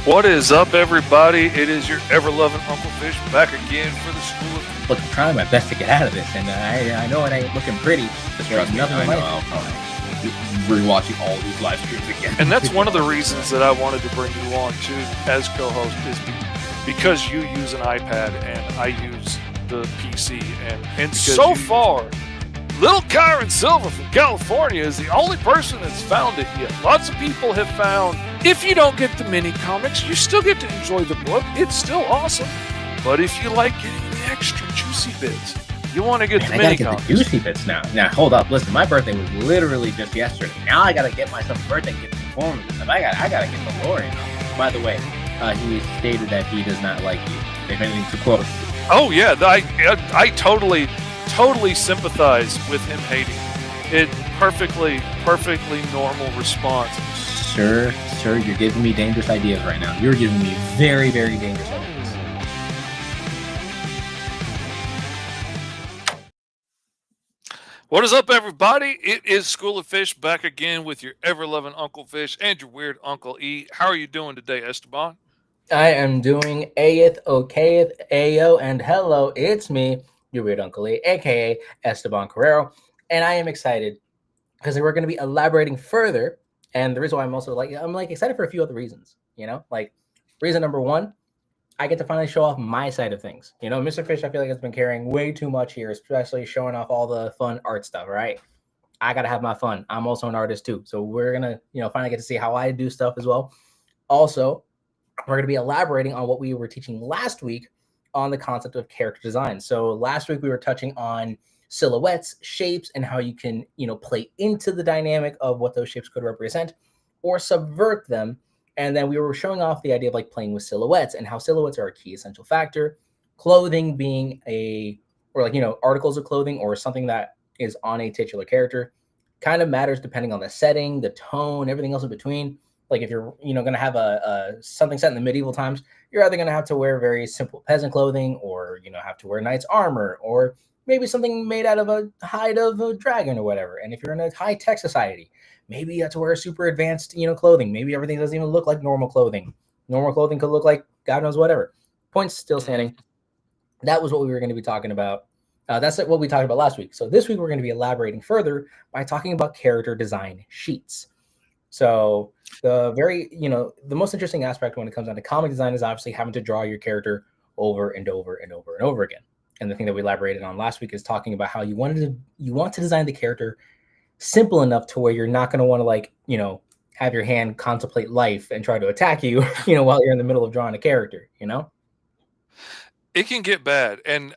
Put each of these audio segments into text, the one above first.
What is up, everybody? It is your ever-loving Uncle Fish back again for the School of... Look, I'm trying my best to get out of this, and I know it ain't looking pretty. Just trust me, I know. I'll rewatching all these live streams again. And that's one of the reasons that I wanted to bring you on, too, as co-host, is because you use an iPad and I use the PC. And so far, Little Kyron Silva from California is the only person that's found it yet. Lots of people have found, if you don't get the mini comics, you still get to enjoy the book. It's still awesome. But if you like getting the extra juicy bits, you want to get the mini comics. The juicy bits now. Now, hold up. Listen, my birthday was literally just yesterday. Now I got to get myself a birthday gift form. I got to get the lore in. By the way, he stated that he does not like you. If anything, to quote. Oh, yeah. I totally sympathize with him hating. It perfectly normal response. Sir, you're giving me dangerous ideas right now. You're giving me very, very dangerous ideas. What is up, everybody? It is School of Fish back again with your ever-loving Uncle Fish and your weird Uncle E. How are you doing today, Esteban? I am doing ayeth, okayeth, ayo, and hello, it's me, your weird Uncle E, aka Esteban Carrero, and I am excited because we're going to be elaborating further. And the reason why I'm also I'm excited for a few other reasons. Reason number one, I get to finally show off my side of things. Mr. Fish, I feel like it's been carrying way too much here, especially showing off all the fun art stuff. Right? I gotta have my fun. I'm also an artist too, so we're gonna finally get to see how I do stuff as well. Also, we're gonna be elaborating on what we were teaching last week on the concept of character design. So last week we were touching on silhouettes, shapes, and how you can, play into the dynamic of what those shapes could represent or subvert them. And then we were showing off the idea of playing with silhouettes and how silhouettes are a key essential factor. Clothing being articles of clothing or something that is on a titular character kind of matters depending on the setting, the tone, everything else in between. Like if you're, going to have a something set in the medieval times, you're either going to have to wear very simple peasant clothing or, have to wear knight's armor or maybe something made out of a hide of a dragon or whatever. And if you're in a high-tech society, maybe you have to wear super advanced, clothing. Maybe everything doesn't even look like normal clothing. Normal clothing could look like God knows whatever. Point's still standing. That was what we were going to be talking about. That's what we talked about last week. So this week we're going to be elaborating further by talking about character design sheets. So the most interesting aspect when it comes down to comic design is obviously having to draw your character over and over and over and over again. And the thing that we elaborated on last week is talking about how you want to design the character simple enough to where you're not going to want to have your hand contemplate life and try to attack you, while you're in the middle of drawing a character, It can get bad. And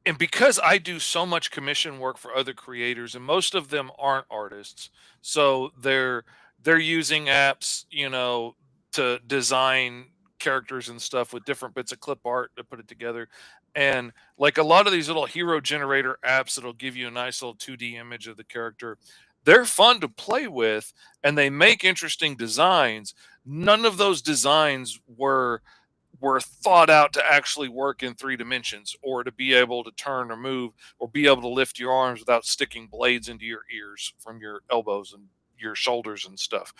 and because I do so much commission work for other creators, and most of them aren't artists, so they're using apps, to design characters and stuff with different bits of clip art to put it together. And a lot of these little hero generator apps that'll give you a nice little 2D image of the character, they're fun to play with and they make interesting designs. None of those designs were thought out to actually work in 3 dimensions or to be able to turn or move or be able to lift your arms without sticking blades into your ears from your elbows and your shoulders and stuff.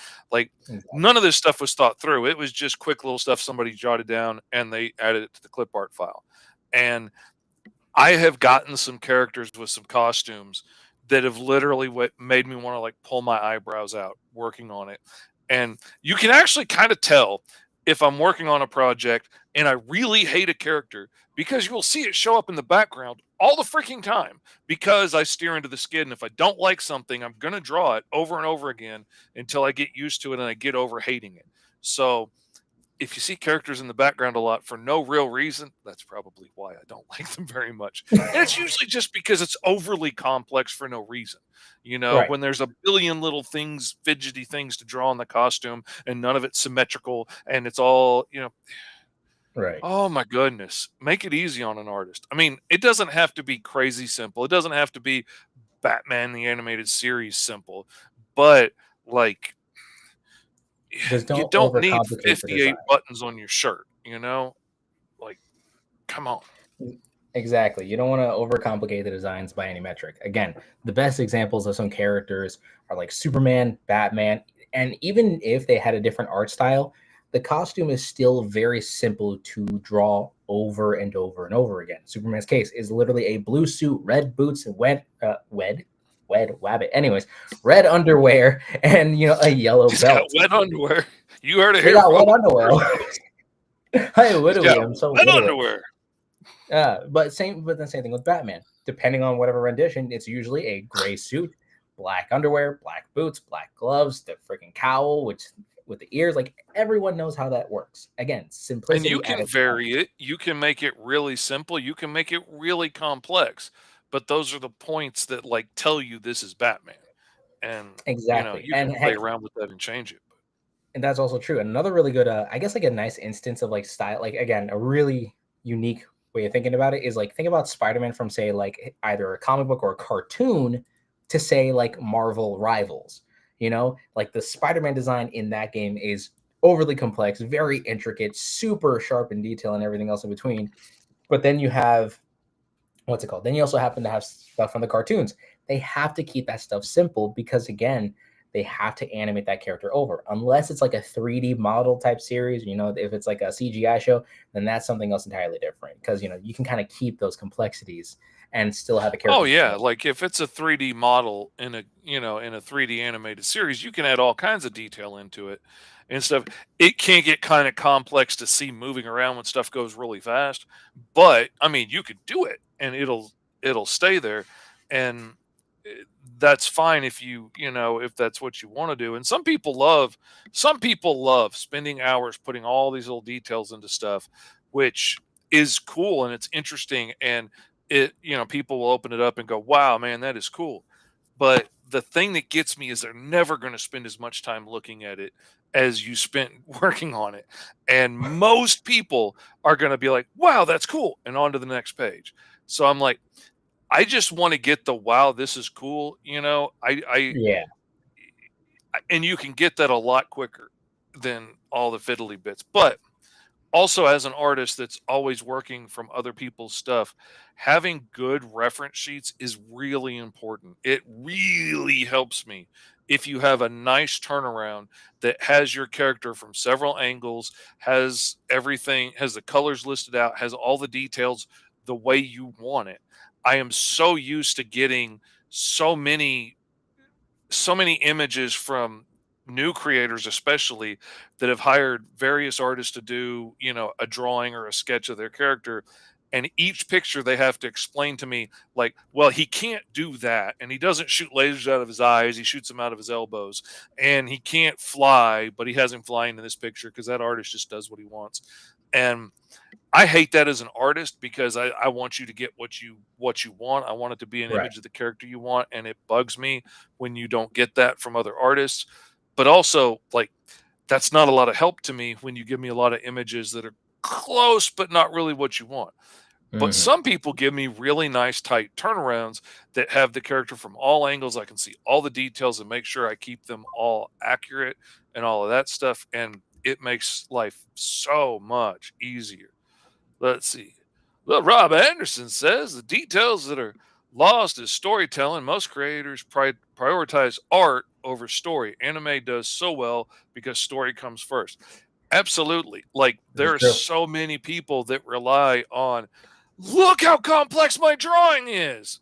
None of this stuff was thought through. It was just quick little stuff somebody jotted down and they added it to the clip art file. And I have gotten some characters with some costumes that have literally made me want to pull my eyebrows out working on it. And you can actually kind of tell if I'm working on a project and I really hate a character because you will see it show up in the background all the freaking time because I steer into the skid. And if I don't like something, I'm going to draw it over and over again until I get used to it and I get over hating it. So if you see characters in the background a lot for no real reason, that's probably why I don't like them very much. And it's usually just because it's overly complex for no reason. Right. When there's a billion little things, fidgety things to draw on the costume and none of it's symmetrical and it's all, Right. Oh my goodness. Make it easy on an artist. I mean, it doesn't have to be crazy simple. It doesn't have to be Batman the Animated Series simple, but just you don't need 58 buttons on your shirt, come on. Exactly. You don't want to overcomplicate the designs by any metric. Again, the best examples of some characters are like Superman, Batman, and even if they had a different art style, the costume is still very simple to draw over and over and over again. Superman's case is literally a blue suit, red boots, and wed wabbit. Anyways, red underwear and a yellow He's got belt. wet underwear. You heard it They here, got wet folks. underwear. Hey, He's got literally, I'm so wet literate. underwear. But the same thing with Batman. Depending on whatever rendition, it's usually a gray suit, black underwear, black boots, black gloves, the freaking cowl, which with the ears, like everyone knows how that works. Again, And you simplicity at can its best. vary it. You can make it really simple. You can make it really complex. But those are the points that like tell you this is Batman. And Exactly. you can And play heck, around with that and change it. and that's also true. Another really good, I guess, like a nice instance of like style, like again, a really unique way of thinking about it is like think about Spider-Man from say like either a comic book or a cartoon to say like Marvel rivals. Like the Spider-Man design in that game is overly complex, very intricate, super sharp in detail, and everything else in between. But then you have what's it called? Then you also happen to have stuff from the cartoons. They have to keep that stuff simple because again, they have to animate that character over. Unless it's like a 3D model type series, if it's like a CGI show, then that's something else entirely different. Because you can kind of keep those complexities and still have the Oh character yeah, flow. like if it's a 3D model in a 3D animated series, you can add all kinds of detail into it and stuff. It can get kind of complex to see moving around when stuff goes really fast, but I mean, you could do it and it'll stay there, and eh, that's fine if if that's what you want to do. And some people love spending hours putting all these little details into stuff, which is cool and it's interesting, and people will open it up and go, wow, man, that is cool. But the thing that gets me is they're never going to spend as much time looking at it as you spent working on it. And most people are going to be like, wow, that's cool, and on to the next page. So I'm like, I just want to get the wow, this is cool. Yeah, And you can get that a lot quicker than all the fiddly bits. But also, as an artist that's always working from other people's stuff, having good reference sheets is really important. It really helps me if you have a nice turnaround that has your character from several angles, has everything, has the colors listed out, has all the details the way you want it. I am so used to getting so many so many images from new creators, especially, that have hired various artists to do a drawing or a sketch of their character, and each picture they have to explain to me, like, well, he can't do that, and he doesn't shoot lasers out of his eyes, he shoots them out of his elbows, and he can't fly, but he has him flying in this picture because that artist just does what he wants. And I hate that as an artist because I want you to get what you want. I want it to be an right. image of the character you want, and it bugs me when you don't get that from other artists. But also, like, that's not a lot of help to me when you give me a lot of images that are close but not really what you want. But Hmm. some people give me really nice tight turnarounds that have the character from all angles. I can see all the details and make sure I keep them all accurate and all of that stuff, and it makes life so much easier. Let's see. Well, Rob Anderson says the details that are lost is storytelling. Most creators prioritize art over story. Anime does so well because story comes first. Absolutely. Like, This there is are true. so many people that rely on, look how complex my drawing is.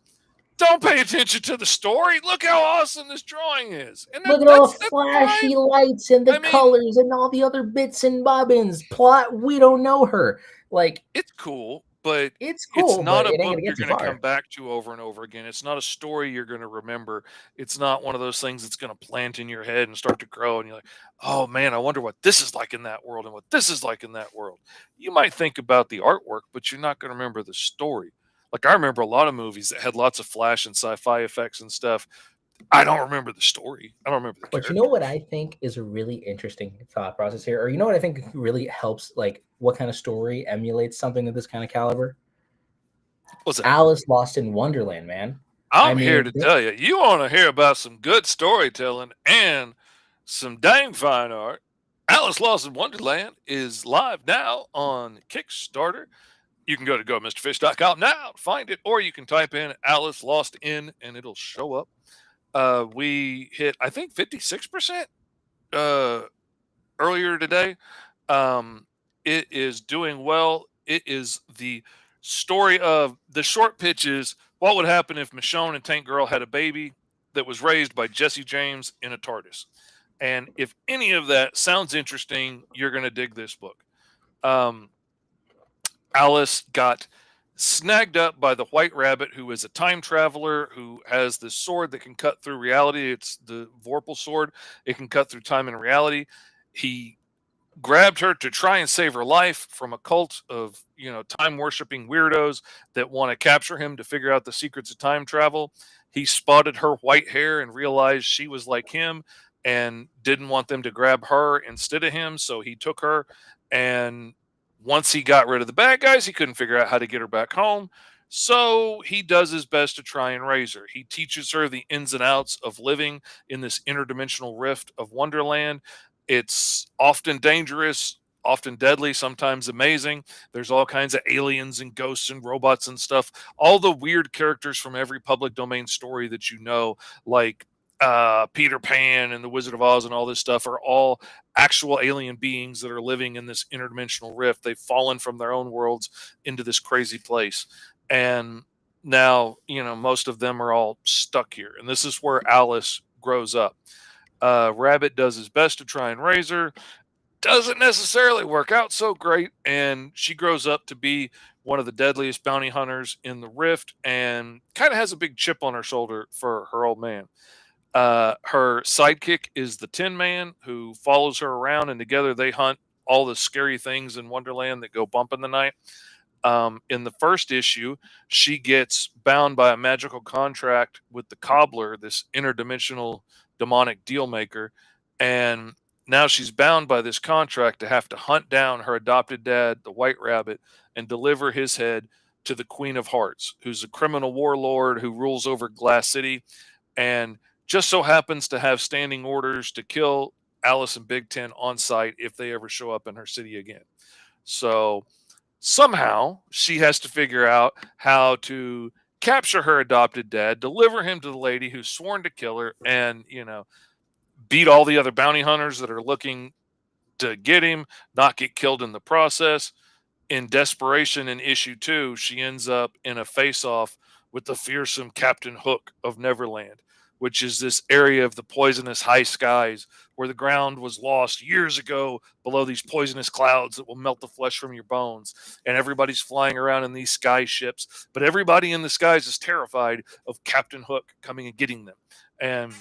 Don't pay attention to the story. Look how awesome this drawing is. And Look at all the that's flashy fine. lights and the I mean, colors and all the other bits and bobbins. Plot, we don't know her. Like, it's cool, but it's it's cool, but not a it ain't book gonna get you're too going to far. come back to over and over again. It's not a story you're going to remember. It's not one of those things that's going to plant in your head and start to grow. And you're like, oh man, I wonder what this is like in that world and what this is like in that world. You might think about the artwork, but you're not going to remember the story. Like, I remember a lot of movies that had lots of flash and sci-fi effects and stuff. I don't remember the story. I don't remember the But you know what characters. I think is a really interesting thought process here, or you know what I think really helps, like what kind of story emulates something of this kind of caliber? What's that? Alice Lost in Wonderland, man. I I'm here mean, to tell you, you want to hear about some good storytelling and some dang fine art. Alice Lost in Wonderland is live now on Kickstarter. You can go to gomrfish.com now to find it, or you can type in Alice Lost in and it'll show up. We hit, I think, 56% uh, earlier today. Um, it is doing well. It is the story of the short pitches. What would happen if Michonne and Tank Girl had a baby that was raised by Jesse James in a TARDIS? And if any of that sounds interesting, you're going to dig this book. Um, Alice got snagged up by the White Rabbit, who is a time traveler who has this sword that can cut through reality. It's the Vorpal sword. It can cut through time and reality. He grabbed her to try and save her life from a cult of time worshiping weirdos that want to capture him to figure out the secrets of time travel. He spotted her white hair and realized she was like him and didn't want them to grab her instead of him, so he took her. And once he got rid of the bad guys, he couldn't figure out how to get her back home, so he does his best to try and raise her. He teaches her the ins and outs of living in this interdimensional rift of Wonderland. It's often dangerous, often deadly, sometimes amazing. There's all kinds of aliens and ghosts and robots and stuff. All the weird characters from every public domain story that like Peter Pan and the Wizard of Oz and all this stuff, are all actual alien beings that are living in this interdimensional rift. They've fallen from their own worlds into this crazy place. And now, most of them are all stuck here. And this is where Alice grows up. Rabbit does his best to try and raise her. Doesn't necessarily work out so great, and she grows up to be one of the deadliest bounty hunters in the Rift, and kind of has a big chip on her shoulder for her old man. Her sidekick is the Tin Man, who follows her around, and together they hunt all the scary things in Wonderland that go bump in the night. In the first issue, she gets bound by a magical contract with the Cobbler, this interdimensional demonic deal maker, and now she's bound by this contract to have to hunt down her adopted dad, the White Rabbit, and deliver his head to the Queen of Hearts, who's a criminal warlord who rules over Glass City, and just so happens to have standing orders to kill Alice and Big Ten on sight if they ever show up in her city again. So somehow she has to figure out how to capture her adopted dad, deliver him to the lady who's sworn to kill her, and beat all the other bounty hunters that are looking to get him, not get killed in the process. In desperation, in issue 2, she ends up in a face-off with the fearsome Captain Hook of Neverland, which is this area of the poisonous high skies where the ground was lost years ago below these poisonous clouds that will melt the flesh from your bones. And everybody's flying around in these sky ships, but everybody in the skies is terrified of Captain Hook coming and getting them. And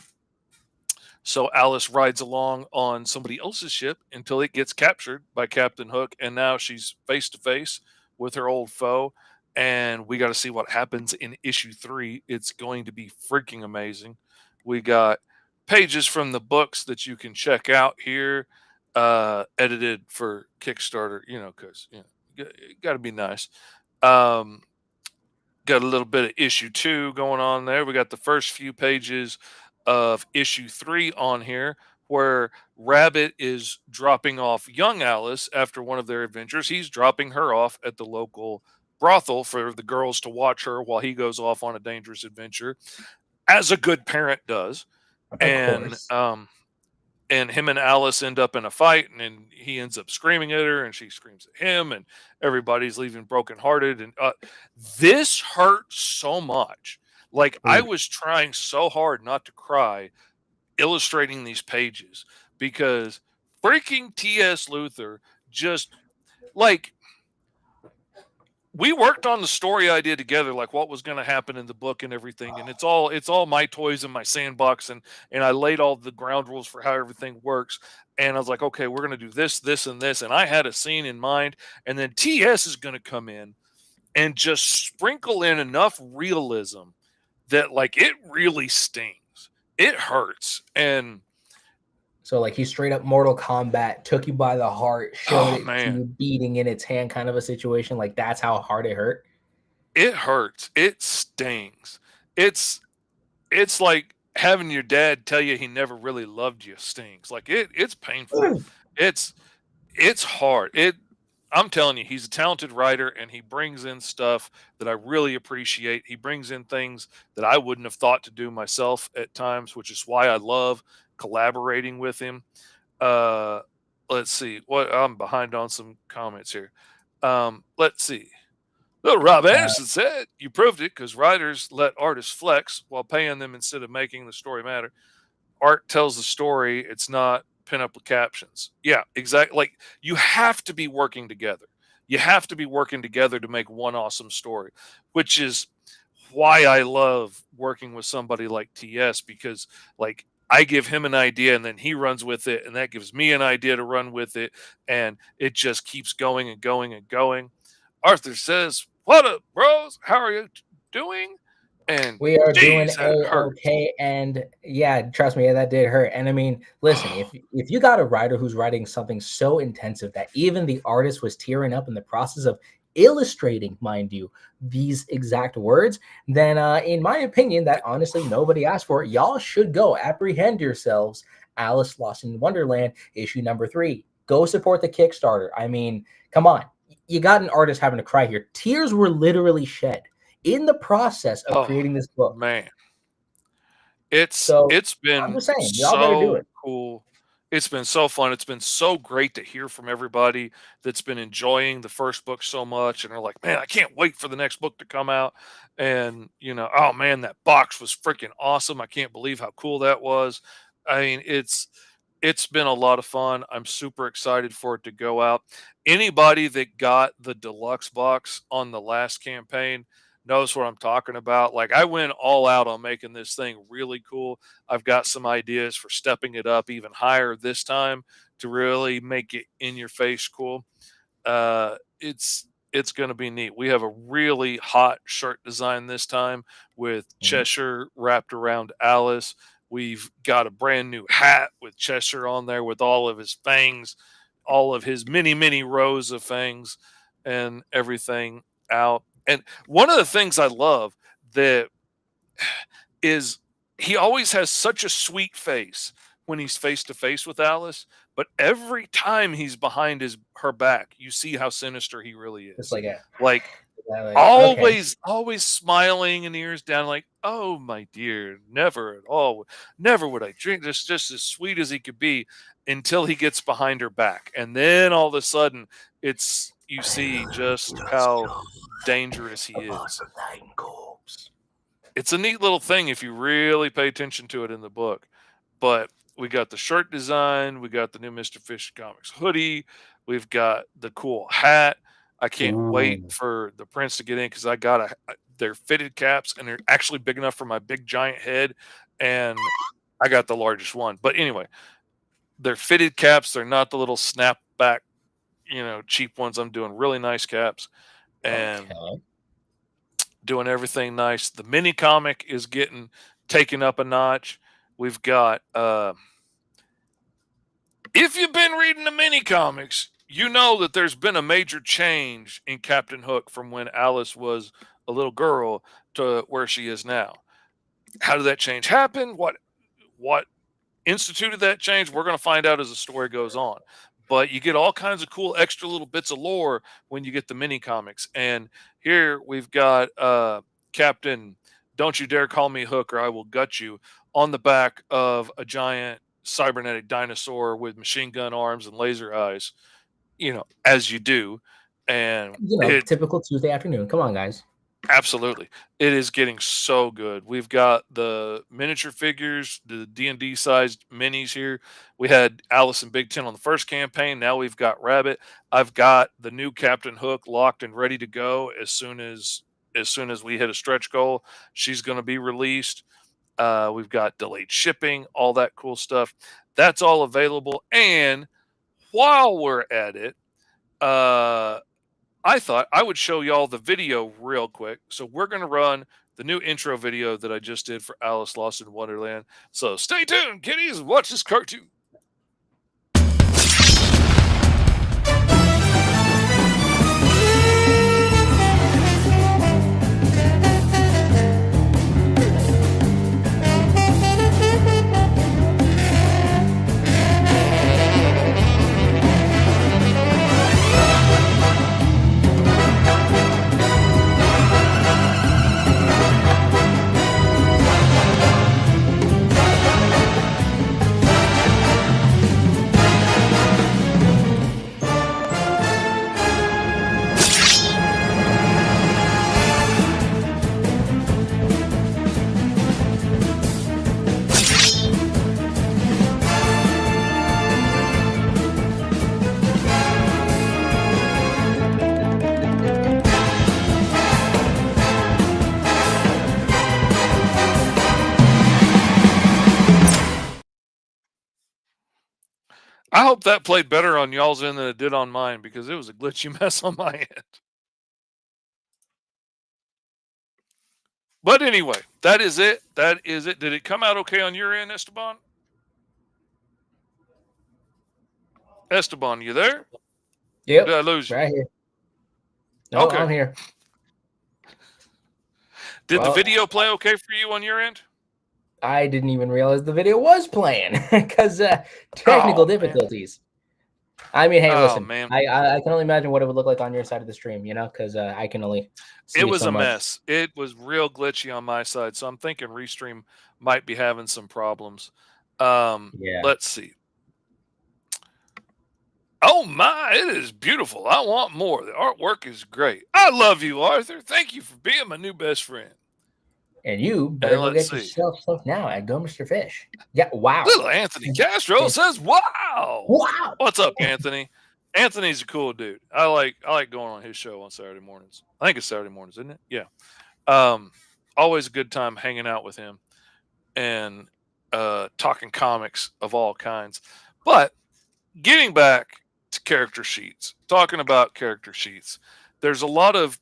so Alice rides along on somebody else's ship until it gets captured by Captain Hook, and now she's face to face with her old foe. And we got to see what happens in issue 3. It's going to be freaking amazing. We got pages from the books that you can check out here, edited for Kickstarter. Because got to be nice. Got a little bit of issue 2 going on there. We got the first few pages of issue 3 on here, where Rabbit is dropping off young Alice after one of their adventures. He's dropping her off at the local brothel for the girls to watch her while he goes off on a dangerous adventure, as a good parent does. Of And course. and him and Alice end up in a fight, and he ends up screaming at her, and she screams at him, and everybody's leaving brokenhearted. And this hurt so much. Like, I Ooh. was trying so hard not to cry illustrating these pages, because freaking T.S. Luther just, like, we worked on the story idea together, like what was going to happen in the book and everything, and it's all my toys in my sandbox, and I laid all the ground rules for how everything works. And I was like, okay, we're going to do this and this, and I had a scene in mind, and then TS is going to come in and just sprinkle in enough realism that, like, it really stings, it hurts. And So like he straight up Mortal Kombat took you by the heart, showed oh it to you man, beating in its hand, kind of a situation. Like that's how hard it hurt. it hurts, it stings. It's like having your dad tell you he never really loved you stings. Like, it's painful. Ooh. It's it's hard. I'm telling you, he's a talented writer, and he brings in stuff that I really appreciate. He brings in things that I wouldn't have thought to do myself at times, which is why I love collaborating with him. Uh let's see. What I'm behind on some comments here. Let's see. Little Rob Uh, Anderson said, "You proved it because writers let artists flex while paying them instead of making the story matter. Art tells the story. It's not pin up with captions." Yeah, exactly. Like you have to be working together. You have to be working together to make one awesome story, which is why I love working with somebody like TS because like I give him an idea and then he runs with it and that gives me an idea to run with it and it just keeps going and going and going. Arthur says, "What up, bros? How are you doing?" And we are doing geez, that a hurts. okay, and yeah, trust me, that did hurt. And I mean, listen, if you got a writer who's writing something so intensive that even the artist was tearing up in the process of illustrating, mind you, these exact words, then in my opinion, that honestly nobody asked for it. Y'all should go apprehend yourselves. Alice Lost in Wonderland issue number 3. Go support the Kickstarter. I mean, come on, you got an artist having to cry here. Tears were literally shed in the process of Oh creating this book. man, it's So it's I'm been just saying, y'all better do so it. cool. It's been so fun. It's been so great to hear from everybody that's been enjoying the first book so much, and they're like, "Man, I can't wait for the next book to come out." And oh man, that box was freaking awesome. I can't believe how cool that was. I mean, it's been a lot of fun. I'm super excited for it to go out. Anybody that got the deluxe box on the last campaign knows what I'm talking about. Like I went all out on making this thing really cool. I've got some ideas for stepping it up even higher this time to really make it in your face cool. It's going to be neat. We have a really hot shirt design this time with Mhm. Cheshire wrapped around Alice. We've got a brand new hat with Cheshire on there with all of his fangs, all of his many rows of fangs and everything out. And one of the things I love that is he always has such a sweet face when he's face to face with Alice, but every time he's behind her back, you see how sinister he really Just is. like a, Like okay. always smiling and ears down, like, "Oh my dear, never at all, never would I drink this." Just as sweet as he could be until he gets behind her back, and then all of a sudden, it's you see Who just does how know dangerous he about is. the nine corpse? It's a neat little thing if you really pay attention to it in the book. But we got the shirt design, we got the new Mr. Fish Comics hoodie, we've got the cool hat. I can't wait Ooh. for the prints to get in because I got they're fitted caps and they're actually big enough for my big giant head, and I got the largest one. But anyway, they're fitted caps. They're not the little snap back, cheap ones. I'm doing really nice caps and Okay. doing everything nice. The mini comic is getting taken up a notch. We've got if you've been reading the mini comics, you know that there's been a major change in Captain Hook from when Alice was a little girl to where she is now. How did that change happen? What instituted that change? We're going to find out as the story goes on. But you get all kinds of cool extra little bits of lore when you get the mini comics. And here we've got Captain Don't You Dare Call Me Hook or I Will Gut You on the back of a giant cybernetic dinosaur with machine gun arms and laser eyes, as you do. And it Typical Tuesday afternoon. Come on, guys. absolutely. It is getting so good. We've got the miniature figures, the D&D sized minis here. We had Alice and Big Ten on the first campaign. Now we've got Rabbit. I've got the new Captain Hook locked and ready to go as soon as we hit a stretch goal. She's going to be released. We've got delayed shipping, all that cool stuff. That's all available. And while we're at it, I thought I would show y'all the video real quick. So we're going to run the new intro video that I just did for Alice Lost in Wonderland. So stay tuned, kiddies, and watch this cartoon. hope that played better on y'all's end than it did on mine because it was a glitchy mess on my end. But anyway, that is it. That is it. Did it come out okay on your end, Esteban? Esteban, you there? Or did Yep, I lose you? right here. No, Okay. I'm here. Did the Well, video play okay for you on your end? I didn't even realize the video was playing because technical Oh man. difficulties. I mean, hey, Oh listen, man. I can only imagine what it would look like on your side of the stream, because I can only It see was so a much. mess. It was real glitchy on my side, so I'm thinking Restream might be having some problems. Yeah. Let's see. Oh my, it is beautiful. I want more. The artwork is great. I love you, Arthur. Thank you for being my new best friend. And you better And go let's get see. yourself stuff now at Go Mr. Fish. Yeah, wow. Little Anthony Castro says, "Wow." Wow. What's up, Anthony? Anthony's a cool dude. I like going on his show on Saturday mornings. I think it's Saturday mornings, isn't it? Yeah. Um, Always a good time hanging out with him and talking comics of all kinds. But getting back to character sheets, talking about character sheets, there's a lot of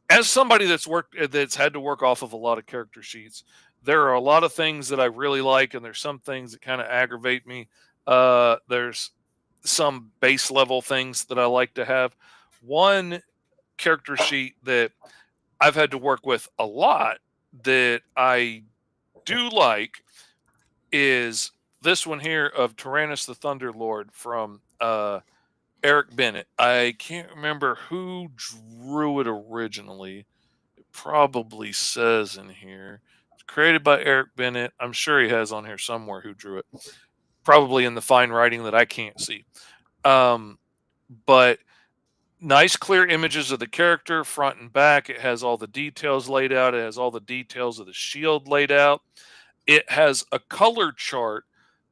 as somebody that's had to work off of a lot of character sheets, there are a lot of things that I really like, and there's some things that kind of aggravate me. There's some base level things that I like to have. One character sheet that I've had to work with a lot that I do like is this one here of Tyrannus the Thunderlord from Eric Bennett. I can't remember who drew it originally. It probably says in here. It's created by Eric Bennett. I'm sure he has on here somewhere who drew it. Probably in the fine writing that I can't see. But nice clear images of the character front and back. It has all the details laid out. It has all the details of the shield laid out. It has a color chart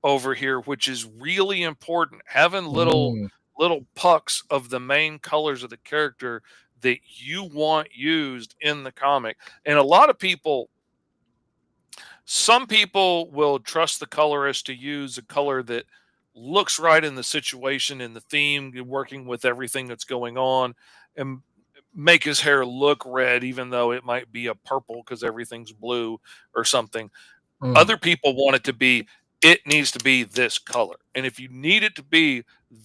over here, which is really important. Having Mm, little pucks of the main colors of the character that you want used in the comic. And a lot of people, some people will trust the colorist to use a color that looks right in the situation and the theme, working with everything that's going on, and make his hair look red, even though it might be a purple because everything's blue or something. mm. Other people want it to be, it needs to be this color. And if you need it to be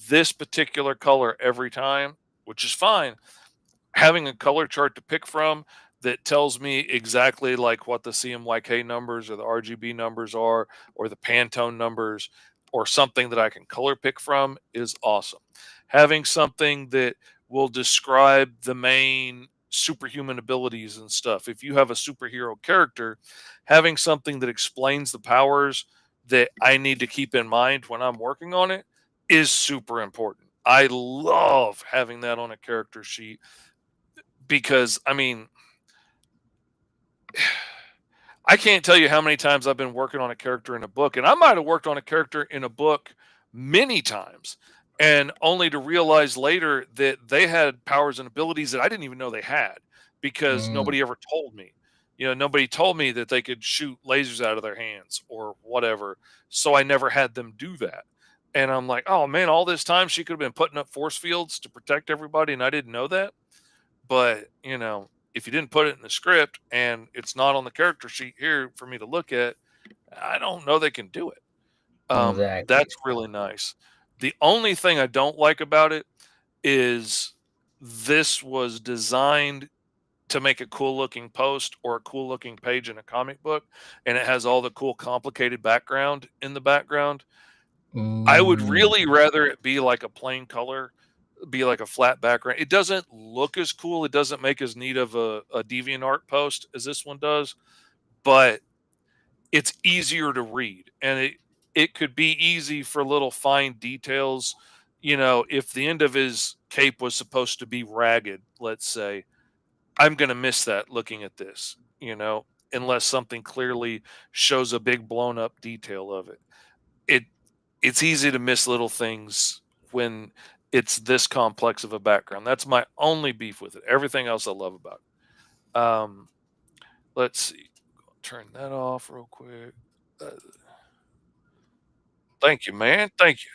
this particular color every time, which is fine, having a color chart to pick from that tells me exactly like what the CMYK numbers or the RGB numbers are, or the Pantone numbers, or something that I can color pick from is awesome. Having something that will describe the main superhuman abilities and stuff. If you have a superhero character, having something that explains the powers that I need to keep in mind when I'm working on it is super important. I love having that on a character sheet because I mean, I can't tell you how many times I've been working on a character in a book, and I might have worked on a character in a book many times, and only to realize later that they had powers and abilities that I didn't even know they had because Mm. nobody ever told me. Nobody told me that they could shoot lasers out of their hands or whatever. So I never had them do that. And I'm like, oh man, all this time she could have been putting up force fields to protect everybody, and I didn't know that. But, if you didn't put it in the script and it's not on the character sheet here for me to look at, I don't know they can do it. Exactly. That's really nice. The only thing I don't like about it is this was designed to make a cool looking post or a cool looking page in a comic book, and it has all the cool complicated background in the background. I would Mm. really rather it be like a plain color, be like a flat background. It doesn't look as cool. It doesn't make as neat of a DeviantArt post as this one does, but it's easier to read, and it could be easy for little fine details. If the end of his cape was supposed to be ragged, let's say, I'm going to miss that looking at this, unless something clearly shows a big blown up detail of it. It it's easy to miss little things when it's this complex of a background. That's my only beef with it. Everything else I love about it. Let's see. Turn that off real quick. Uh, Thank you, man. Thank you.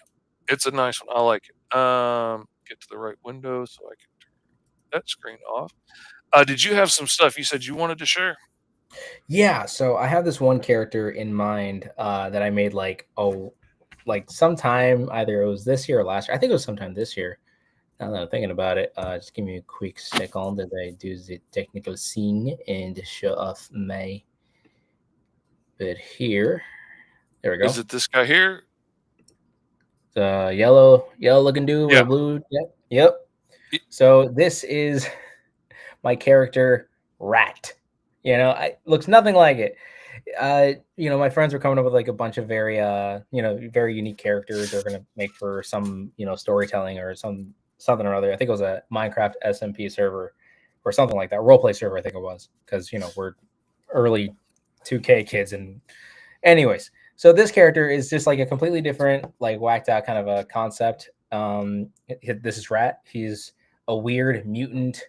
It's a nice one. I like it. Get to the right window so I can turn that screen off. Did you have some stuff you said you wanted to share? Yeah, so I have this one character in mind that I made like sometime either it was this year or last year. I think it was sometime this year. Now that I'm thinking about it, just give me a quick second as I do the technical scene and show off my bit here. There we Is go. it this guy here? The yellow looking dude with Yeah. a blue. Yep. Y- So this is my character Rat. I looks nothing like it. My friends were coming up with like a bunch of very very unique characters they're gonna make for some, storytelling or something or other. I think it was a Minecraft SMP server or something like that. Roleplay server, I think it was, because we're early 2K kids. And anyways, so this character is just like a completely different, like whacked out kind of a concept. This is Rat. He's a weird mutant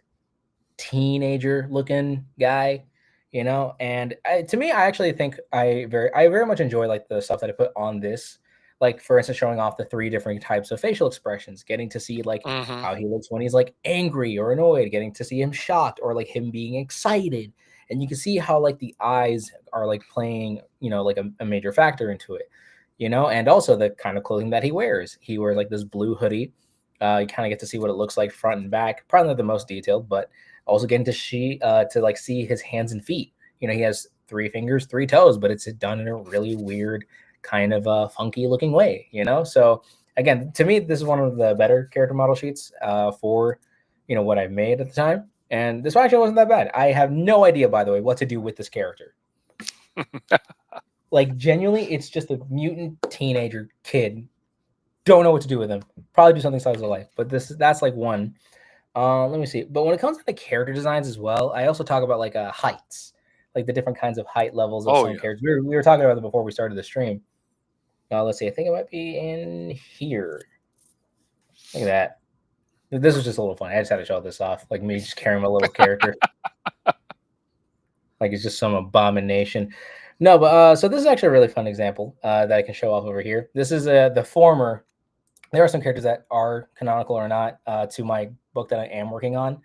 teenager looking guy, and to me, I actually think I very much enjoy like the stuff that I put on this, like for instance showing off the three different types of facial expressions, getting to see like Mhm. how he looks when he's like angry or annoyed, getting to see him shocked or like him being excited. And you can see how like the eyes are like playing, like a major factor into it, and also the kind of clothing that he wears like this blue hoodie. You kind of get to see what it looks like front and back, probably not the most detailed, but also getting to see his hands and feet. He has 3 fingers, 3 toes, but it's done in a really weird, kind of funky looking way. So again, to me, this is one of the better character model sheets for what I've made at the time. And this actually wasn't that bad. I have no idea, by the way, what to do with this character. Like genuinely, it's just a mutant teenager kid. Don't know what to do with him. Probably do something size of life. But that's like one. Let me see. But when it comes to the character designs as well, I also talk about like heights, like the different kinds of height levels of Oh some yeah. characters. We were talking about it before we started the stream. Let's see. I think it might be in here. Look at that. This was just a little funny. I just had to show this off, like me just carrying my little character, like it's just some abomination. No, but so this is actually a really fun example that I can show off over here. This is the former. There are some characters that are canonical or not to my book that I am working on.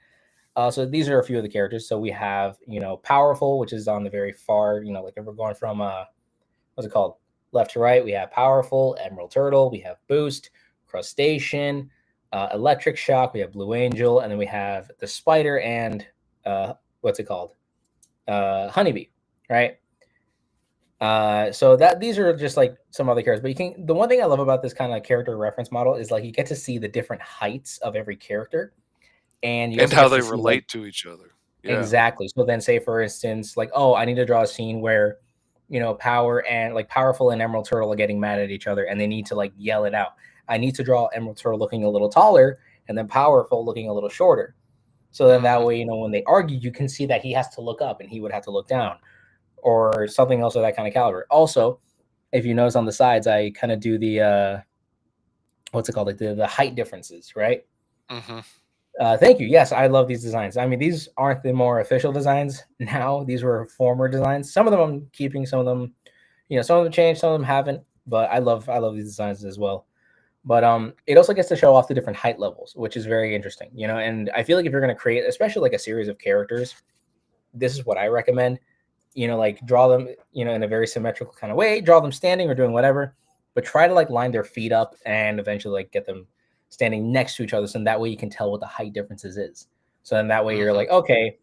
So these are a few of the characters. So we have, powerful, which is on the very far, like if we're going from what's it called, left to right. We have powerful, emerald turtle. We have boost, crustacean, electric shock. We have blue angel, and then we have the spider and what's it called, honeybee, right? So that these are just like some other characters, but the one thing I love about this kind of character reference model is like you get to see the different heights of every character, and you And also how get they to see like relate to each other. Yeah. exactly. So then say for instance, like, oh, I need to draw a scene where, powerful and Emerald Turtle are getting mad at each other and they need to like yell it out. I need to draw Emerald Turtle looking a little taller and then powerful looking a little shorter. So then that Mhm. way, when they argue, you can see that he has to look up and he would have to look down or something else of that kind of caliber. Also, if you notice on the sides, I kind of do the what's it called, like the height differences, right? Mhm. Thank you. Yes, I love these designs. I mean, these aren't the more official designs now. These were former designs. Some of them I'm keeping. Some of them, some of them changed. Some of them haven't. But I love these designs as well. But it also gets to show off the different height levels, which is very interesting. And I feel like if you're going to create, especially like a series of characters, this is what I recommend. Like draw them, in a very symmetrical kind of way. Draw them standing or doing whatever, but try to like line their feet up and eventually like get them standing next to each other, so that way you can tell what the height differences is. So then that way you're Mhm. like, okay,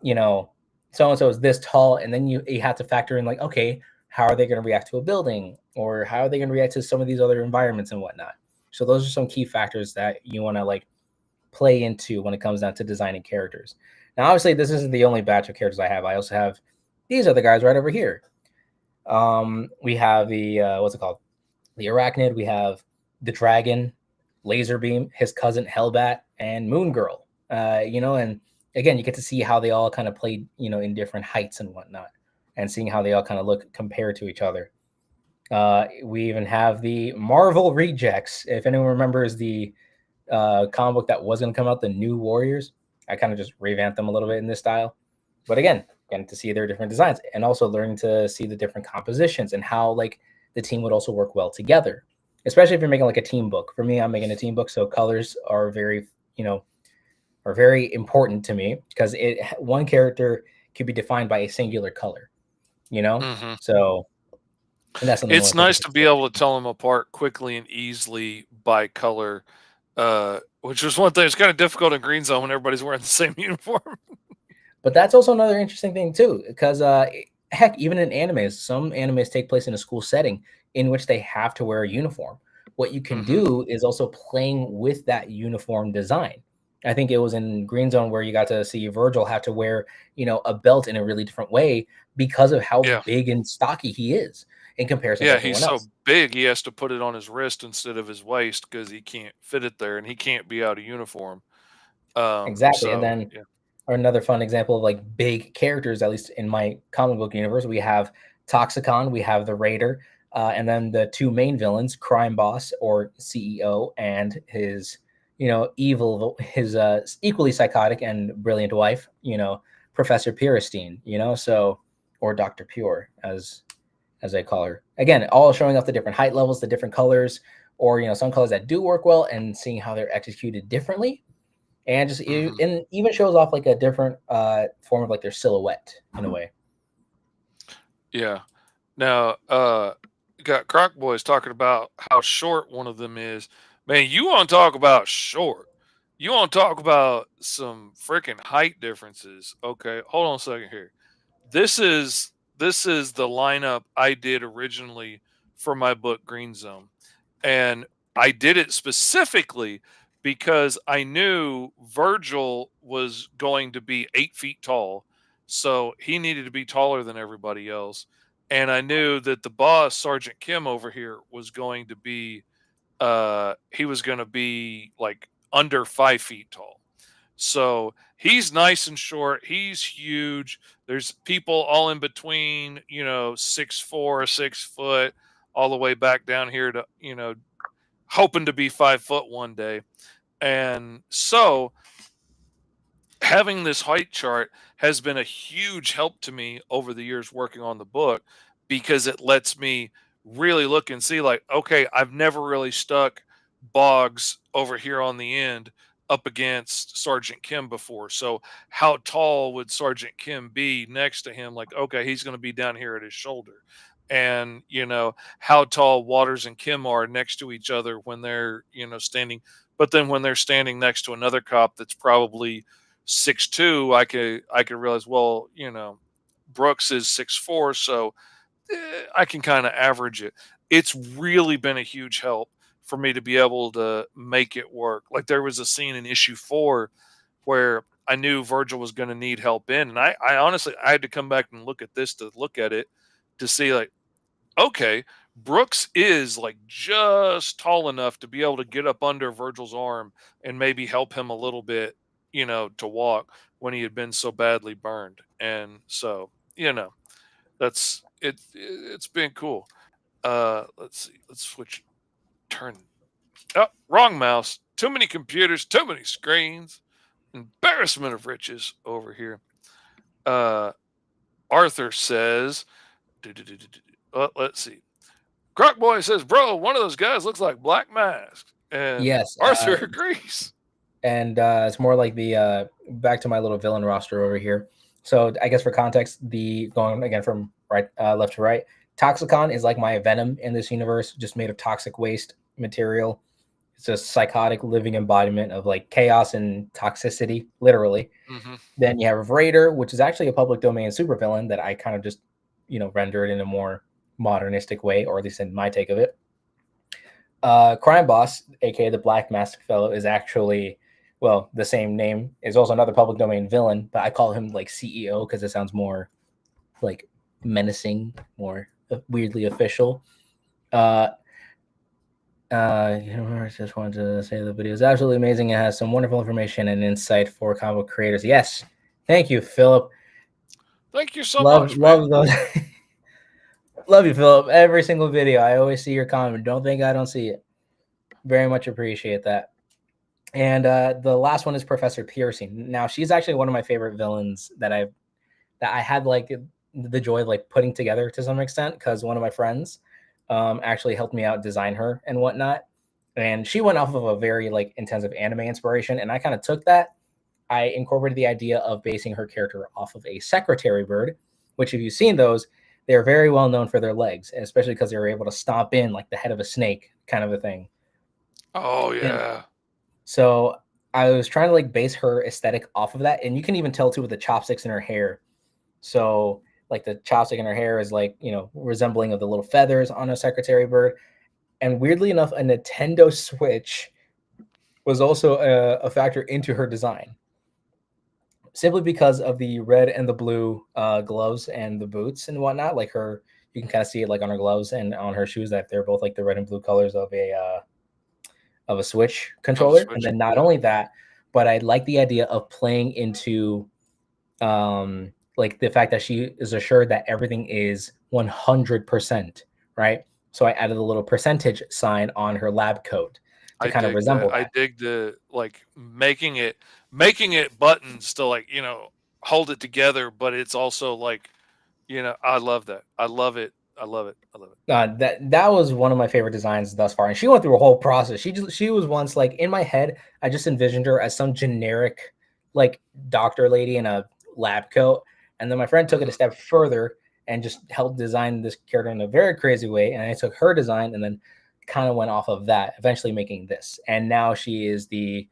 you know, so and so is this tall, and then you have to factor in like, okay, how are they going to react to a building, or how are they going to react to some of these other environments and whatnot. So those are some key factors that you want to like play into when it comes down to designing characters. Now, obviously, this isn't the only batch of characters I have. I also have these other guys right over here. We have the what's it called? The arachnid. We have the dragon, laser beam, his cousin Hellbat, and Moon Girl. And again, you get to see how they all kind of played, in different heights and whatnot, and seeing how they all kind of look compared to each other. We even have the Marvel Rejects. If anyone remembers the comic book that was going to come out, the New Warriors. I kind of just revamped them a little bit in this style. But again, getting to see their different designs and also learning to see the different compositions and how like the team would also work well together. Especially if you're making like a team book. For me, I'm making a team book, so colors are very, are very important to me because one character could be defined by a singular color, you know. Hmm. So, and that's something I It's want to take nice into to be consideration. able to tell them apart quickly and easily by color, which was one thing. It's kind of difficult in Green Zone when everybody's wearing the same uniform. But that's also another interesting thing too, because heck, even in animes, some animes take place in a school setting in which they have to wear a uniform. What you can Hmm. do is also playing with that uniform design. I think it was in Green Zone where you got to see Virgil have to wear, a belt in a really different way because of how Yeah, big and stocky he is in comparison to yeah. He's everyone so else. big, he has to put it on his wrist instead of his waist because he can't fit it there, and he can't be out of uniform. Exactly. And So then yeah. or another fun example of like big characters, at least in my comic book universe, we have Toxicon, we have the Raider, and then the two main villains, Crime Boss or CEO, and his, his equally psychotic and brilliant wife, Professor Puristine, so or Doctor Pure as I call her. Again, all showing off the different height levels, the different colors, or some colors that do work well, and seeing how they're executed differently, and Hmm. and even shows off like a different form of like their silhouette in a way. Yeah. Now, you got Croc Boys talking about how short one of them is. Man, you want to talk about short? You want to talk about some freaking height differences? Okay, hold on a second here. This is the lineup I did originally for my book Green Zone, and I did it specifically because I knew Virgil was going to be 8 feet tall, so he needed to be taller than everybody else, and I knew that the boss Sergeant Kim over here was going to be he was going to be like under 5 feet tall. So he's nice and short. He's huge. There's people all in between, 6'4", 6 foot, all the way back down here to, hoping to be 5 foot one day. And so having this height chart has been a huge help to me over the years working on the book because it lets me really look and see like, okay, I've never really stuck Boggs over here on the end up against Sergeant Kim before. So how tall would Sergeant Kim be next to him? Like, okay, he's going to be down here at his shoulder. And how tall Waters and Kim are next to each other when they're standing, but then when they're standing next to another cop that's probably 6'2", I could realize, well, Brooks is 6'4", so I can kind of average it. It's really been a huge help for me to be able to make it work. Like there was a scene in issue 4 where I knew Virgil was going to need help in, and I honestly I had to come back and look at this to look at it to see like, okay, Brooks is like just tall enough to be able to get up under Virgil's arm and maybe help him a little bit, to walk when he had been so badly burned. And so, that's it. It's been cool. Let's see. Let's switch. Turn. Oh, wrong mouse. Too many computers. Too many screens. Embarrassment of riches over here. Uh, Arthur says. Let's see. Croc Boy says, "Bro, one of those guys looks like Black Mask," and Yes, Arthur agrees. and it's more like the back to my little villain roster over here. So I guess for context, the going again from right left to right, Toxicon is like my Venom in this universe, just made of toxic waste material. It's a psychotic living embodiment of like chaos and toxicity, literally. Hmm. Then you have Raider, which is actually a public domain supervillain that I kind of just, rendered in a more modernistic way, or at least in my take of it. Crime Boss, aka the Black Mask Fellow, is actually, well, the same name, is also another public domain villain, but I call him like CEO because it sounds more like menacing, more weirdly official. Uh, I just wanted to say the video is absolutely amazing. It has some wonderful information and insight for comic creators. Yes, thank you, Philip. Thank you so Love, much, man. love those. Love you, Philip. Every single video, I always see your comment. Don't think I don't see it. Very much appreciate that. And the last one is Professor Piercy. Now, she's actually one of my favorite villains that I had like the joy of like putting together to some extent because one of my friends actually helped me out design her and whatnot. And she went off of a very like intensive anime inspiration, and I kind of took that. I incorporated the idea of basing her character off of a secretary bird, which if you've seen those, they're very well known for their legs, especially because they were able to stomp in like the head of a snake, kind of a thing. Oh And yeah. so I was trying to like base her aesthetic off of that, and you can even tell too with the chopsticks in her hair. So like the chopstick in her hair is like resembling of the little feathers on a secretary bird. And weirdly enough, a Nintendo Switch was also a factor into her design, simply because of the red and the blue gloves and the boots and whatnot. Like her, you can kind of see it like on her gloves and on her shoes that they're both like the red and blue colors of a Switch Of a controller. And Switch. then not Yeah. only that, but I like the idea of playing into like the fact that she is assured that everything is 100%, right? So I added a little percentage sign on her lab coat to I kind of dig that. resemble I that. dig the like making it buttons to like, hold it together, but it's also like, I love that. I love it. I love it. I love it. That was one of my favorite designs thus far, and she went through a whole process. She was once like in my head. I just envisioned her as some generic like doctor lady in a lab coat, and then my friend took it a Mhm. step further and just helped design this character in a very crazy way. And I took her design and then kind of went off of that, eventually making this. And now she is the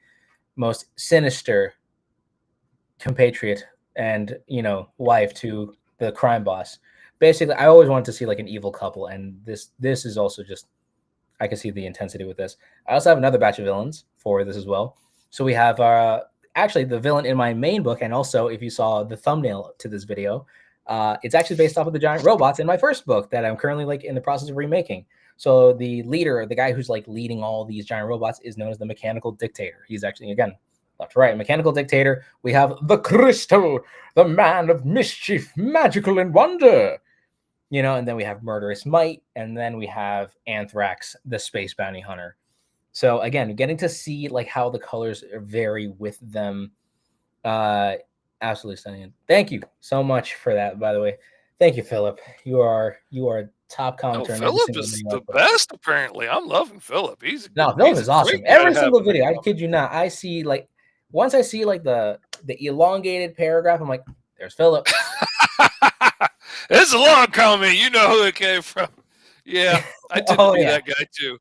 most sinister compatriot and wife to the crime boss. Basically, I always wanted to see like an evil couple, and this is also just I can see the intensity with this. I also have another batch of villains for this as well. So we have actually the villain in my main book, and also if you saw the thumbnail to this video, it's actually based off of the giant robots in my first book that I'm currently like in the process of remaking. So the leader, the guy who's like leading all these giant robots, is known as the mechanical dictator. He's actually again left to right, mechanical dictator. We have the crystal, the man of mischief, magical and wonder. And then we have Murderous Might, and then we have Anthrax, the space bounty hunter. So again, getting to see like how the colors vary with them, uh, absolutely stunning. Thank you so much for that, by the way. Thank you, Philip. You are a top No, commenter in every Philip single is video I the put. best. Apparently, I'm loving Philip. No, Philip He's a is awesome. great guy to Every have single in the video, I comments. kid you not, I see like once I see like the elongated paragraph, I'm like, there's Philip. It's a long comment. You know who it came from. Yeah, I tend to Oh be yeah, that guy too.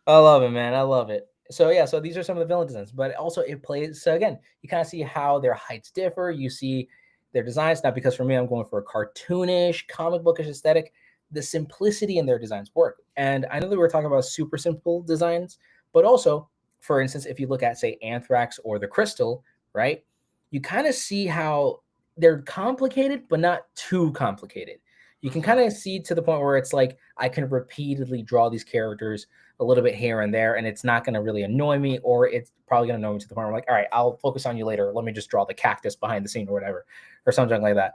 I love it, man. I love it. So yeah, so these are some of the villain designs, but also it plays. So again, you kind of see how their heights differ. You see their designs. Now, because for me, I'm going for a cartoonish, comic bookish aesthetic. The simplicity in their designs work, and I know that we're talking about super simple designs, but also, for instance, if you look at say Anthrax or the Crystal, right? You kind of see how they're complicated, but not too complicated. You can Hmm. kind of see to the point where it's like I can repeatedly draw these characters a little bit here and there, and it's not going to really annoy me, or it's probably going to annoy me to the point where I'm like, all right, I'll focus on you later. Let me just draw the cactus behind the scene or whatever, or something like that.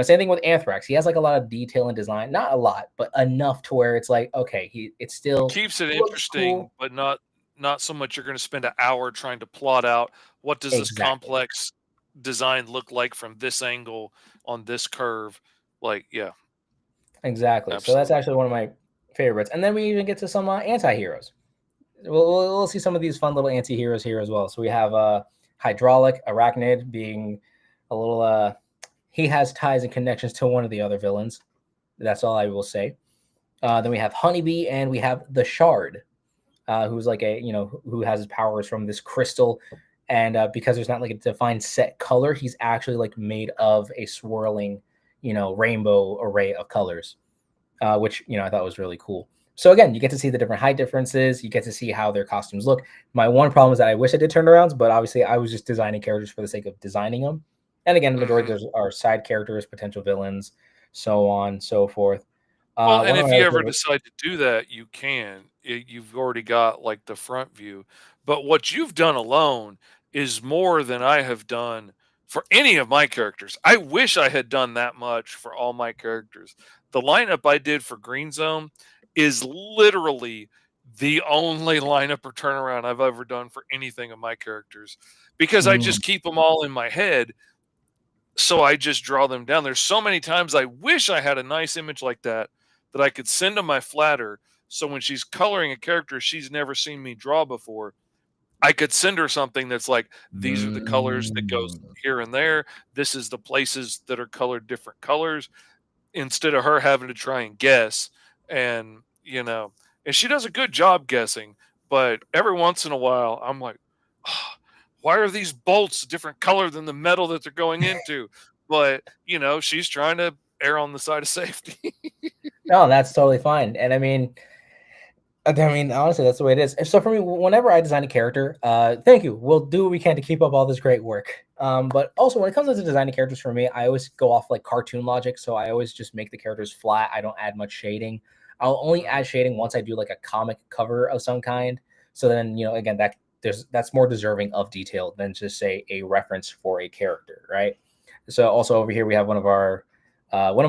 Same thing with Anthrax. He has like a lot of detail and design, not a lot, but enough to where it's like, okay, it It still keeps it looks interesting, cool. but not so much you're going to spend an hour trying to plot out what does this Exactly. complex design look like from this angle on this curve. Like, yeah, Exactly. So that's absolutely. actually one of my favorites. And then we even get to some anti-heroes. We'll see some of these fun little anti-heroes here as well. So we have Hydraulic Arachnid being a little he has ties and connections to one of the other villains. That's all I will say. Then we have Honeybee and we have the Shard, who's like who has his powers from this crystal. And because there's not like a defined set color, he's actually like made of a swirling, rainbow array of colors, which I thought was really cool. So again, you get to see the different height differences. You get to see how their costumes look. My one problem is that I wish I did turnarounds, but obviously I was just designing characters for the sake of designing them. And again, the majority Hmm. of those are side characters, potential villains, so on, so forth. Well, and One of if my you other ever favorite, decide to do that, you can. You've already got like the front view. But what you've done alone is more than I have done for any of my characters. I wish I had done that much for all my characters. The lineup I did for Green Zone is literally the only lineup or turnaround I've ever done for anything of my characters because I mm, just keep them all in my head. So I just draw them down. There's so many times I wish I had a nice image like that that I could send to my flatter. So when she's coloring a character she's never seen me draw before, I could send her something that's like, these are the colors that goes Mm. here and there. This is the places that are colored different colors, instead of her having to try and guess. And, and she does a good job guessing, but every once in a while I'm like, "Ah, why are these bolts a different color than the metal that they're going into?" But, she's trying to err on the side of safety. No, that's totally fine. And I mean, honestly, that's the way it is. So for me, whenever I design a character, thank you. We'll do what we can to keep up all this great work. But also, when it comes to designing characters for me, I always go off like cartoon logic. So I always just make the characters flat. I don't add much shading. I'll only Mhm. add shading once I do like a comic cover of some kind. So then, again, that's more deserving of detail than just say a reference for a character, right? So also over here we have one of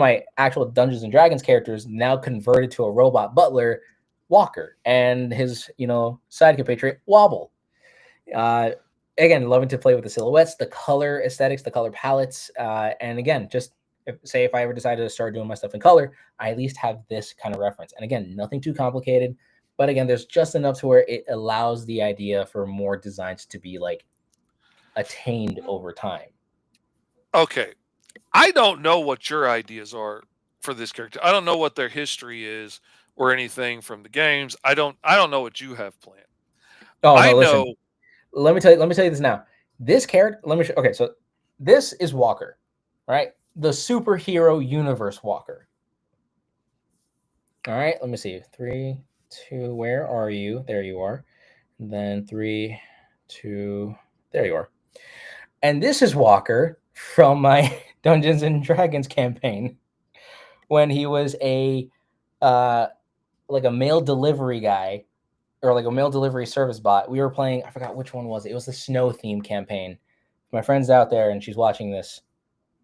my actual Dungeons and Dragons characters now converted to a robot butler, Walker, and his side compatriot Wobble. Uh, Again, loving to play with the silhouettes, the color aesthetics, the color palettes, and again, just if I ever decided to start doing my stuff in color, I at least have this kind of reference. And again, nothing too complicated, but again, there's just enough to where it allows the idea for more designs to be like attained over time. Okay. I don't know what your ideas are for this character. I don't know what their history is or anything from the games. I don't know what you have planned. Oh I no, listen, know. let me tell you this now. This character, okay, so this is Walker, right? The superhero universe Walker. All right, let me see. 3, 2, where are you? There you are. And then 3, 2, there you are. And this is Walker from my Dungeons and Dragons campaign when he was a uh like a mail delivery guy, or like a mail delivery service bot. We were playing, I forgot which one was it. It was the snow theme campaign. My friend's out there and she's watching this.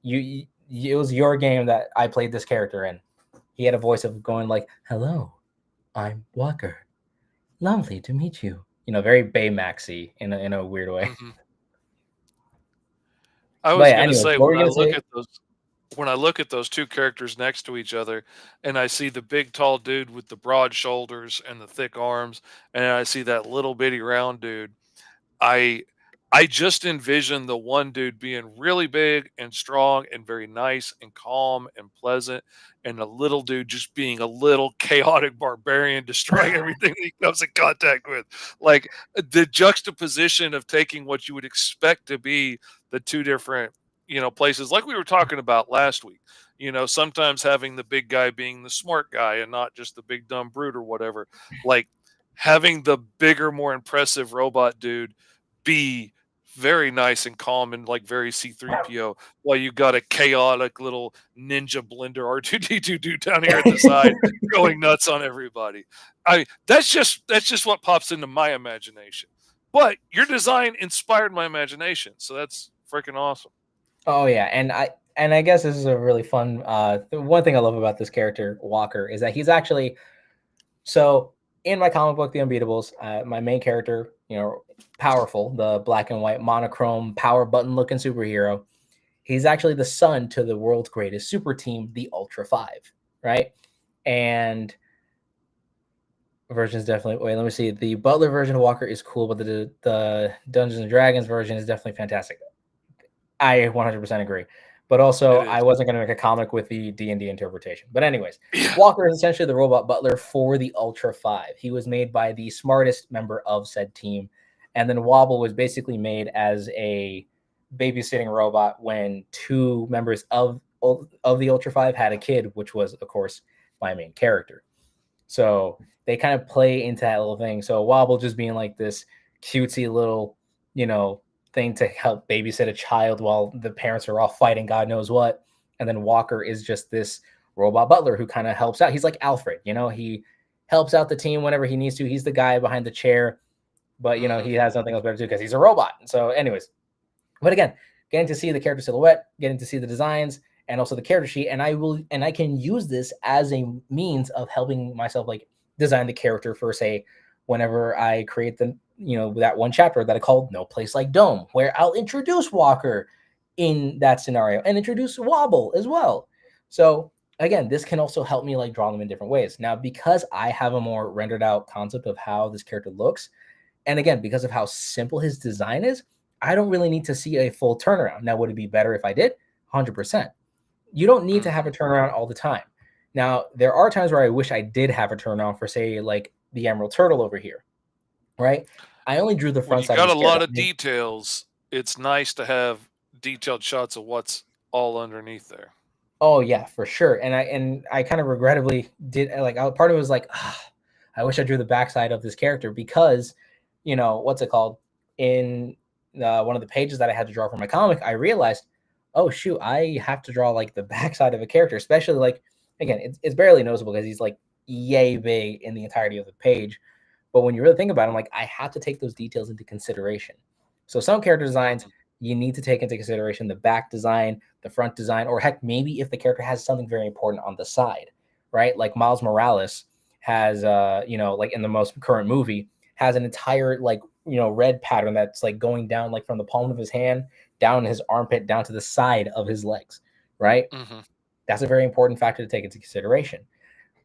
It was your game that I played this character in. He had a voice of going like, "Hello, I'm Walker. Lovely to meet you." Very Baymaxy in a weird way. Mhm. I But was yeah, gonna anyways, say, what were you gonna say? when I look at those two characters next to each other, and I see the big tall dude with the broad shoulders and the thick arms, and I see that little bitty round dude, I I just envision the one dude being really big and strong and very nice and calm and pleasant, and the little dude just being a little chaotic barbarian, destroying everything that he comes in contact with. Like, the juxtaposition of taking what you would expect to be the two different, places, like we were talking about last week. Sometimes having the big guy being the smart guy and not just the big dumb brute or whatever. Like, having the bigger, more impressive robot dude be very nice and calm and like very C3PO, while you got a chaotic little ninja blender R2D2 dude down here at the side going nuts on everybody. That's just what pops into my imagination. But your design inspired my imagination, so that's freaking awesome. Oh yeah, and I guess this is a really fun. The one thing I love about this character Walker is that he's actually, so in my comic book, The Unbeatables, my main character, powerful, the black and white monochrome power button looking superhero. He's actually the son to the world's greatest super team, the Ultra Five, right? And version is definitely, wait. Let me see. The Butler version of Walker is cool, but the Dungeons and Dragons version is definitely fantastic. I 100% agree. But also, It I is. wasn't going to make a comic with the D&D interpretation. But anyways, Yeah. Walker is essentially the robot butler for the Ultra 5. He was made by the smartest member of said team. And then Wobble was basically made as a babysitting robot when two members of the Ultra 5 had a kid, which was, of course, my main character. So they kind of play into that little thing. So Wobble just being like this cutesy little, you know, thing to help babysit a child while the parents are off fighting God knows what. And then Walker is just this robot butler who kind of helps out. He's like Alfred, he helps out the team whenever he needs to. He's the guy behind the chair, but Mhm. he has nothing else better to do because he's a robot. So, anyways, but again, getting to see the character silhouette, getting to see the designs, and also the character sheet, and I can use this as a means of helping myself like design the character for, say, whenever I create that one chapter that I called No Place Like Dome, where I'll introduce Walker in that scenario and introduce Wobble as well. So again, this can also help me like draw them in different ways. Now, because I have a more rendered out concept of how this character looks, and again, because of how simple his design is, I don't really need to see a full turnaround. Now, would it be better if I did? 100%. You don't need to have a Mhm. turnaround all the time. Now, there are times where I wish I did have a turnaround for, say, like the Emerald Turtle over here, right? I only drew the When front you side of got his a character. lot of details, it's nice to have detailed shots of what's all underneath there. Oh yeah, for sure. And I kind of regrettably did like part of it was like, I wish I drew the backside of this character because, what's it called? In one of the pages that I had to draw for my comic, I realized, oh shoot, I have to draw like the backside of a character, especially like again, it's barely noticeable because he's like yay big in the entirety of the page. But when you really think about it, I'm like, I have to take those details into consideration. So some character designs Mhm. you need to take into consideration the back design, the front design, or heck, maybe if the character has something very important on the side, right? Like Miles Morales has, like in the most current movie, has an entire like red pattern that's like going down like from the palm of his hand down his armpit down to the side of his legs, right? Mhm. That's a very important factor to take into consideration.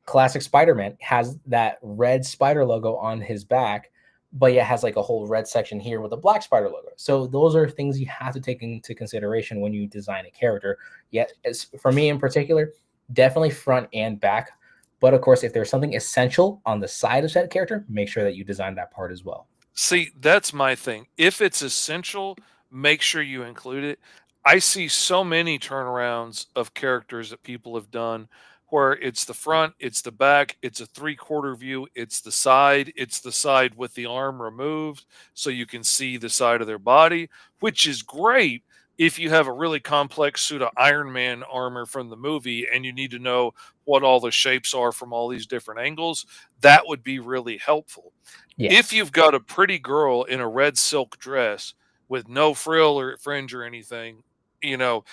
Classic Spider-Man has that red spider logo on his back, but yet has like a whole red section here with a black spider logo. So those are things you have to take into consideration when you design a character. Yet, as for me in particular, definitely front and back. But of course, if there's something essential on the side of said character, make sure that you design that part as well. See, that's my thing. If it's essential, make sure you include it. I see so many turnarounds of characters that people have done where it's the front, it's the back, it's a three-quarter view, it's the side with the arm removed so you can see the side of their body, which is great if you have a really complex suit of Iron Man armor from the movie and you need to know what all the shapes are from all these different angles. That would be really helpful. If Yes. you've got a pretty girl in a red silk dress with no frill or fringe or anything, you know,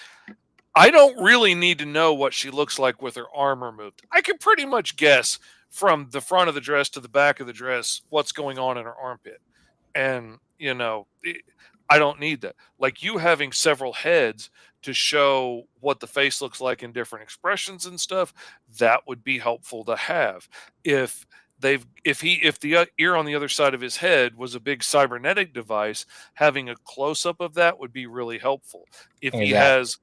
I don't really need to know what she looks like with her arm removed. I can pretty much guess from the front of the dress to the back of the dress what's going on in her armpit. And, I don't need that. Like you having several heads to show what the face looks like in different expressions and stuff, that would be helpful to have. If if the ear on the other side of his head was a big cybernetic device, having a close up of that would be really helpful. If he Exactly. has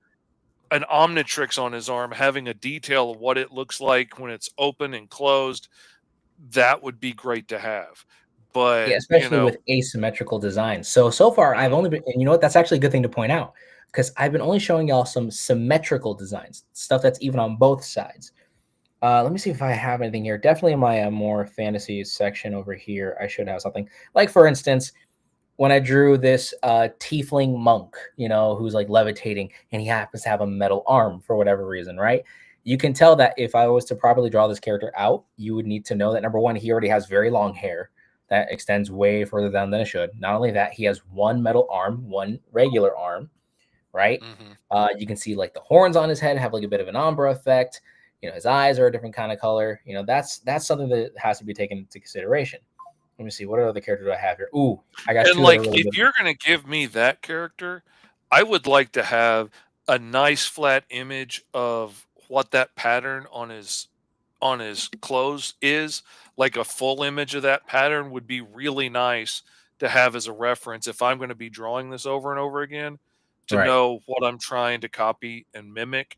an omnitrix on his arm, having a detail of what it looks like when it's open and closed, that would be great to have. Yeah, But, especially with asymmetrical designs. So far, I've mm, only been, and you know what? That's actually a good thing to point out because I've been only showing y'all some symmetrical designs, stuff that's even on both sides. Let me see if I have anything here. Definitely in my more fantasy section over here, I should have something. Like for instance, when I drew this tiefling monk, who's like levitating, and he happens to have a metal arm for whatever reason, right? You can tell that if I was to properly draw this character out, you would need to know that number one, he already has very long hair that extends way further down than it should. Not only that, he has one metal arm, one regular arm, right? mhm. You can see like the horns on his head have like a bit of an ombre effect. His eyes are a different kind of color. That's something that has to be taken into consideration. Let me see what other character do I have here. Ooh, I got And, two that are like, really if good. you're gonna give me that character, I would like to have a nice flat image of what that pattern on his clothes is, like, a full image of that pattern would be really nice to have as a reference if I'm gonna be drawing this over and over again, to Right. know what I'm trying to copy and mimic,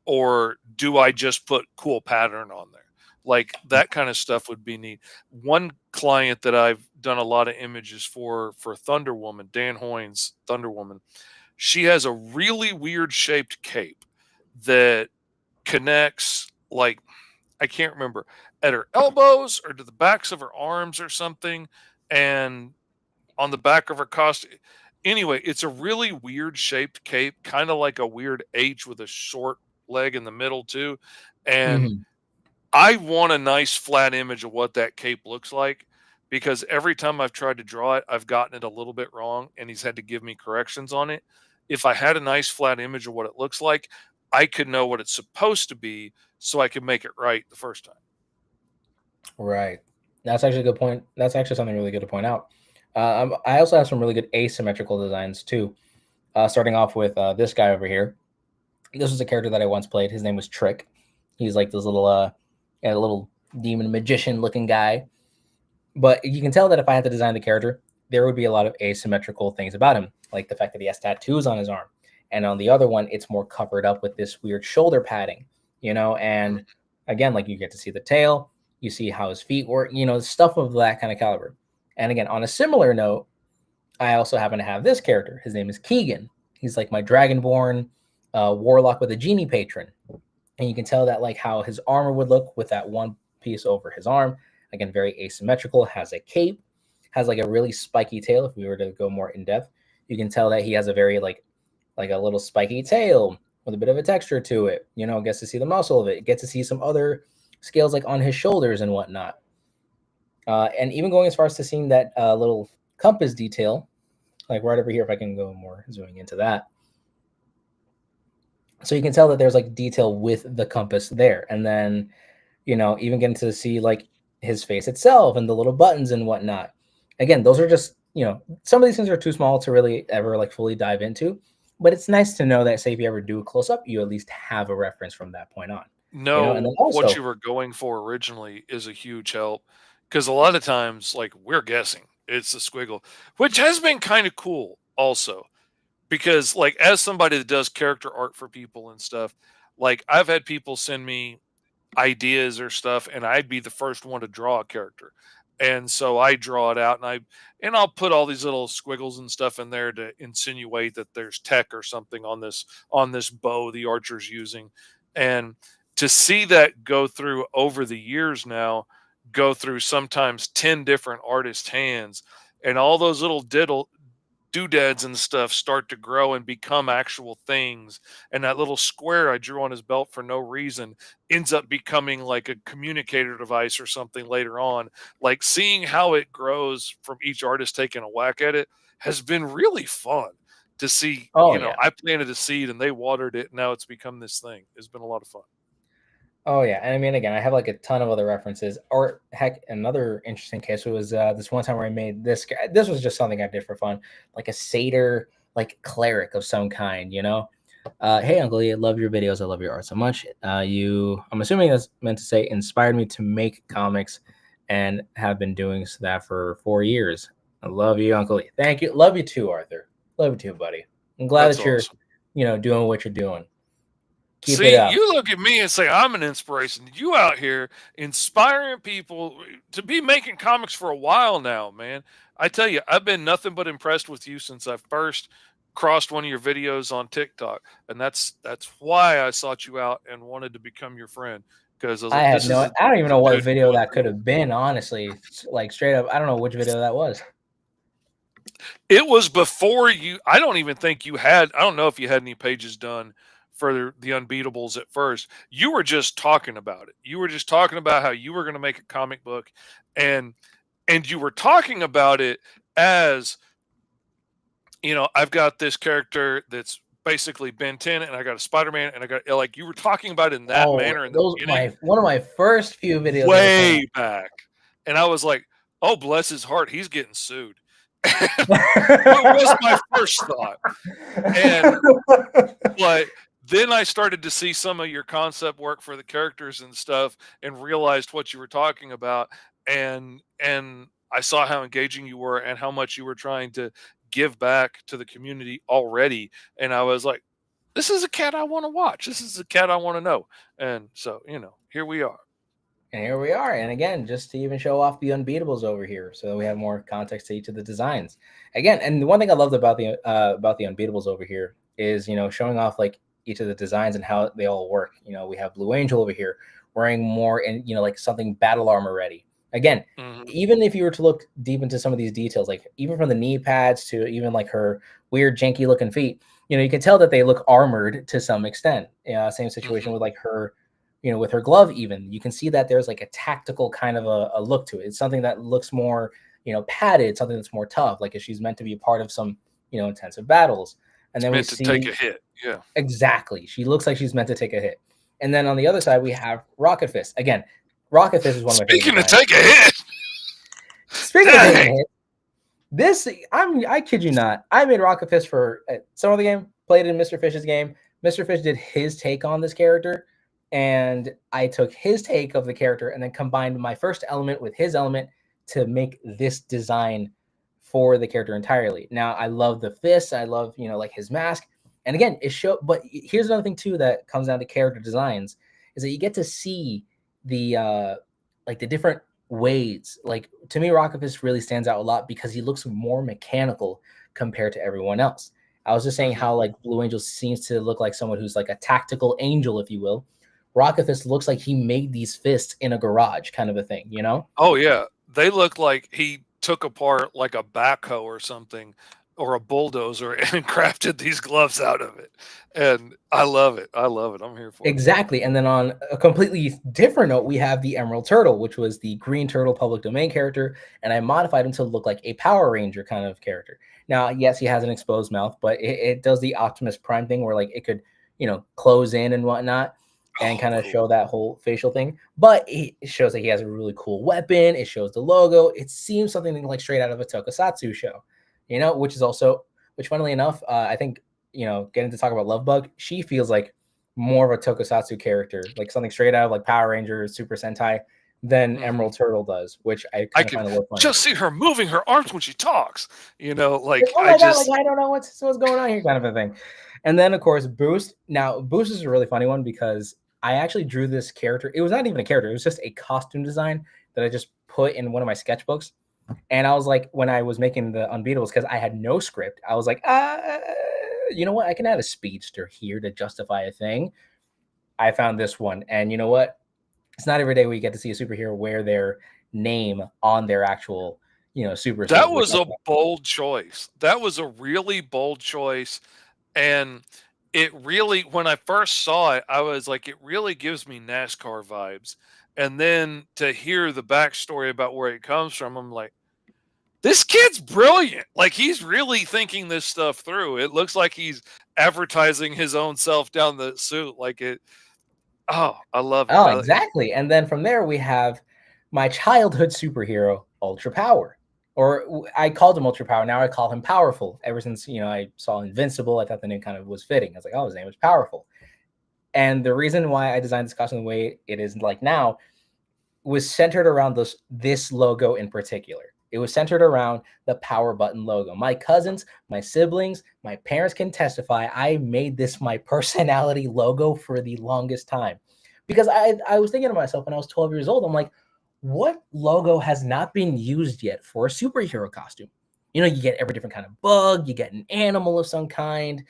or do I just put cool pattern on there? Like that kind of stuff would be neat. One client that I've done a lot of images for Thunder Woman, Dan Hoynes Thunder Woman, she has a really weird shaped cape that connects like I can't remember at her elbows or to the backs of her arms or something, and on the back of her costume. Anyway, it's a really weird shaped cape, kind of like a weird H with a short leg in the middle too. And Mhm. I want a nice flat image of what that cape looks like because every time I've tried to draw it, I've gotten it a little bit wrong and he's had to give me corrections on it. If I had a nice flat image of what it looks like, I could know what it's supposed to be so I could make it right the first time. Right. That's actually a good point. That's actually something really good to point out. I also have some really good asymmetrical designs too. Starting off with this guy over here. This was a character that I once played. His name was Trick. He's like this little a little demon magician looking guy. But you can tell that if I had to design the character, there would be a lot of asymmetrical things about him, like the fact that he has tattoos on his arm, and on the other one, it's more covered up with this weird shoulder padding, Mhm. And again, like you get to see the tail, you see how his feet work, stuff of that kind of caliber. And again, on a similar note, I also happen to have this character. His name is Keegan. He's like my dragonborn warlock with a genie patron, and you can tell that like how his armor would look with that one piece over his arm. Again, very asymmetrical. Has a cape, has like a really spiky tail. If we were to go more in depth, you can tell that he has a very like a little spiky tail with a bit of a texture to it. Gets to see the muscle of it. Gets to see some other scales like on his shoulders and whatnot. And even going as far as to seeing that little compass detail, like right over here, if I can go more zooming into that. So you can tell that there's like detail with the compass there. And then, even getting to see like his face itself and the little buttons and whatnot. Again, those are just, some of these things are too small to really ever like fully dive into. But it's nice to know that, say, if you ever do a close up, you at least have a reference from that point on. And then Know what also, you were going for originally is a huge help, because a lot of times, like, we're guessing it's a squiggle, which has been kind of cool also. Because, like, as somebody that does character art for people and stuff, like, I've had people send me ideas or stuff, and I'd be the first one to draw a character. And so I draw it out, and I'll put all these little squiggles and stuff in there to insinuate that there's tech or something on this bow the archer's using. And to see that go through over the years now, go through sometimes 10 different artists' hands, and all those little doodads and stuff start to grow and become actual things. And that little square I drew on his belt for no reason ends up becoming like a communicator device or something later on. Like, seeing how it grows from each artist taking a whack at it has been really fun to see. oh yeah. I planted a seed and they watered it. And now it's become this thing. It's been a lot of fun. Oh yeah, and I mean, again, I have like a ton of other references. Or heck, another interesting case was this one time where I made this. This was just something I did for fun, like a satyr, like cleric of some kind. Hey Uncle Lee, I love your videos. I love your art so much. I'm assuming that's meant to say, inspired me to make comics, and have been doing that for 4 years. I love you, Uncle Lee. Thank you. Love you too, Arthur. Love you too, buddy. I'm glad That's that you're, awesome. doing what you're doing. Keep it See, up. you look at me and say I'm an inspiration. You out here inspiring people to be making comics for a while now, man. I tell you, I've been nothing but impressed with you since I first crossed one of your videos on TikTok, and that's why I sought you out and wanted to become your friend, because I was I like, have no. I don't this even is a know what dude video going that through could it. have been. Honestly, like straight up, I don't know which video that was. It was before you. I don't even think you had. I don't know if you had any pages done for the Unbeatables at first. You were just talking about it. You were just talking about how you were going to make a comic book, and you were talking about it as, I've got this character that's basically Ben 10, and I got a Spider-Man, and I got, like, you were talking about it in that Oh, manner in the those beginning, my one of my first few videos ever came way back, and I was like, oh, bless his heart, he's getting sued. What was my first thought? And but then I started to see some of your concept work for the characters and stuff, and realized what you were talking about, and I saw how engaging you were and how much you were trying to give back to the community already, and I was like, this is a cat I want to watch. This is a cat I want to know. And so, here we are. And here we are. And again, just to even show off the unbeatables over here, so that we have more context to each of the designs. Again, and the one thing I loved about the unbeatables over here is showing off like each of the designs and how they all work. We have Blue Angel over here wearing more and like something battle armor ready. Again, Mhm. even if you were to look deep into some of these details, like even from the knee pads to even like her weird janky looking feet, you can tell that they look armored to some extent. Same situation Mhm. with like her with her glove, even you can see that there's like a tactical kind of a look to it. It's something that looks more, padded, something that's more tough, like if she's meant to be a part of some, intensive battles. And It's then we meant to take a see hit. Yeah. exactly, she looks like she's meant to take a hit. And then on the other side, we have Rocket Fist. Again, Rocket Fist is one of my favorite Speaking of designs. take a hit, Speaking of taking a dang. hit, I kid you not, I made Rocket Fist for some of the game, played it in Mr. Fish's game. Mr. Fish did his take on this character, and I took his take of the character and then combined my first element with his element to make this design for the character entirely. Now I love the fists, I love, like his mask. And again, it show but here's another thing too that comes down to character designs is that you get to see the like the different ways. Like to me, Rockafist really stands out a lot because he looks more mechanical compared to everyone else. I was just saying Hmm. how like Blue Angel seems to look like someone who's like a tactical angel, if you will. Rockafist looks like he made these fists in a garage, kind of a thing, you know? Oh yeah, they look like he took apart like a backhoe or something, or a bulldozer, and crafted these gloves out of it. And I love it. I love it. I'm here for it. Exactly. And then on a completely different note, we have the Emerald Turtle, which was the Green Turtle public domain character, and I modified him to look like a Power Ranger kind of character. Now, yes, he has an exposed mouth, but it does the Optimus Prime thing where like it could, close in and whatnot and Oh, kind of show cool. that whole facial thing. But it shows that he has a really cool weapon. It shows the logo. It seems something like straight out of a Tokusatsu show, which is also, which funnily enough, I think, getting to talk about Love Bug, she feels like more of a tokusatsu character, like something straight out of like Power Rangers, Super Sentai, than Hmm. Emerald Turtle does, which I I kind of can find a little funny. just see her moving her arms when she talks. Like, Like oh I my god, like just I don't know what's going on here, kind of a thing. And then of course Boost. Now Boost is a really funny one because I actually drew this character. It was not even a character; it was just a costume design that I just put in one of my sketchbooks. And I was like, when I was making the Unbeatables, because I had no script, I was like, you know what? I can add a speedster here to justify a thing. I found this one, and you know what? It's not every day we get to see a superhero wear their name on their actual, super that suit, which was a bold choice. That was a really bold choice. And it really, when I first saw it, I was like, it really gives me NASCAR vibes. And then to hear the backstory about where it comes from, I'm like, this kid's brilliant. Like he's really thinking this stuff through. It looks like he's advertising his own self down the suit. Like it. Oh, I love it. oh, exactly. And then from there we have my childhood superhero, Ultra Power, or I called him Ultra Power. Now I call him Powerful. Ever since I saw Invincible, I thought the name kind of was fitting. I was like, oh, his name was Powerful. And the reason why I designed this costume the way it is like now was centered around this logo in particular. It was centered around the power button logo. My cousins, my siblings, my parents can testify. I made this my personality logo for the longest time because I was thinking to myself when I was 12 years old, I'm like, what logo has not been used yet for a superhero costume? You get every different kind of bug, you get an animal of some kind,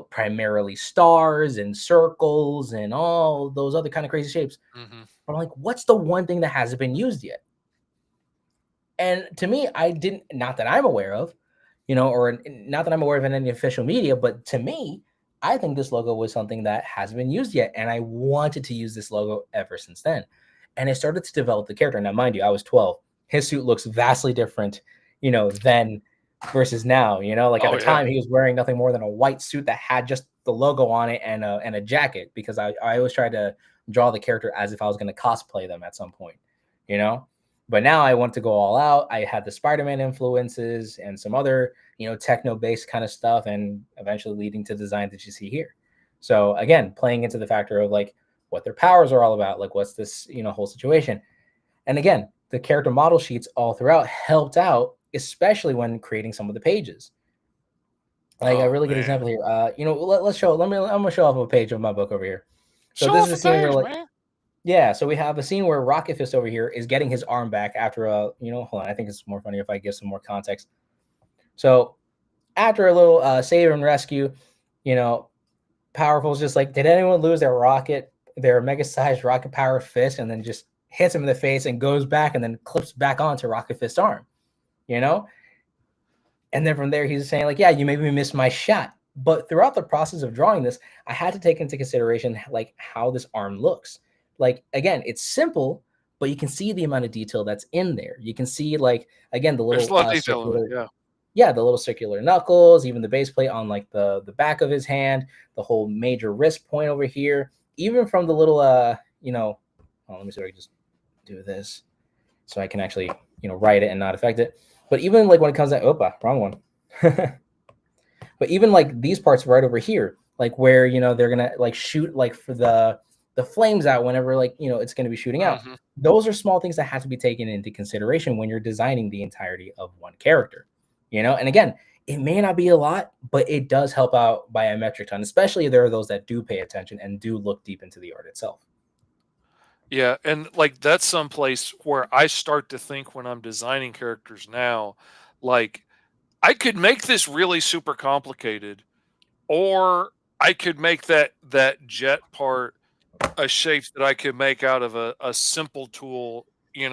primarily stars and circles and all those other kind of crazy shapes. hmm But I'm like, what's the one thing that hasn't been used yet? And to me, I didn't, not that I'm aware of, or not that I'm aware of in any official media, but to me, I think this logo was something that hasn't been used yet. And I wanted to use this logo ever since then. And I started to develop the character. Now, mind you, I was 12. His suit looks vastly different, then versus now. Like at Oh the yeah. time, he was wearing nothing more than a white suit that had just the logo on it and a jacket because I always tried to draw the character as if I was going to cosplay them at some point, you know? But now I want to go all out. I had the Spider-Man influences and some other, techno-based kind of stuff, and eventually leading to design that you see here. So again, playing into the factor of like what their powers are all about, like what's this, whole situation. And again, the character model sheets all throughout helped out, especially when creating some of the pages. Like a Oh really good man. example here. Let's show. I'm gonna show off a page of my book over here. So Show this is off a a scene where page, like man. yeah, so we have a scene where Rocket Fist over here is getting his arm back after hold on, I think it's more funny if I give some more context. So after a little save and rescue, you know, Powerful's just like, did anyone lose their mega sized rocket power fist? And then just hits him in the face and goes back and then clips back onto Rocket Fist's arm, you know? And then from there, he's saying, like, yeah, you made me miss my shot. But throughout the process of drawing this, I had to take into consideration like how this arm looks. Like again, it's simple, but you can see the amount of detail that's in there. You can see like again the There's little a lot of detail in it. circular, Yeah. yeah, the little circular knuckles, even the base plate on like the back of his hand, the whole major wrist point over here, even from the little let me see if I can just do this so I can actually write it and not affect it. But even like when it comes to wrong one. But even like these parts right over here, like where they're gonna like shoot like for the the flames out whenever like it's going to be shooting out. Hmm. Those are small things that have to be taken into consideration when you're designing the entirety of one character. And again, it may not be a lot, but it does help out by a metric ton, especially if there are those that do pay attention and do look deep into the art itself. Yeah, and like that's some place where I start to think when I'm designing characters now, like I could make this really super complicated, or I could make that jet part a shape that I could make out of a simple tool, in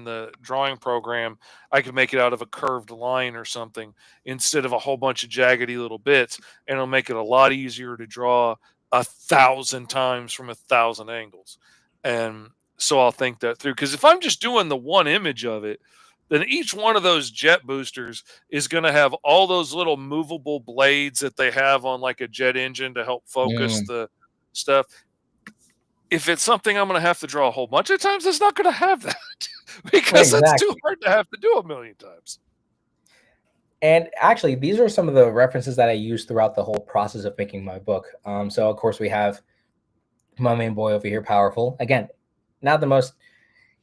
the drawing program. I could make it out of a curved line or something instead of a whole bunch of jaggedy little bits, and it'll make it a lot easier to draw 1,000 times from 1,000 angles. And so I'll think that through, because if I'm just doing the one image of it, then each one of those jet boosters is going to have all those little movable blades that they have on like a jet engine to help focus Mm, the stuff. If it's something I'm gonna have to draw a whole bunch of times, it's not gonna have that because that's too exactly. hard to have to do a million times. And actually, these are some of the references that I use throughout the whole process of making my book. So of course we have my main boy over here, powerful. Again, not the most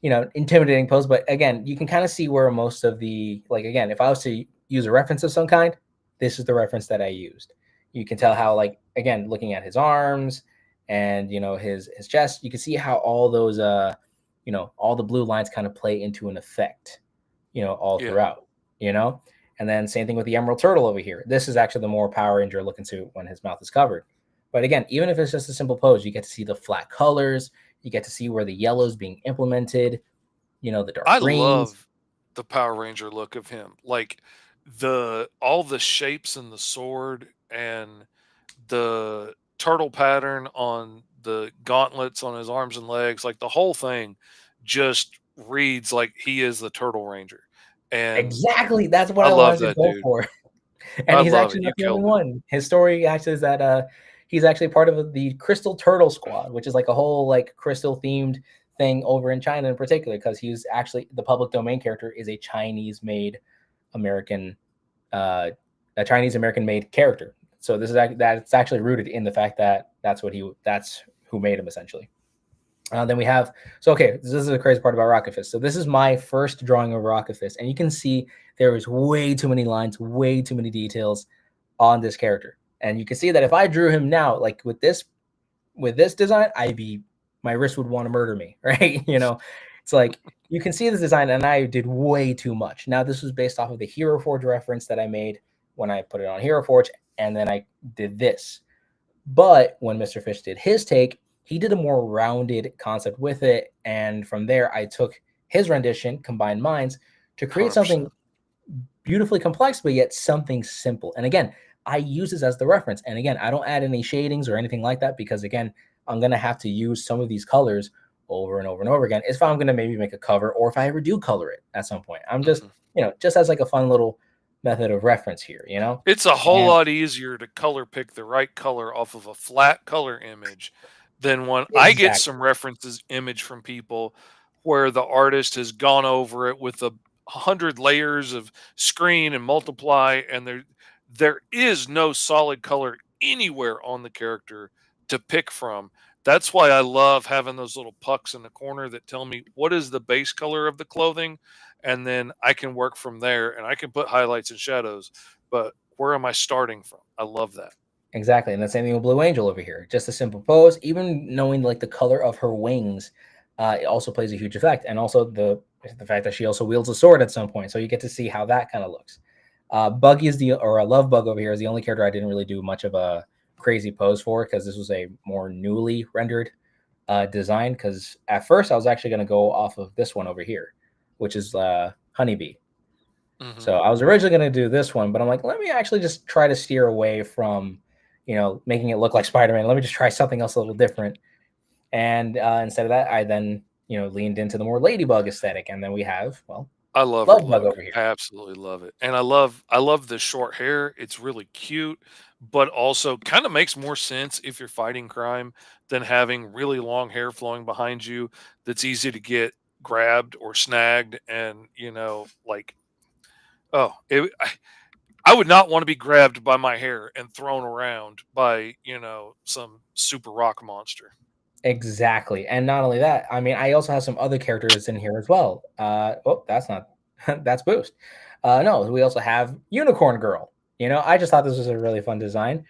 intimidating pose, but again, you can kind of see where most of the like again, if I was to use a reference of some kind, this is the reference that I used. You can tell Mhm. how like again, looking at his arms and his chest, you can see how all those all the blue lines kind of play into an effect, all Yeah. throughout, you know? And then same thing with the emerald turtle over here. This is actually the more Power Ranger looking suit when his mouth is covered. But again, even if it's just a simple pose, you get to see the flat colors, you get to see where the yellow is being implemented, the dark I greens. love the Power Ranger look of him. Like, the all the shapes in the sword and the turtle pattern on the gauntlets on his arms and legs, like, the whole thing just reads like he is the Turtle Ranger, and Exactly. That's what I I love wanted to that go dude. for. And I he's love actually it. not You the only killed it. one. His story actually is that he's actually part of the Crystal Turtle Squad, which is like a whole like crystal themed thing over in China in particular, because he's actually the public domain character is a Chinese made American uh a Chinese American made character. So that's actually rooted in the fact that that's who made him essentially. Then we have okay. This is the crazy part about Rocket Fist. So this is my first drawing of Rocket Fist, and you can see there is way too many lines, way too many details on this character, and you can see that if I drew him now, like with this design, I'd be my wrist would want to murder me, right? It's like you can see this design, and I did way too much. Now this was based off of the Hero Forge reference that I made when I put it on Hero Forge, and then I did this. But when Mr. Fish did his take, he did a more rounded concept with it. And from there, I took his rendition, combined minds, to create 100%. something beautifully complex, but yet something simple. And again, I use this as the reference. And again, I don't add any shadings or anything like that because, again, I'm going to have to use some of these colors over and over and over again if I'm going to maybe make a cover or if I ever do color it at some point. I'm just, Mhm. just as like a fun little method of reference here. It's a whole And lot easier to color pick the right color off of a flat color image than when I get exactly. some references image from people where the artist has gone over it with 100 layers of screen and multiply, and there is no solid color anywhere on the character to pick from. That's why I love having those little pucks in the corner that tell me what is the base color of the clothing, and then I can work from there and I can put highlights and shadows, but where am I starting from? I love that. Exactly, and the same thing with Blue Angel over here. Just a simple pose. Even knowing like the color of her wings, it also plays a huge effect, and also the fact that she also wields a sword at some point. So you get to see how that kind of looks. Buggy is or I love Bug over here is the only character I didn't really do much of a crazy pose for because this was a more newly rendered design. Because at first I was actually going to go off of this one over here, which is Honeybee. Hmm. So I was originally going to do this one, but I'm like, let me actually just try to steer away from, making it look like Spider-Man. Let me just try something else a little different. And instead of that, I then, leaned into the more Ladybug aesthetic. And then we have, well, I love her Lovebug look. over here. I absolutely love it. And I love the short hair. It's really cute, but also kind of makes more sense if you're fighting crime than having really long hair flowing behind you that's easy to get grabbed or snagged, and like, oh, I would not want to be grabbed by my hair and thrown around by, some super rock monster. Exactly. And not only that, I mean, I also have some other characters in here as well. Oh, that's not that's Boost. No, we also have Unicorn Girl. You know, I just thought this was a really fun design.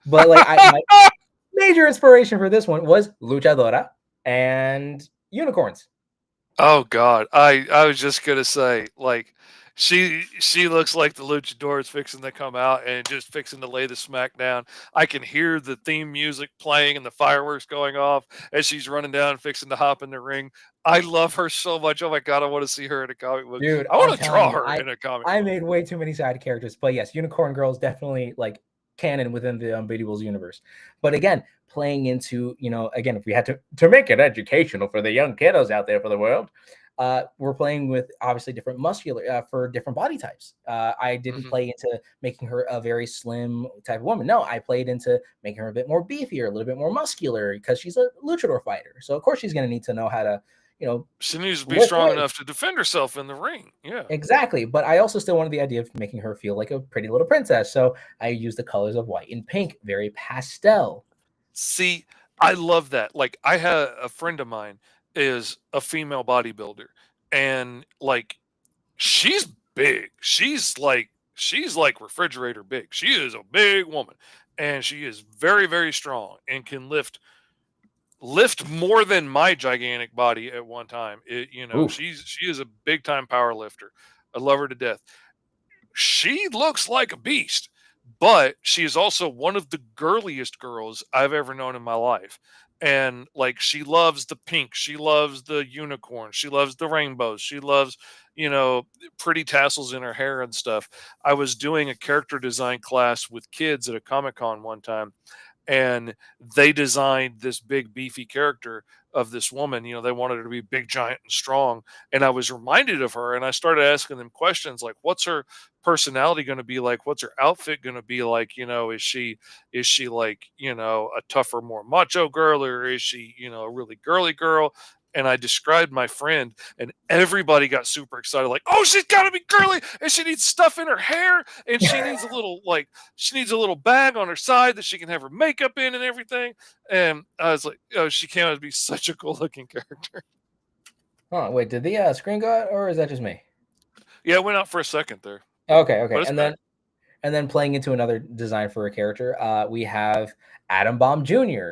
But like my major inspiration for this one was Luchadora and unicorns. Oh God, I was just gonna say, like, she looks like the luchador is fixing to come out and just fixing to lay the smack down. I can hear the theme music playing and the fireworks going off as she's running down, fixing to hop in the ring. I love her so much. Oh my God, I want to see her in a comic book. Dude, I I'm want to telling draw you, her I in a comic I book. made way too many side characters, but yes, Unicorn Girl is definitely like canon within the Unbeatables universe. But again, playing into, you know, again, if we had to make it educational for the young kiddos out there for the world, we're playing with obviously different muscular for different body types. I didn't Hmm. play into making her a very slim type of woman. No, I played into making her a bit more beefier, a little bit more muscular because she's a luchador fighter. So of course she's going to need to know how to, you know, She needs to be lift strong weights. enough to defend herself in the ring. Yeah. Exactly, but I also still wanted the idea of making her feel like a pretty little princess, so I used the colors of white and pink, very pastel. See, I love that. Like, I had a friend of mine is a female bodybuilder, and like she's big. She's like refrigerator big. She is a big woman, and she is very very strong and can lift more than my gigantic body at one time. Oof. She is a big time power lifter. I love her to death. She looks like a beast, but she is also one of the girliest girls I've ever known in my life. And like she loves the pink, she loves the unicorn, she loves the rainbows, she loves, you know, pretty tassels in her hair and stuff. I was doing a character design class with kids at a Comic Con one time, and they designed this big beefy character of this woman. They wanted her to be big, giant, and strong. And I was reminded of her, and I started asking them questions like, what's her personality going to be like? What's her outfit going to be like? Is she like, a tougher, more macho girl, or is she, a really girly girl? And I described my friend, and everybody got super excited, like, oh, she's got to be girly, and she needs stuff in her hair, and she needs a little bag on her side that she can have her makeup in and everything. And I was like, oh, she came out to be such a cool looking character. Oh, wait, did the screen go out, or is that just me? Yeah, it went out for a second there, Okay, but okay, it's back. and then playing into another design for a character, we have Adam Bomb Jr.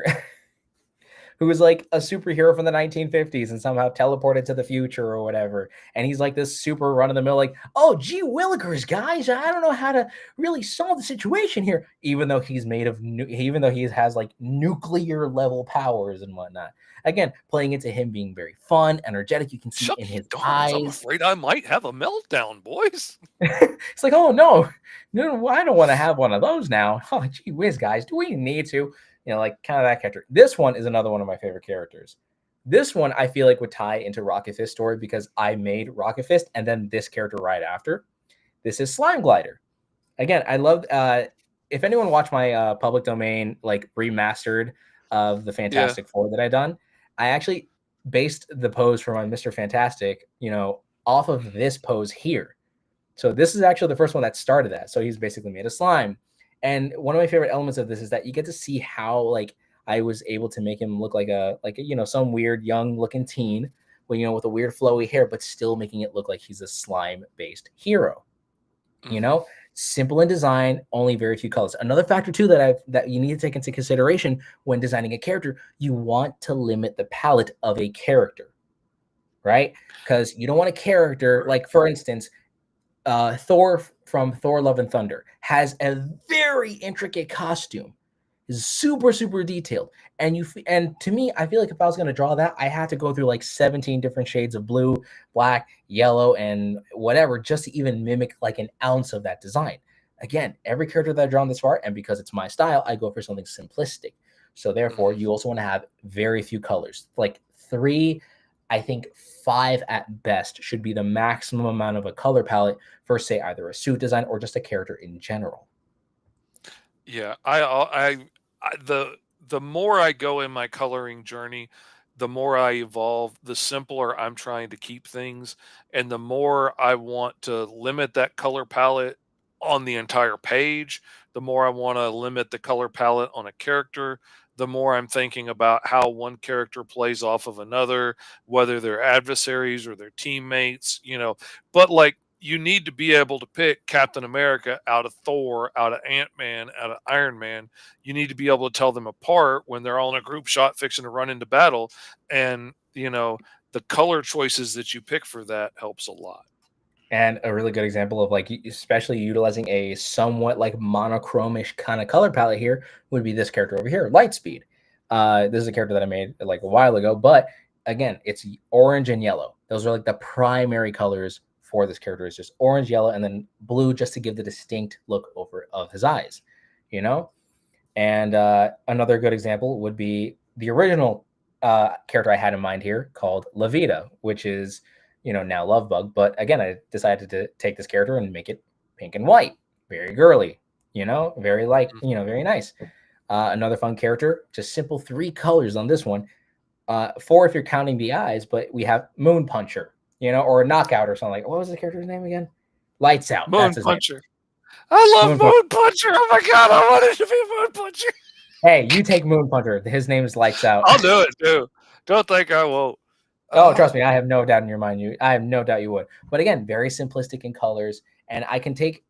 who was like a superhero from the 1950s and somehow teleported to the future or whatever. And he's like this super run of the mill, like, oh, gee willikers, guys, I don't know how to really solve the situation here. Even though he's made of, even though he has like nuclear level powers and whatnot. Again, playing into him being very fun, energetic. You can see in Chucky his Dons, I'm eyes. afraid I might have a meltdown, boys. It's like, oh no, no, I don't want to have one of those now. Oh, gee whiz, guys, do we need to? Like kind of that character. This one is another one of my favorite characters. This one I feel like would tie into Rocket Fist story because I made Rocket Fist and then this character right after. This is Slime Glider. Again, I love. If anyone watched my public domain like remastered of the Yeah. Fantastic Four that I done, I actually based the pose for my Mister Fantastic, off of this pose here. So this is actually the first one that started that. So he's basically made of slime. And one of my favorite elements of this is that you get to see how like I was able to make him look like some weird young looking teen, with a weird flowy hair, but still making it look like he's a slime based hero. You Hmm. know, simple in design, only very few colors. Another factor too that you need to take into consideration when designing a character, you want to limit the palette of a character, right? Because you don't want a character Right. like, for instance, Thor from Thor: Love and Thunder has a very intricate costume, is super super detailed, and to me, I feel like if I was going to draw that, I had to go through like 17 different shades of blue, black, yellow, and whatever just to even mimic like an ounce of that design. Again, every character that I've drawn this far, and because it's my style, I go for something simplistic. So therefore, Hmm. you also want to have very few colors, like three. I think five at best should be the maximum amount of a color palette for, say, either a suit design or just a character in general. Yeah. The more I go in my coloring journey, the more I evolve, the simpler I'm trying to keep things, and the more I want to limit that color palette. on the entire page, the more I want to limit the color palette on a character, the more I'm thinking about how one character plays off of another, whether they're adversaries or their teammates, you know. But like, you need to be able to pick Captain America out of Thor, out of Ant Man, out of Iron Man. You need to be able to tell them apart when they're all in a group shot fixing to run into battle. And, you know, the color choices that you pick for that helps a lot. And a really good example of like especially utilizing a somewhat like monochromish kind of color palette here would be this character over here, Lightspeed. This is a character that I made like a while ago, but again, it's orange and yellow. Those are like the primary colors for this character. Is just orange, yellow, and then blue, just to give the distinct look over of his eyes. You know, and another good example would be the original character I had in mind here called Levita, which is, now Lovebug. But again, I decided to take this character and make it pink and white, very girly, very like, very nice. Another fun character, just simple 3 colors on this one. 4 if you're counting the eyes, but we have Moon Puncher, or Knockout or something like. What was the character's name again? Lights Out. That's Moon his name. Puncher. I love Moon Puncher. Moon Puncher. Oh my god, I wanted to be Moon Puncher. Hey, you take Moon Puncher. His name is Lights Out. I'll do it too. Don't think I won't. Oh, trust me, I have no doubt in your mind. I have no doubt you would. But again, very simplistic in colors, and I can take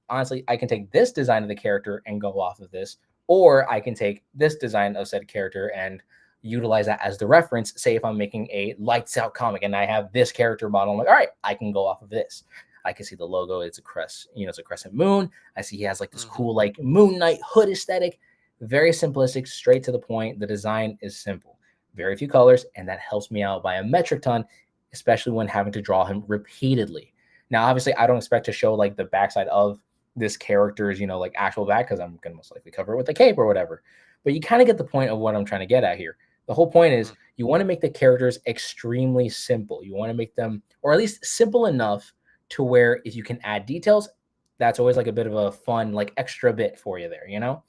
this design of the character and go off of this, or I can take this design of said character and utilize that as the reference. Say if I'm making a Lights Out comic and I have this character model, I'm like, all right, I can go off of this. I can see the logo; it's a crest, it's a crescent moon. I see he has like this cool like Moon Knight hood aesthetic. Very simplistic, straight to the point. The design is simple. Very few colors, and that helps me out by a metric ton, especially when having to draw him repeatedly. Now, obviously, I don't expect to show like the backside of this character's, like actual back, because I'm gonna most likely cover it with a cape or whatever. But you kind of get the point of what I'm trying to get at here. The whole point is you want to make the characters extremely simple. You want to make them, or at least simple enough to where if you can add details, that's always like a bit of a fun, like extra bit for you there.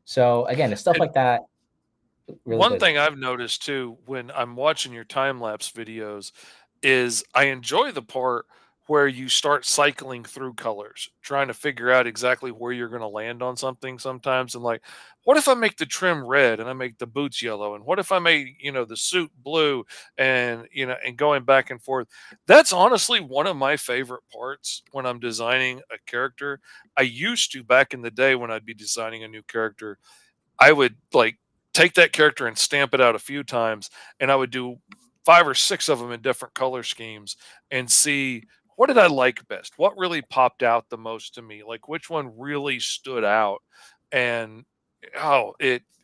So again, it's stuff like that. Really One good. thing I've noticed too when I'm watching your time lapse videos is I enjoy the part where you start cycling through colors, trying to figure out exactly where you're going to land on something sometimes. And like, what if I make the trim red and I make the boots yellow? And what if I make, the suit blue and, and going back and forth? That's honestly one of my favorite parts when I'm designing a character. I used to back in the day when I'd be designing a new character, I would like take that character and stamp it out a few times, and I would do 5 or 6 of them in different color schemes and see what did I like best? What really popped out the most to me? Like which one really stood out? And oh,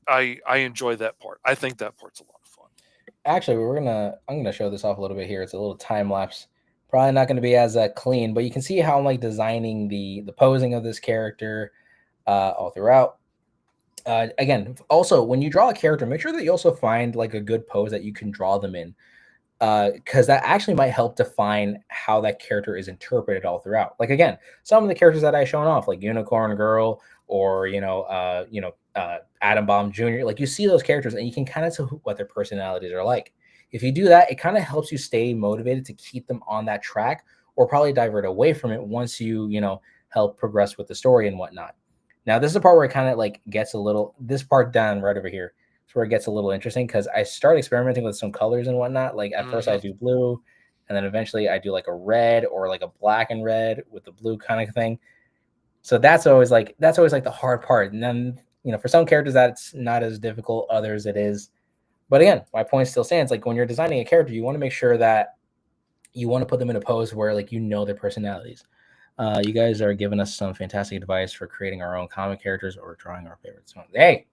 I enjoy that part. I think that part's a lot of fun. Actually, I'm gonna show this off a little bit here. It's a little time lapse. Probably not gonna be as clean, but you can see how I'm like designing the posing of this character all throughout. Again, also when you draw a character, make sure that you also find like a good pose that you can draw them in, because that actually might help define how that character is interpreted all throughout. Like again, some of the characters that I shown off, like Unicorn Girl or Atom Bomb Jr. Like you see those characters and you can kind of tell what their personalities are like. If you do that, it kind of helps you stay motivated to keep them on that track, or probably divert away from it once you help progress with the story and whatnot. Now, this is the part where it kind of like gets a little, this part down right over here is where it gets a little interesting, because I start experimenting with some colors and whatnot. Like at first I do blue, and then eventually I do like a red or like a black and red with the blue kind of thing. So that's always like the hard part. And then, for some characters that's not as difficult, others it is. But again, my point still stands. Like when you're designing a character, you want to make sure that you want to put them in a pose where like their personalities. You guys are giving us some fantastic advice for creating our own comic characters or drawing our favorites. Hey,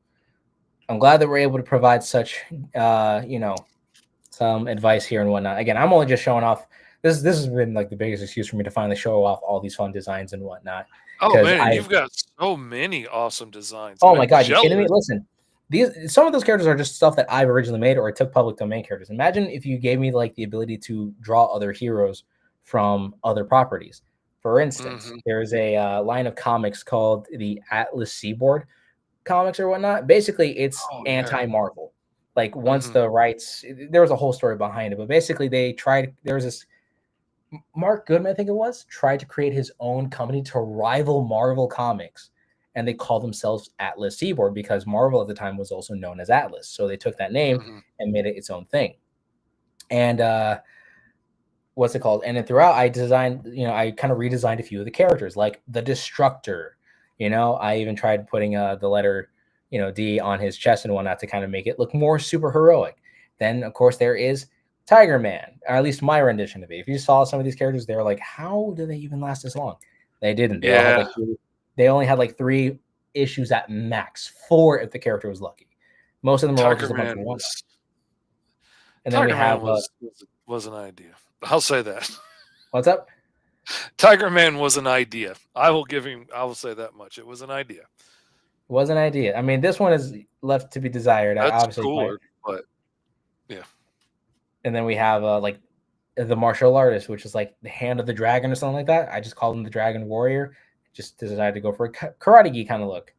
I'm glad that we're able to provide such, some advice here and whatnot. Again, I'm only just showing off. This has been like the biggest excuse for me to finally show off all these fun designs and whatnot. Oh man, you've got so many awesome designs. Oh I'm my god, you kidding me? jealous. Listen, some of those characters are just stuff that I've originally made, or I took public domain characters. Imagine if you gave me like the ability to draw other heroes from other properties. For instance, there's a line of comics called the Atlas Seaboard comics or whatnot. Basically, it's anti-Marvel. Like once the rights, there was a whole story behind it, but basically they tried. There was this Mark Goodman, I think it was, tried to create his own company to rival Marvel Comics. And they called themselves Atlas Seaboard because Marvel at the time was also known as Atlas. So they took that name Hmm. and made it its own thing. And what's it called? And then throughout, I designed, I kind of redesigned a few of the characters, like the Destructor. I even tried putting the letter, D on his chest and whatnot to kind of make it look more super heroic. Then, of course, there is Tiger Man, or at least my rendition of it. If you saw some of these characters, they're like, how do they even last this long? They didn't. They all had Yeah, like they only had like 3 issues at max, 4 if the character was lucky. Most of them were all Tiger just a bunch of Man one. was And then we Tiger Man have was an idea. I'll say that. what's up? Tiger Man was an idea. I will give him. I will say that much. It was an idea. Was an idea. I mean, this one is left to be desired. I That's obviously quite. cooler, but yeah. And then we have like the martial artist, which is like the hand of the dragon or something like that. I just called him the Dragon Warrior. Just decided to go for a karate kind of look.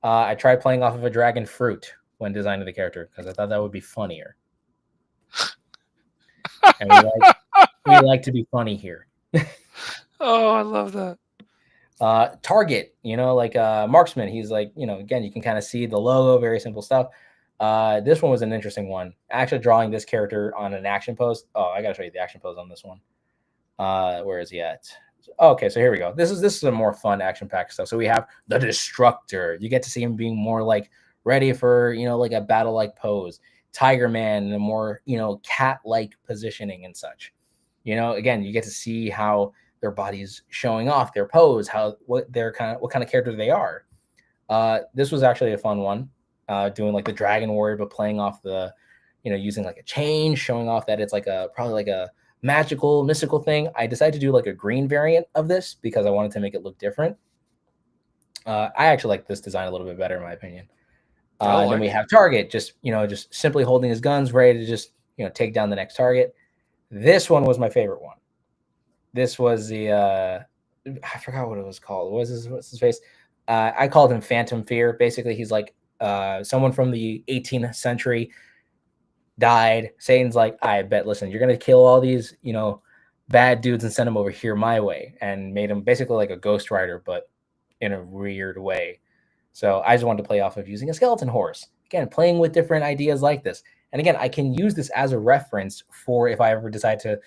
I tried playing off of a dragon fruit when designing the character because I thought that would be funnier. And we like to be funny here. Oh, I love that. Target, like marksman. He's like, again, you can kind of see the logo, very simple stuff. This one was an interesting one. Actually, drawing this character on an action pose. Oh, I gotta show you the action pose on this one. Where is he at? Okay, so here we go. This is a more fun action pack stuff. So we have the Destructor. You get to see him being more like ready for like a battle like pose. Tiger Man in a more cat like positioning and such. Again, you get to see how their bodies showing off their pose, what kind of character they are. This was actually a fun one, doing like the Dragon Warrior, but playing off the, using like a chain, showing off that it's like probably like a magical, mystical thing. I decided to do like a green variant of this because I wanted to make it look different. I actually like this design a little bit better, in my opinion. I And then we like it. have Target, just simply holding his guns, ready to just take down the next target. This one was my favorite one. This was the I forgot what it was called. What's his face? I called him Phantom Fear. Basically, he's like someone from the 18th century died. Satan's like, I bet, listen, you're gonna kill all these, bad dudes and send them over here my way, and made him basically like a Ghost Rider, but in a weird way. So I just wanted to play off of using a skeleton horse. Again, playing with different ideas like this. And again, I can use this as a reference for if I ever decide to,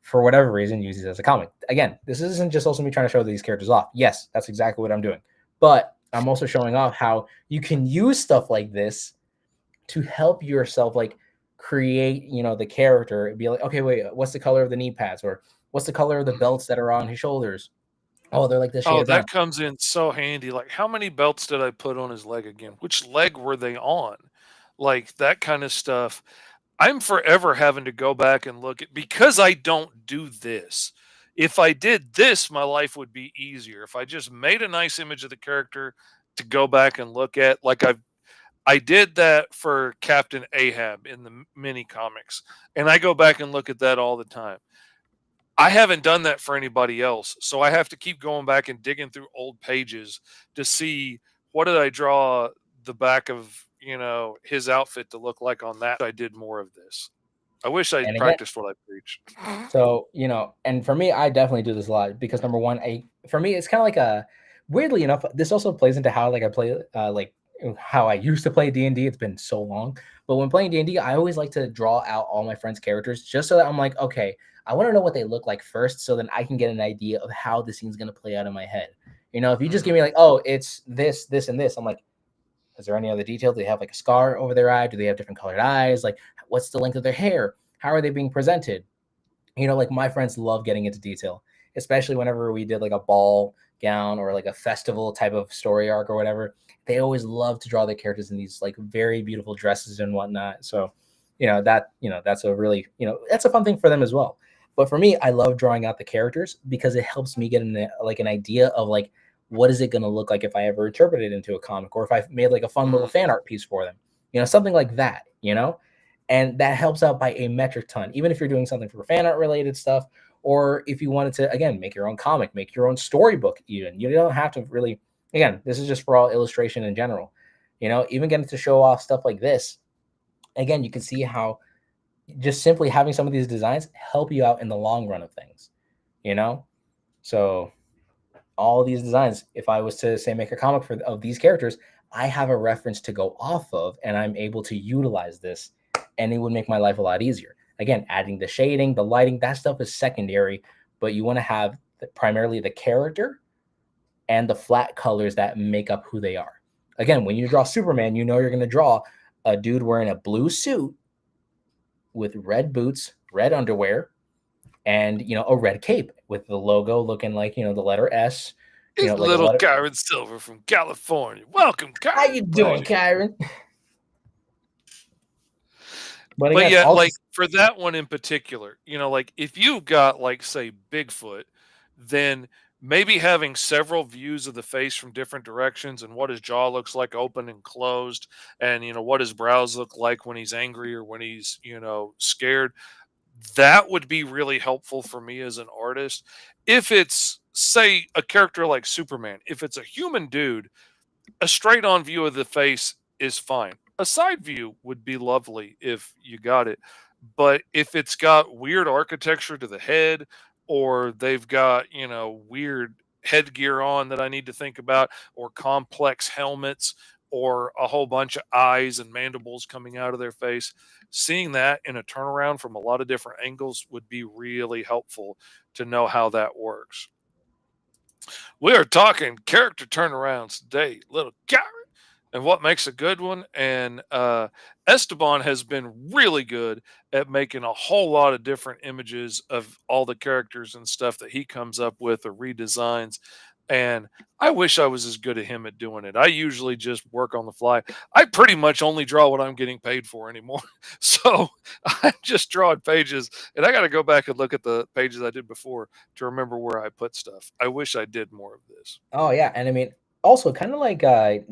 for whatever reason, use these as a comic. Again, this isn't just also me trying to show these characters off. Yes, that's exactly what I'm doing. But I'm also showing off how you can use stuff like this to help yourself, like create, the character. Be like, okay, wait, what's the color of the knee pads? Or what's the color of the belts that are on his shoulders? Oh, they're like this shade Oh, of brown. that comes in so handy. Like, how many belts did I put on his leg again? Which leg were they on? Like that kind of stuff. I'm forever having to go back and look at because I don't do this. If I did this, my life would be easier. If I just made a nice image of the character to go back and look at, like I did that for Captain Ahab in the mini comics, and I go back and look at that all the time. I haven't done that for anybody else, so I have to keep going back and digging through old pages to see what did I draw the back of his outfit to look like on that. I did more of this. I wish I And again, practiced what I preach. so, and for me, I definitely do this a lot because number one, for me, it's kind of like weirdly enough, this also plays into how like I play, like how I used to play D&D. It's been so long, but when playing D&D, I always like to draw out all my friends' characters just so that I'm like, okay, I want to know what they look like first, so then I can get an idea of how the scene's gonna play out in my head. If you just give Mhm. me like, oh, it's this, this, and this, I'm like, is there any other detail? Do they have like a scar over their eye? Do they have different colored eyes? Like, what's the length of their hair? How are they being presented? Like my friends love getting into detail, especially whenever we did like a ball gown or like a festival type of story arc or whatever. They always love to draw their characters in these like very beautiful dresses and whatnot. So, that's a really, that's a fun thing for them as well. But for me, I love drawing out the characters because it helps me get an idea of like what is it going to look like if I ever interpret it into a comic or if I made like a fun little fan Mhm. art piece for them, something like that, and that helps out by a metric ton, even if you're doing something for fan art related stuff, or if you wanted to, again, make your own comic, make your own storybook, even. You don't have to really, again, this is just for all illustration in general. Even getting to show off stuff like this, again, you can see how just simply having some of these designs help you out in the long run of things. you know. So all these designs, if I was to say make a comic for of these characters, I have a reference to go off of, and I'm able to utilize this, and it would make my life a lot easier. Again, adding the shading, the lighting, that stuff is secondary, but you want to have primarily the character and the flat colors that make up who they are. Again, when you draw Superman, you know you're going to draw a dude wearing a blue suit with red boots, red underwear, and a red cape with the logo looking like the letter S, It's like a little letter. Kyron Silver from California. Welcome, How you Kyron. doing, Pleasure. Kyron? But But again, yet, also, like for that one in particular, like if you've got like say Bigfoot, then maybe having several views of the face from different directions and what his jaw looks like open and closed, and what his brows look like when he's angry or when he's scared, that would be really helpful for me as an artist. If it's say a character like Superman, if it's a human dude, a straight on view of the face is fine. A side view would be lovely if you got it. But if it's got weird architecture to the head, or they've got, weird headgear on that I need to think about, or complex helmets, or a whole bunch of eyes and mandibles coming out of their face, seeing that in a turnaround from a lot of different angles would be really helpful to know how that works. We are talking character turnarounds today, little Karen, and what makes a good one. And Esteban has been really good at making a whole lot of different images of all the characters and stuff that he comes up with or redesigns. And I wish I was as good as him at doing it. I usually just work on the fly. I pretty much only draw what I'm getting paid for anymore. So I'm just drawing pages, and I got to go back and look at the pages I did before to remember where I put stuff. I wish I did more of this. oh yeah, and I mean, also kind of like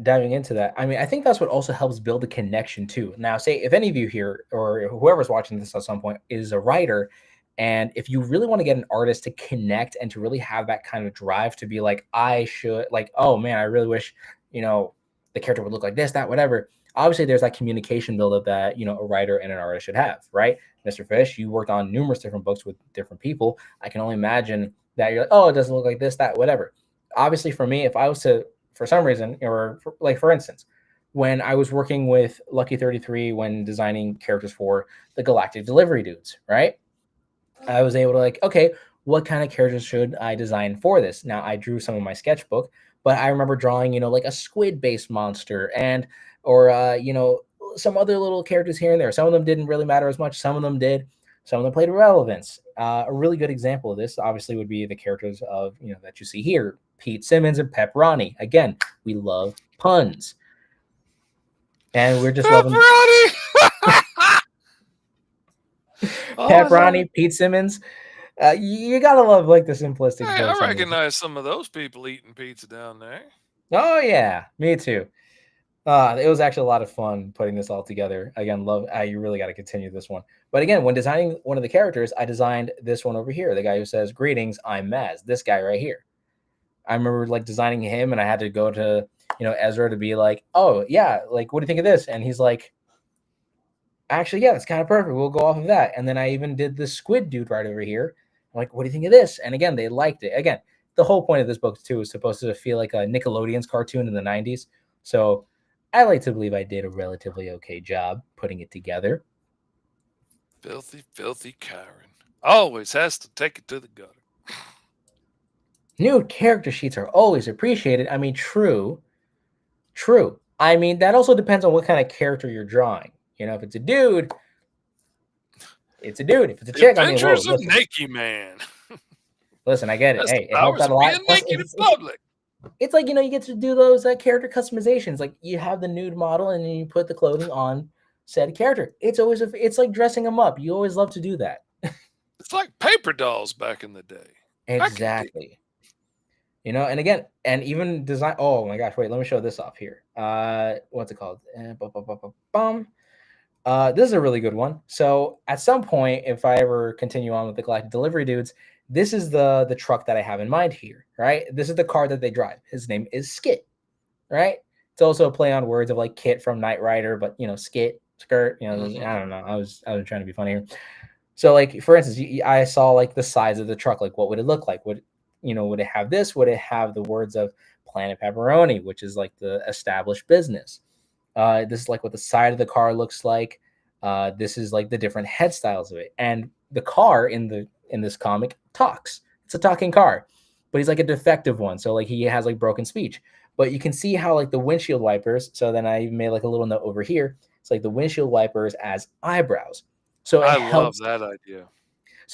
diving into that. I mean, I think that's what also helps build a connection too. Now, say if any of you here or whoever's watching this at some point is a writer, and if you really want to get an artist to connect and to really have that kind of drive to be like, I should like, oh man, I really wish you know the character would look like this, that, whatever. Obviously, there's that communication buildup that a writer and an artist should have, right? Mr. Fish, you worked on numerous different books with different people. I can only imagine that you're like, oh, it doesn't look like this, that, whatever. Obviously, for me, if I was to, for some reason, or like for instance, when I was working with Lucky 33 when designing characters for the Galactic Delivery Dudes, right? I was able to like, okay, what kind of characters should I design for this? Now I drew some of my sketchbook, but I remember drawing, like a squid-based monster and or some other little characters here and there. Some of them didn't really matter as much. Some of them did. Some of them played relevance. A really good example of this, obviously, would be the characters of that you see here, Pete Simmons and Pep Ronnie. Again, we love puns, and we're just loving Pepperoni! Oh, I Pep love it. Ronnie, Pete Simmons. You gotta love like the simplistic Hey, I jokes on these. recognize some of those people eating pizza down there. Oh yeah, me too. It was actually a lot of fun putting this all together. Again, love. You really got to continue this one. But again, when designing one of the characters, I designed this one over here. The guy who says "Greetings, I'm Maz." This guy right here. I remember like designing him, and I had to go to Ezra to be like, "Oh yeah, like what do you think of this?" And he's like, "Actually, yeah, that's kind of perfect. We'll go off of that." And then I even did the squid dude right over here. I'm like, "What do you think of this?" And again, they liked it. Again, the whole point of this book too is supposed to feel like a Nickelodeon's cartoon in the '90s. So I like to believe I did a relatively okay job putting it together. Filthy, filthy Kyron. Always has to take it to the gutter. New character sheets are always appreciated. I mean, true, true. I mean, that also depends on what kind of character you're drawing. If it's a dude, it's a dude. If it's a The chick, I mean, whoa, Adventures of listen, Nakey Man. listen, I get it. That's the Hey, it helps powers out a of being lot. Plus, naked in public. it's like you get to do those character customizations. Like you have the nude model, and then you put the clothing on said character. It's like dressing them up. You always love to do that. It's like paper dolls back in the day. I can dig. Exactly. And again, and even design. Oh my gosh! Wait, let me show this off here. What's it called? Bum. This is a really good one. So at some point, if I ever continue on with the Galactic Delivery Dudes, this is the truck that I have in mind here. Right. This is the car that they drive. His name is Skit. Right. It's also a play on words of like Kit from Knight Rider, but Skit, skirt. I Mhm. don't know. I was trying to be funny here. So like for instance, I saw like the size of the truck. Like what would it look like? Would it have this? Would it have the words of Planet Pepperoni, which is like the established business? This is like what the side of the car looks like. This is like the different head styles of it. And the car in this comic talks. It's a talking car, but he's like a defective one. So like he has like broken speech. But you can see how like the windshield wipers. So then I made like a little note over here. It's like the windshield wipers as eyebrows. So it I love helps that idea.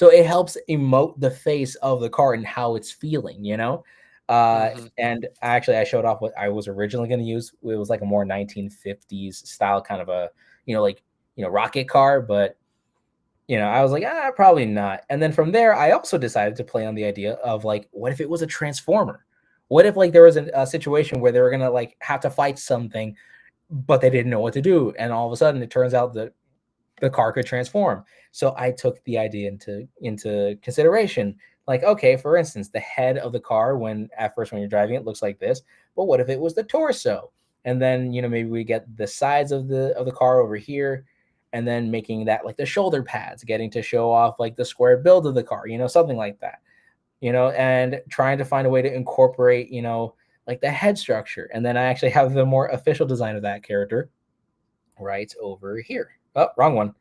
emote the face of the car and how it's feeling, you know? Hmm. And actually, I showed off what I was originally going to use. It was like a more 1950s style kind of a, like, rocket car. But, I was like, probably not. And then from there, I also decided to play on the idea of like, what if it was a transformer? What if like there was a situation where they were going to like have to fight something, but they didn't know what to do. And all of a sudden it turns out that the car could transform. So I took the idea into consideration. Like, okay, for instance, the head of the car when at first when you're driving it looks like this, but what if it was the torso? And then maybe we get the sides of the car over here, and then making that like the shoulder pads, getting to show off like the square build of the car, something like that. And trying to find a way to incorporate, like the head structure. And then I actually have the more official design of that character right over here. Oh, wrong one.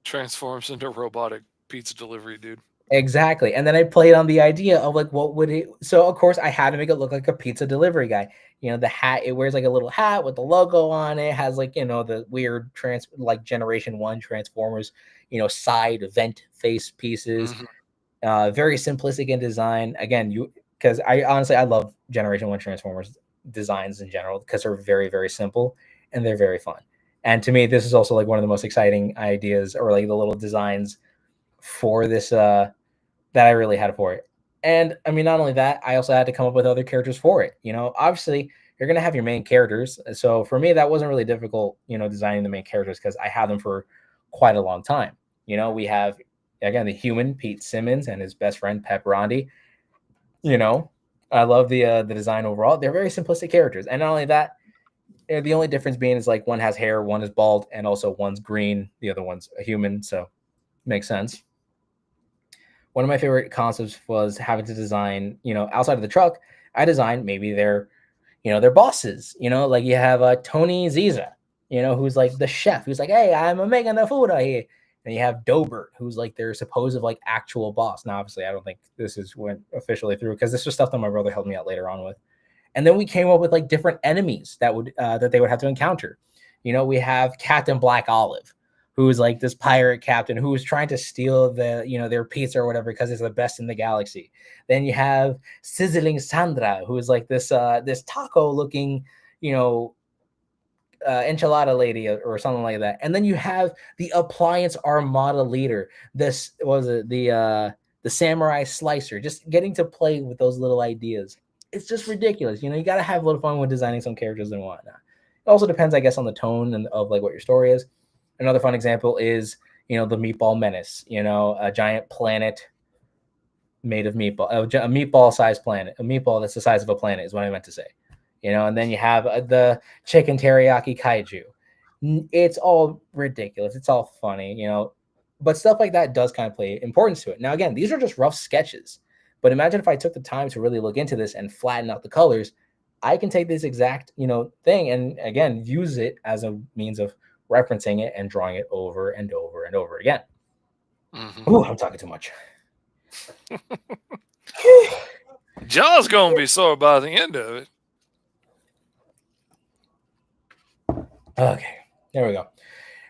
Transforms into robotic pizza delivery, dude. Exactly. And then I played on the idea of like what would it so of course I had to make it look like a pizza delivery guy. The hat, it wears like a little hat with the logo on it, has like, the weird like generation 1 Transformers, side vent face pieces. Hmm. Very simplistic in design. Again, because I honestly I love generation 1 Transformers designs in general because they're very, very simple and they're very fun. And to me, this is also like one of the most exciting ideas or like the little designs for this that I really had for it. And I mean, not only that, I also had to come up with other characters for it. Obviously, you're gonna have your main characters. So for me, that wasn't really difficult. Designing the main characters because I had them for quite a long time. We have again the human Pete Simmons and his best friend Pepperondi. You know, I love the design overall. They're very simplistic characters, and not only that, the only difference being is like one has hair, one is bald, and also one's green, the other one's a human. So makes sense. One of my favorite concepts was having to design, outside of the truck, I designed maybe their bosses, like you have Tony Ziza, who's like the chef, who's like, hey, I'm making the food out here. And you have Dobert, who's like their supposed like actual boss. Now, obviously, I don't think this is went officially through because this was stuff that my brother helped me out later on with. And then we came up with like different enemies that they would have to encounter. We have Captain Black Olive, who's like this pirate captain who's trying to steal their pizza or whatever because it's the best in the galaxy. Then you have Sizzling Sandra, who is like this taco looking, you know, enchilada lady or something like that. And then you have the appliance armada leader. This was it the samurai slicer. Just getting to play with those little ideas. It's just ridiculous. You got to have a little fun with designing some characters and whatnot. It also depends, I guess, on the tone and of like what your story is. Another fun example is the Meatball Menace. A giant planet made of meatball, a meatball sized planet, a meatball that's the size of a planet is what I meant to say. And then you have the chicken teriyaki kaiju. It's all ridiculous. It's all funny, but stuff like that does kind of play importance to it. Now, again, these are just rough sketches, but imagine if I took the time to really look into this and flatten out the colors. I can take this exact, thing and again use it as a means of referencing it and drawing it over and over and over again. Hmm. Ooh, I'm talking too much. Jaw's gonna be sore by the end of it. Okay, there we go.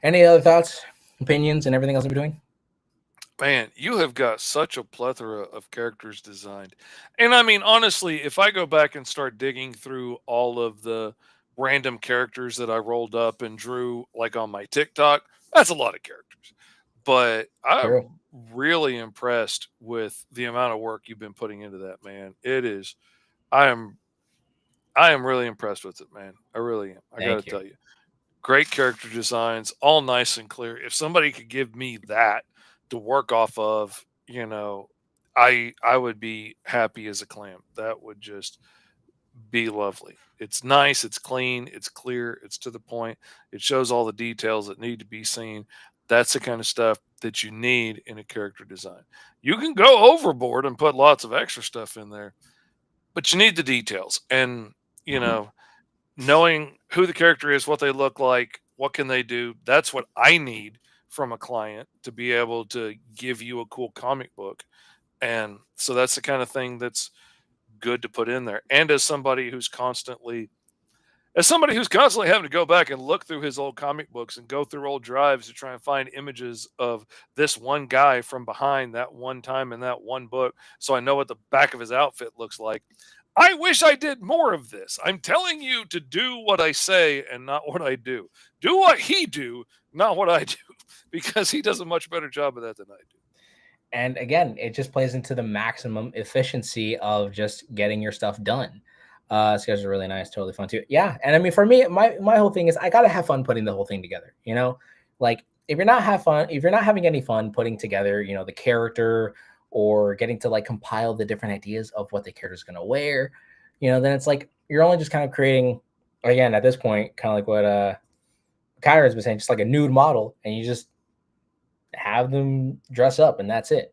Any other thoughts, opinions, and everything else in between? Man, you have got such a plethora of characters designed. And I mean, honestly, if I go back and start digging through all of the random characters that I rolled up and drew, like on my TikTok, that's a lot of characters. But True. I'm really impressed with the amount of work you've been putting into that, man. It is, I am, I am really impressed with it, man. I really am. I got to Thank you. tell you. Great character designs, all nice and clear. If somebody could give me that to work off of, I would be happy as a clam. That would just be lovely. It's nice, it's clean, it's clear, it's to the point. It shows all the details that need to be seen. That's the kind of stuff that you need in a character design. You can go overboard and put lots of extra stuff in there, but you need the details. And, you know, knowing who the character is, what they look like, what can they do, that's what I need from a client to be able to give you a cool comic book. And so that's the kind of thing that's good to put in there. And as somebody who's constantly having to go back and look through his old comic books and go through old drives to try and find images of this one guy from behind that one time in that one book, so I know what the back of his outfit looks like. I wish I did more of this. I'm telling you to do what I say and not what I do. Do what he do, not what I do, because he does a much better job of that than I do. And again, it just plays into the maximum efficiency of just getting your stuff done. Sketches are really nice, totally fun too. Yeah, and I mean, for me, my whole thing is I gotta have fun putting the whole thing together. You know, like if you're not having any fun putting together, you know, the character or getting to like compile the different ideas of what the character's gonna wear, you know, then it's like you're only just kind of creating, again, at this point, kind of like what Kyra's been saying, just like a nude model, and you just have them dress up and that's it,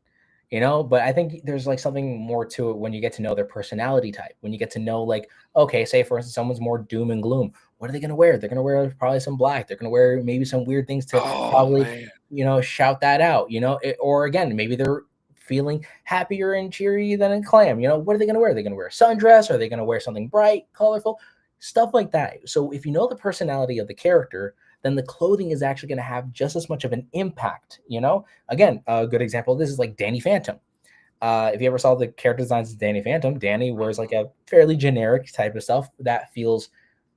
you know. But I think there's like something more to it when you get to know their personality type, when you get to know, like, okay, say for instance someone's more doom and gloom, what are they going to wear? They're going to wear probably some black, they're going to wear maybe some weird things to Oh probably, man. you know, shout that out, you know. Or again, maybe they're feeling happier and cheery than a clam, you know, what are they going to wear? Are they going to wear a sundress? Are they going to wear something bright, colorful, stuff like that? So if you know the personality of the character, then the clothing is actually going to have just as much of an impact, you know. Again, a good example of this is like Danny Phantom. If you ever saw the character designs of Danny Phantom, Danny wears like a fairly generic type of stuff that feels,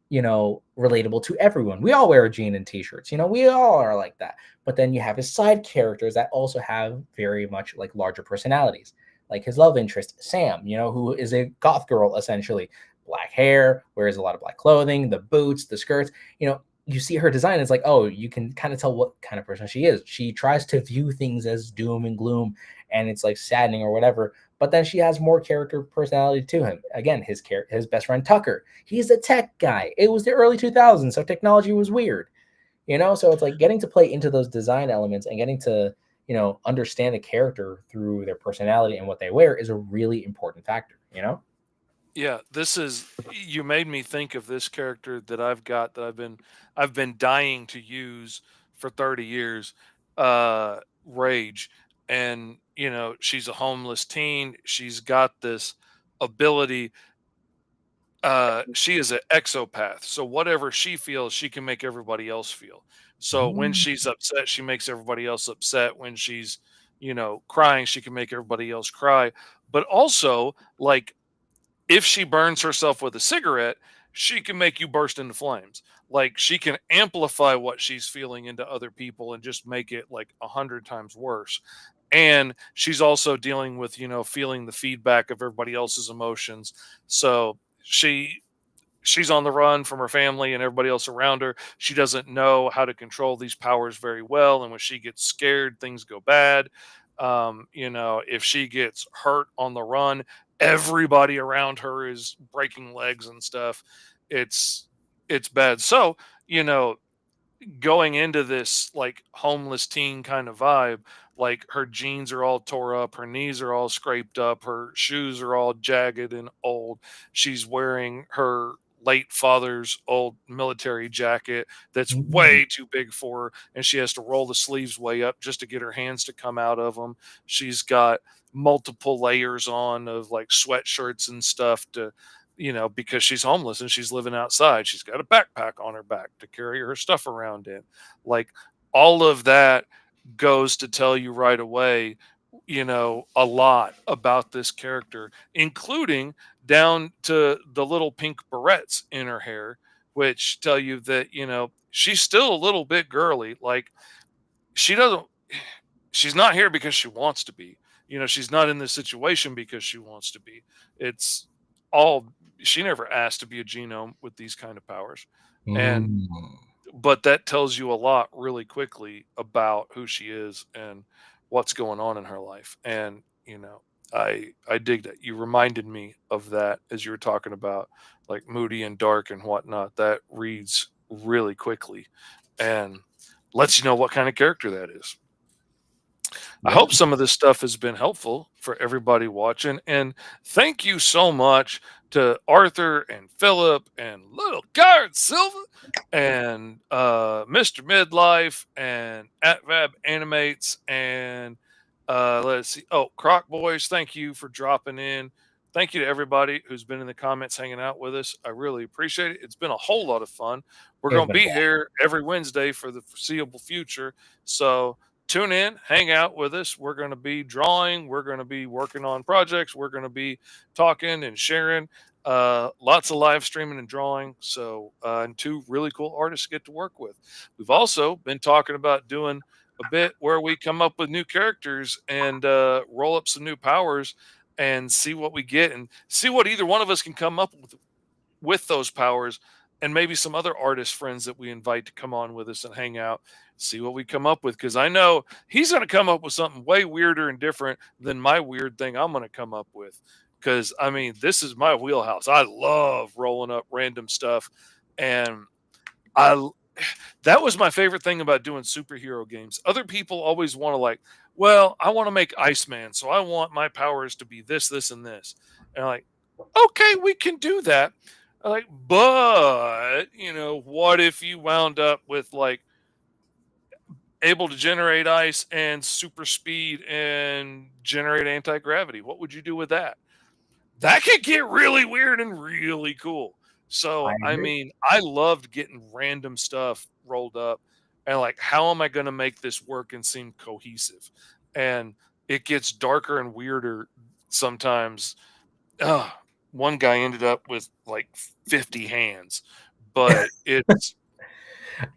you know, relatable to everyone. We all wear a jean and t-shirts, you know, we all are like that. But then you have his side characters that also have very much like larger personalities, like his love interest, Sam, you know, who is a goth girl essentially, black hair, wears a lot of black clothing, the boots, the skirts, you know. You see her design, it's like, oh, you can kind of tell what kind of person she is. She tries to view things as doom and gloom, and it's like saddening or whatever. But then she has more character personality to him. Again, his best friend Tucker, he's a tech guy. It was the early 2000s, so technology was weird, you know. So it's like getting to play into those design elements and getting to, you know, understand the character through their personality and what they wear is a really important factor, you know. Yeah, this is you made me think of this character that I've got that I've been dying to use for 30 years, Rage. And she's a homeless teen. She's got this ability. She is an exopath. So whatever she feels, she can make everybody else feel. So when Mm. she's upset, she makes everybody else upset. When she's, crying, she can make everybody else cry. But also, like, if she burns herself with a cigarette, she can make you burst into flames. Like, she can amplify what she's feeling into other people and just make it like 100 times worse. And she's also dealing with, feeling the feedback of everybody else's emotions. So she's on the run from her family and everybody else around her. She doesn't know how to control these powers very well. And when she gets scared, things go bad. If she gets hurt on the run, everybody around her is breaking legs and stuff. It's it's bad. So, you know, going into this like homeless teen kind of vibe, like her jeans are all tore up, her knees are all scraped up, her shoes are all jagged and old. She's wearing her late father's old military jacket that's Mm. way too big for her, and she has to roll the sleeves way up just to get her hands to come out of them. She's got multiple layers on of like sweatshirts and stuff to, because she's homeless and she's living outside. She's got a backpack on her back to carry her stuff around in. Like, all of that goes to tell you right away, a lot about this character, including down to the little pink barrettes in her hair, which tell you that, she's still a little bit girly. Like, she doesn't she's not here because she wants to be. She's not in this situation because she wants to be. It's all She never asked to be a genome with these kind of powers. And Mm. but that tells you a lot really quickly about who she is and what's going on in her life. And I dig that you reminded me of that as you were talking about like moody and dark and whatnot. That reads really quickly. And lets you know what kind of character that is. I Yeah, hope some of this stuff has been helpful for everybody watching. And thank you so much to Arthur and Philip and Little Guard Silva and Mr. Midlife and AtVab Animates and let's see. Oh, Croc Boys, thank you for dropping in. Thank you to everybody who's been in the comments hanging out with us. I really appreciate it. It's been a whole lot of fun. We're it's going to been a be blast. here every Wednesday for the foreseeable future. So tune in, hang out with us. We're going to be drawing, we're going to be working on projects, we're going to be talking and sharing. Lots of live streaming and drawing. So, and two really cool artists to get to work with. We've also been talking about doing a bit where we come up with new characters and roll up some new powers and see what we get and see what either one of us can come up with those powers, and maybe some other artist friends that we invite to come on with us and hang out, see what we come up with. Because I know he's going to come up with something way weirder and different than my weird thing I'm going to come up with. Because I mean, this is my wheelhouse. I love rolling up random stuff, and I that was my favorite thing about doing superhero games. Other people always want to like, well, I want to make Iceman, so I want my powers to be this, this, and this. And I'm like, okay, we can do that. I'm like, but what if you wound up with like able to generate ice and super speed and generate anti gravity? What would you do with that? That could get really weird and really cool. I So, I agree. mean, I loved getting random stuff rolled up and like, how am I going to make this work and seem cohesive? And it gets darker and weirder sometimes. Uh, One guy ended up with like 50 hands, but it's,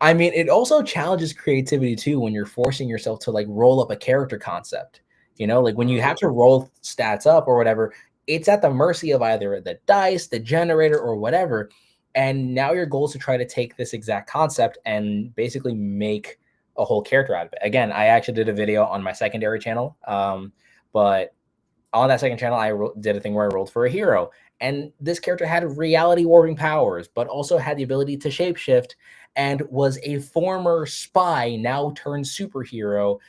I mean, it also challenges creativity too when you're forcing yourself to like roll up a character concept. You know, like when you have mhm. to roll stats up or whatever, it's at the mercy of either the dice, the generator, or whatever. And now your goal is to try to take this exact concept and basically make a whole character out of it. Again, I actually did a video on my secondary channel, but on that second channel, did a thing where I rolled for a hero, and this character had reality warping powers, but also had the ability to shapeshift, and was a former spy now turned superhero.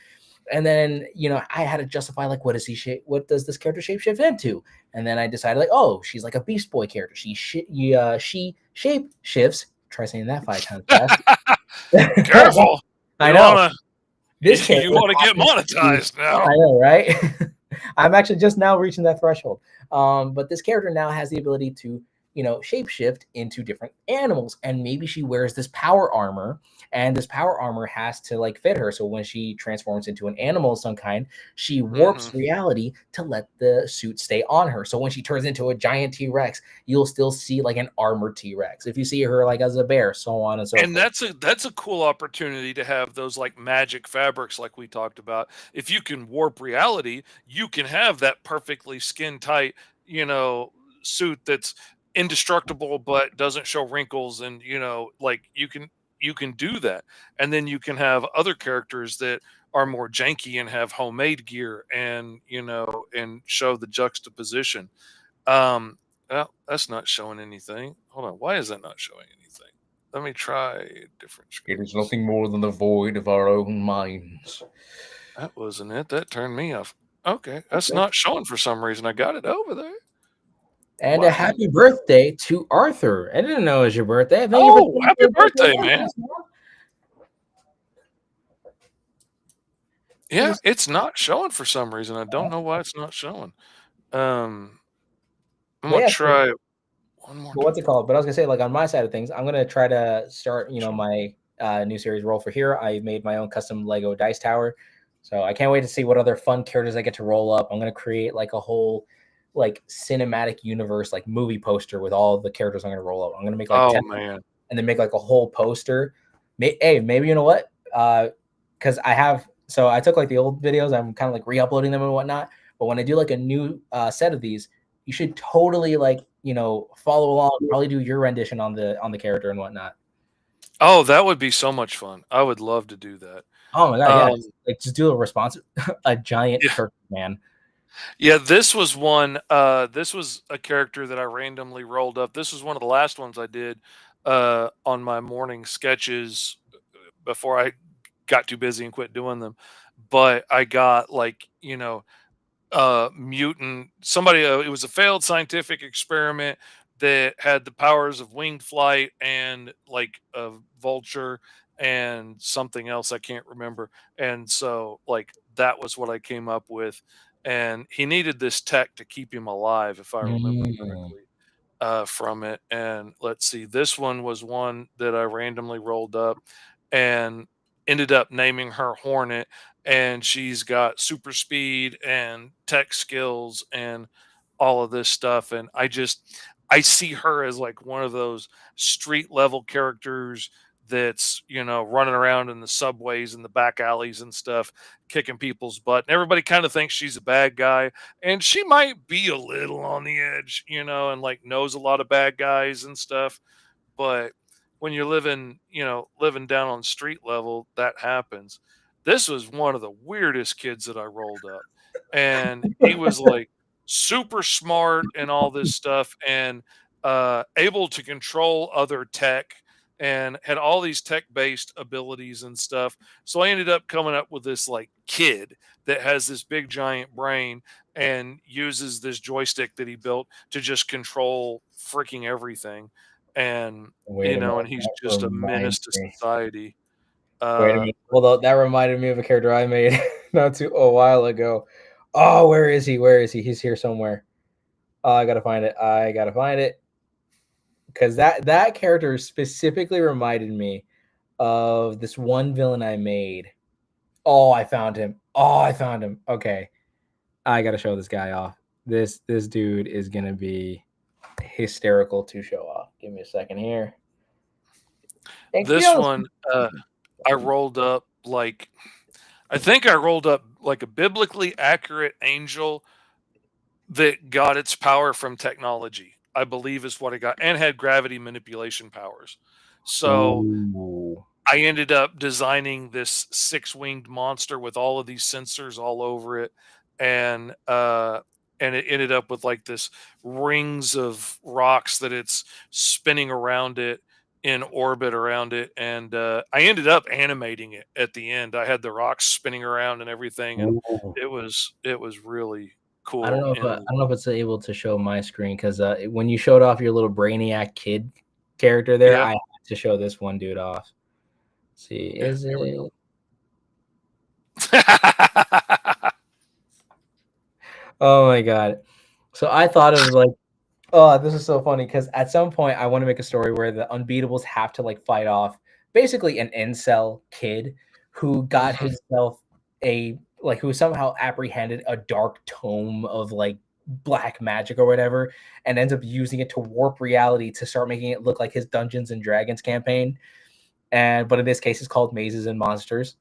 And then I had to justify like, what does this character shapeshift into? And then I decided like, oh, she's like a Beast Boy character. She shape shifts. Try saying that 5 times fast. Careful. I You know want this to, you character want to get happens to be, monetized now. I know, right? I'm actually just now reaching that threshold. But this character now has the ability to, shapeshift into different animals. And maybe she wears this power armor, and this power armor has to like fit her. So when she transforms into an animal of some kind, she Hmm. warps reality to let the suit stay on her. So when she turns into a giant T-Rex, you'll still see like an armored T-Rex. If you see her like as a bear, so on and so And forth. that's a cool opportunity to have those like magic fabrics like we talked about. If you can warp reality, you can have that perfectly skin tight, you know, suit that's indestructible but doesn't show wrinkles, and like you can do that. And then you can have other characters that are more janky and have homemade gear, and and show the juxtaposition. Um, well, that's not showing anything. Hold on. Why is that not showing anything? Let me try different It is screens. nothing more than the void of our own minds. That wasn't it. That turned me off. Okay. That's not showing for some reason. I got it over there. And a Why? happy birthday to Arthur. I didn't know it was your birthday. Thank you for Oh, happy celebrating your birthday birthday, with man. us, man. Yeah, He's it's not showing for some reason. I don't know why it's not showing. Um, I'm But gonna yeah, try one more but what's it time. called? But I was gonna say, like on my side of things, I'm gonna try to start, my new series roll for here. I made my own custom Lego dice tower, so I can't wait to see what other fun characters I get to roll up. I'm gonna create like a whole like cinematic universe, like movie poster with all the characters I'm gonna roll up. I'm gonna make like Oh 10 man. and then make like a whole poster. Hey, maybe you know what? Because I took like the old videos, I'm kind of like re-uploading them and whatnot. But when I do like a new set of these, you should totally like follow along. Probably do your rendition on the character and whatnot. Oh, that would be so much fun. I would love to do that. Oh my god, yeah! Um, Just do a response, a giant turkey man. Yeah, this was a character that I randomly rolled up. This was one of the last ones I did on my morning sketches before I got too busy and quit doing them. But I got like, mutant somebody it was a failed scientific experiment that had the powers of winged flight and like a vulture and something else I can't remember. And so like that was what I came up with. And he needed this tech to keep him alive, if I remember Mm. correctly, from it. And let's see, this one was one that I randomly rolled up and ended up naming her Hornet. And she's got super speed and tech skills and all of this stuff. And I see her as like one of those street level characters that's, running around in the subways and the back alleys and stuff, kicking people's butt. And everybody kind of thinks she's a bad guy, and she might be a little on the edge, and like knows a lot of bad guys and stuff. But when you're living down on street level, that happens. This was one of the weirdest kids that I rolled up. And he was like super smart and all this stuff, and able to control other tech, and had all these tech based abilities and stuff. So I ended up coming up with this like kid that has this big giant brain and uses this joystick that he built to just control freaking everything. And Wait a minute, and he's that just a reminds menace to me. society. Wait a uh minute. Well, that reminded me of a character I made not too a while ago. Oh, where is he? Where is he? He's here somewhere. Oh, I gotta find it. I gotta find it because that character specifically reminded me of this one villain I made. Oh, I found him. Oh, I found him. Okay, I gotta show this guy off. This dude is gonna be hysterical to show off. Give me a second here. And to be this honest, one, I rolled up like I think I rolled up like a biblically accurate angel that got its power from technology, I believe is what I got, and had gravity manipulation powers. So ooh, I ended up designing this six-winged monster with all of these sensors all over it, and it ended up with like this rings of rocks that it's spinning around it in orbit around it. And I ended up animating it at the end. I had the rocks spinning around and everything, and ooh. it was really I don't cool. know if I don't know if it's able to show my screen because when you showed off your little brainiac kid character there, Yeah. I had to show this one dude off. Let's see, Yeah, is here we it? go. Oh my god! So I thought of like, oh, this is so funny because at some point I want to make a story where the unbeatables have to like fight off basically an incel kid who got Mhm. himself a like who somehow apprehended a dark tome of like black magic or whatever and ends up using it to warp reality to start making it look like his Dungeons and Dragons campaign. And but in this case it's called Mazes and Monsters.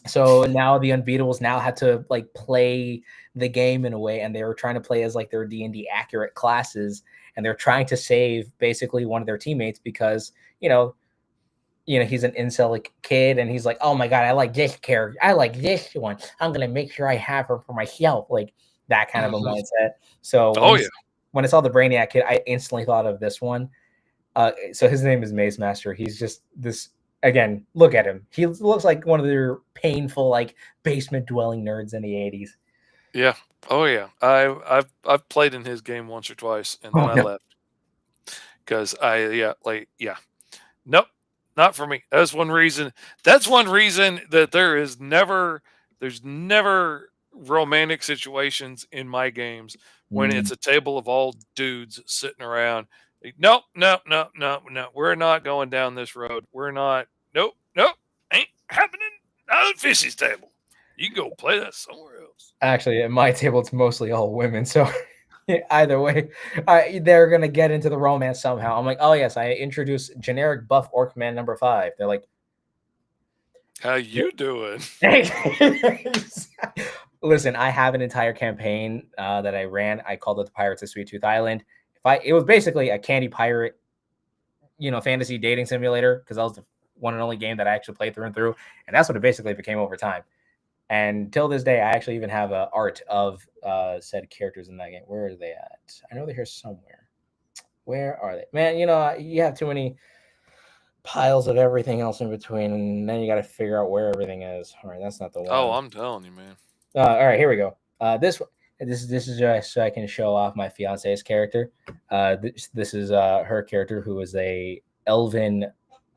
So now the unbeatables now had to like play the game in a way, and they were trying to play as like their D&D accurate classes, and they're trying to save basically one of their teammates because he's an incel like kid, and he's like, oh my god, I like this character, I like this one, I'm gonna make sure I have her for myself, like that kind of a Mhm. mindset. So Oh yeah. when I saw the Brainiac kid, I instantly thought of this one. So his name is Maze Master. He's just this again. Look at him. He looks like one of their painful, like basement dwelling nerds in the '80s. Yeah. Oh yeah. I've played in his game once or twice, and then Oh I no. left because yeah. Nope, not for me. That's one reason that there's never romantic situations in my games when Mm. it's a table of all dudes sitting around. Like, nope, nope, nope, nope, no. We're not going down this road. We're not. Nope, nope. Ain't happening. Not at Fishy's table. You can go play that somewhere else. Actually, at my table, it's mostly all women. So either way, they're gonna get into the romance somehow. I'm like, oh yes, I introduced generic buff orc man number 5. They're like, How you doing? listen, I have an entire campaign that I ran. I called it the Pirates of Sweet Tooth Island. It was basically a candy pirate, fantasy dating simulator because that was the one and only game that I actually played through and through, and that's what it basically became over time. And till this day, I actually even have a art of said characters in that game. Where are they at? I know they're here somewhere. Where are they? Man, you have too many piles of everything else in between, and then you got to figure out where everything is. All right, that's not the Oh, one. I'm telling you, man. All right, here we go. This is just so I can show off my fiance's character. This is her character, who is a elven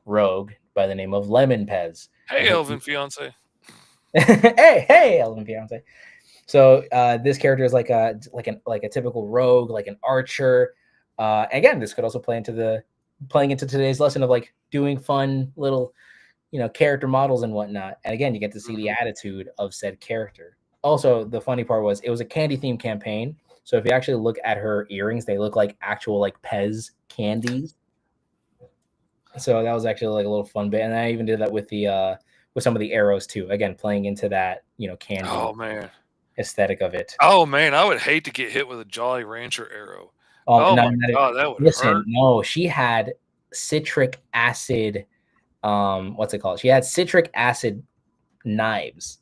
rogue by the name of Lemon Pez. Hey, And Elvin fiance. hey, elven fiance. So this character is like a typical rogue, like an archer. Again, this could also play into the playing into today's lesson of like doing fun little character models and whatnot. And again, you get to see the Mhm. attitude of said character. Also, the funny part was it was a candy themed campaign. So if you actually look at her earrings, they look like actual like Pez candies. So that was actually like a little fun bit. And I even did that with some of the arrows too. Again, playing into that, candy Oh man. aesthetic of it. Oh man, I would hate to get hit with a Jolly Rancher arrow. Oh No, my god, that would listen, hurt. no, she had citric acid. What's it called? She had citric acid knives.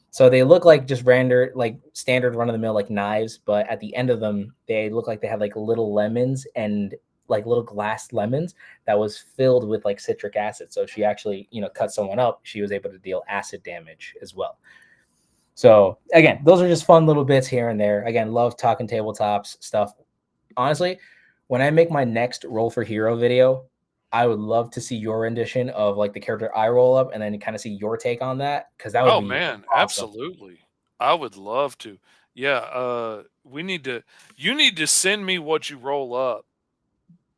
So they look like just random, like standard run of the mill like knives, but at the end of them, they look like they had like little lemons and like little glass lemons that was filled with like citric acid. So if she actually, cut someone up, she was able to deal acid damage as well. So again, those are just fun little bits here and there. Again, love talking tabletops stuff. Honestly, when I make my next roll for hero video, I would love to see your rendition of like the character I roll up, and then kind of see your take on that, because that would Oh be man, awesome. absolutely. I would love to. Yeah, we need to you need to send me what you roll up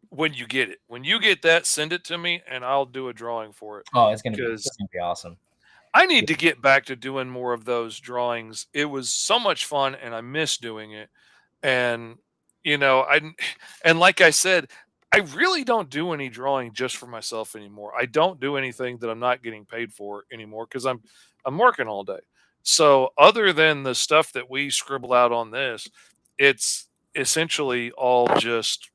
when you get it. When you get that, send it to me and I'll do a drawing for it. Oh, Cuz it's gonna be awesome. I need to get back to doing more of those drawings. It was so much fun and I miss doing it. And I and like I said, I really don't do any drawing just for myself anymore. I don't do anything that I'm not getting paid for anymore cuz I'm working all day. So other than the stuff that we scribble out on this, it's essentially all just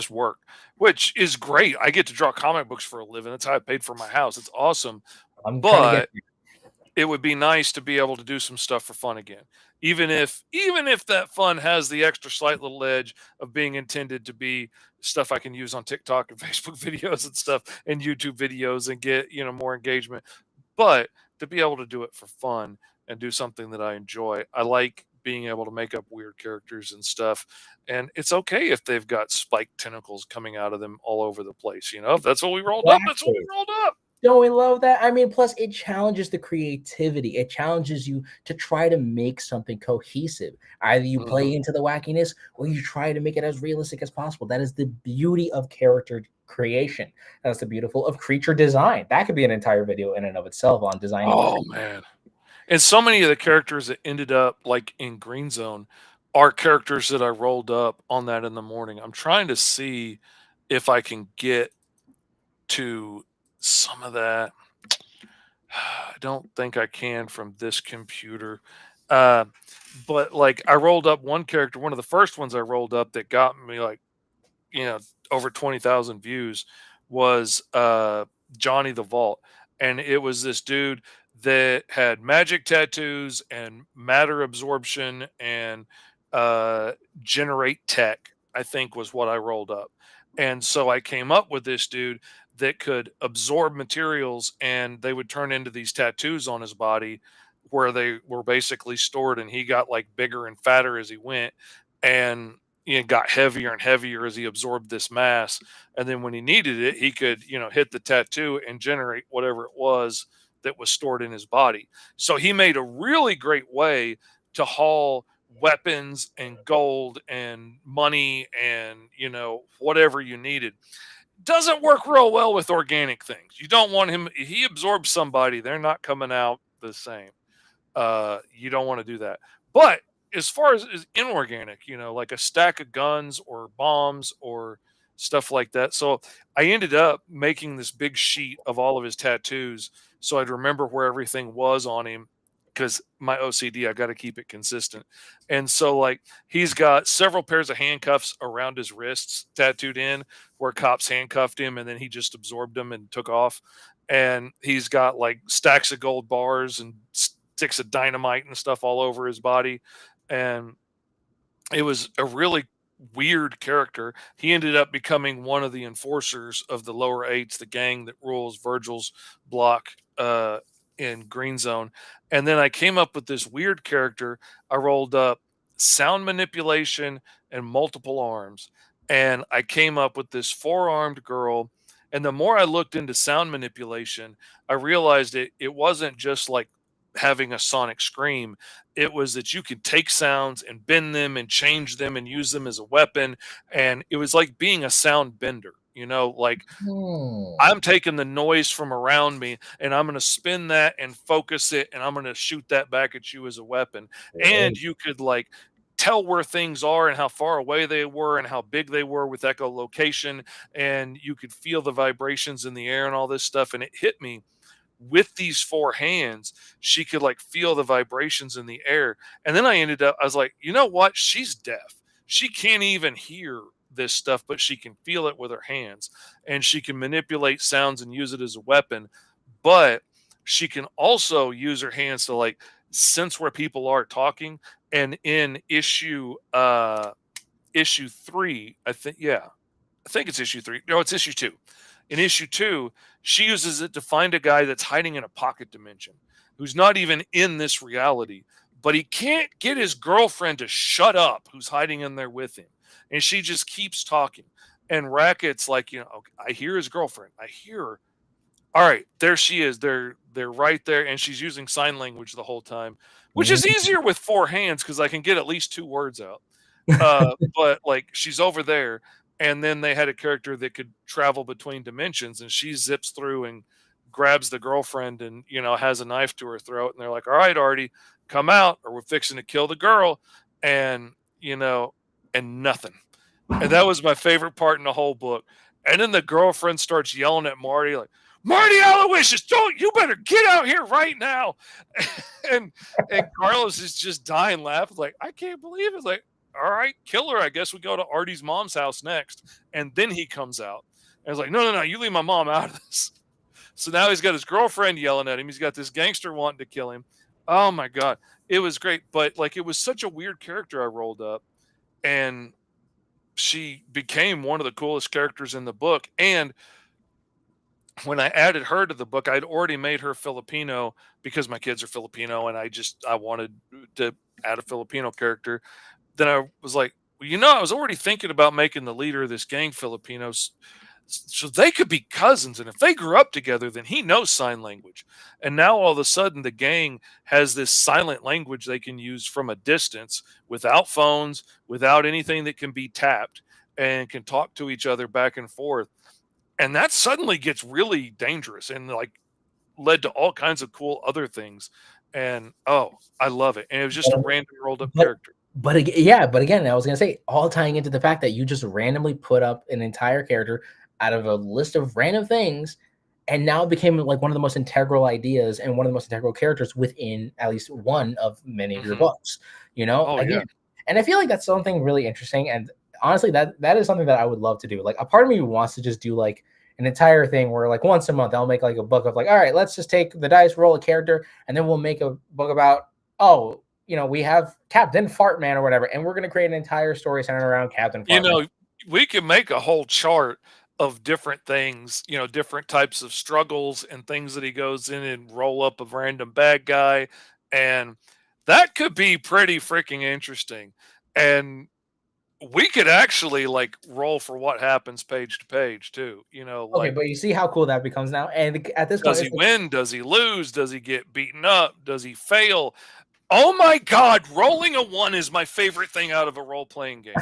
work, which is great. I get to draw comic books for a living. That's how I paid for my house. It's awesome. I'm trying to get But it would be nice to be able to do some stuff for fun again. Even if that fun has the extra slight little edge of being intended to be stuff I can use on TikTok and Facebook videos and stuff and YouTube videos and get, more engagement. But to be able to do it for fun and do something that I enjoy. I like being able to make up weird characters and stuff. And it's okay if they've got spiked tentacles coming out of them all over the place. If that's what we rolled up, that's what we exactly. rolled up. Don't we love that? I mean, plus it challenges the creativity. It challenges you to try to make something cohesive. Either you Mhm. play into the wackiness or you try to make it as realistic as possible. That is the beauty of character creation. That's the beautiful of creature design. That could be an entire video in and of itself on designing Oh creatures. man. And so many of the characters that ended up like in Green Zone are characters that I rolled up on that in the morning. I'm trying to see if I can get to some of that. I don't think I can from this computer. Uh, but like I rolled up one character, one of the first ones I rolled up that got me like, you know, over 20,000 views was Johnny the Vault. And it was this dude that had magic tattoos and matter absorption and uh, generate tech, I think was what I rolled up. And so I came up with this dude that could absorb materials and they would turn into these tattoos on his body where they were basically stored and he got like bigger and fatter as he went. And got heavier and heavier as he absorbed this mass. And then when he needed it, he could, hit the tattoo and generate whatever it was that was stored in his body. So he made a really great way to haul weapons and gold and money and, whatever you needed. Doesn't work real well with organic things. You don't want him, he absorbs somebody, they're not coming out the same. You don't want to do that. But as far as inorganic, like a stack of guns or bombs or stuff like that. So I ended up making this big sheet of all of his tattoos so I'd remember where everything was on him because my OCD, I got to keep it consistent. And so, like, he's got several pairs of handcuffs around his wrists tattooed in where cops handcuffed him and then he just absorbed them and took off. And he's got like stacks of gold bars and sticks of dynamite and stuff all over his body. And it was a really weird character. He ended up becoming one of the enforcers of the lower eights, the gang that rules Virgil's block in Green Zone. And then I came up with this weird character. I rolled up sound manipulation and multiple arms. And I came up with this four-armed girl. And the more I looked into sound manipulation, I realized it wasn't just like having a sonic scream. It was that you could take sounds and bend them and change them and use them as a weapon. And it was like being a sound bender, like Hmm. I'm taking the noise from around me and I'm going to spin that and focus it and I'm going to shoot that back at you as a weapon. And Great. you could like tell where things are and how far away they were and how big they were with echolocation, and you could feel the vibrations in the air and all this stuff. And it hit me, with these four hands she could like feel the vibrations in the air. And then I was like, you know what, she's deaf, she can't even hear this stuff, but she can feel it with her hands, and she can manipulate sounds and use it as a weapon. But she can also use her hands to like sense where people are talking. And in issue 3, I think it's issue 3. No, it's issue 2. In issue 2, she uses it to find a guy that's hiding in a pocket dimension who's not even in this reality, but he can't get his girlfriend to shut up, who's hiding in there with him. And she just keeps talking. And Racket's like, okay, I hear his girlfriend. I hear her. All right, there she is. They're right there, and she's using sign language the whole time, which Mm. is easier with four hands because I can get at least two words out. But like she's over there, and then they had a character that could travel between dimensions, and she zips through and grabs the girlfriend, and has a knife to her throat, and they're like, "All right, Artie, come out, or we're fixing to kill the girl," and and nothing. And that was my favorite part in the whole book. And then the girlfriend starts yelling at Marty like, "Marty Aloysius, don't you better get out here right now!" and and Carlos is just dying laughing like, "I can't believe it!" Like, all right, kill her. I guess we go to Artie's mom's house next. And then he comes out and is like, "No, no, no, you leave my mom out of this." So now he's got his girlfriend yelling at him. He's got this gangster wanting to kill him. Oh my God. It was great. But like, it was such a weird character I rolled up. And she became one of the coolest characters in the book. And when I added her to the book, I'd already made her Filipino because my kids are Filipino. And I wanted to add a Filipino character. Then I was like, well, I was already thinking about making the leader of this gang Filipinos, so they could be cousins. And if they grew up together, then he knows sign language. And now all of a sudden, the gang has this silent language they can use from a distance without phones, without anything that can be tapped, and can talk to each other back and forth. And that suddenly gets really dangerous and like led to all kinds of cool other things. And I love it. And it was just a random rolled up But character. but again, I was gonna say, all tying into the fact that you just randomly put up an entire character out of a list of random things, and now it became like one of the most integral ideas and one of the most integral characters within at least one of many of your Hmm. books. Oh yeah. Again, and I feel like that's something really interesting. And honestly, that is something that I would love to do. Like, a part of me wants to just do like an entire thing where like once a month I'll make like a book of like, all right, let's just take the dice, roll a character, and then we'll make a book about, oh, we have Captain Fartman or whatever, and we're going to create an entire story centered around Captain You Fartman. know, we can make a whole chart of different things, different types of struggles and things that he goes in and roll up a random bad guy. And that could be pretty freaking interesting. And we could actually like roll for what happens page to page too. Okay, Like, but you see how cool that becomes now, and at this point, does he it's win? Does he lose? Does he get beaten up? Does he fail? Oh my God, rolling a one is my favorite thing out of a role playing game.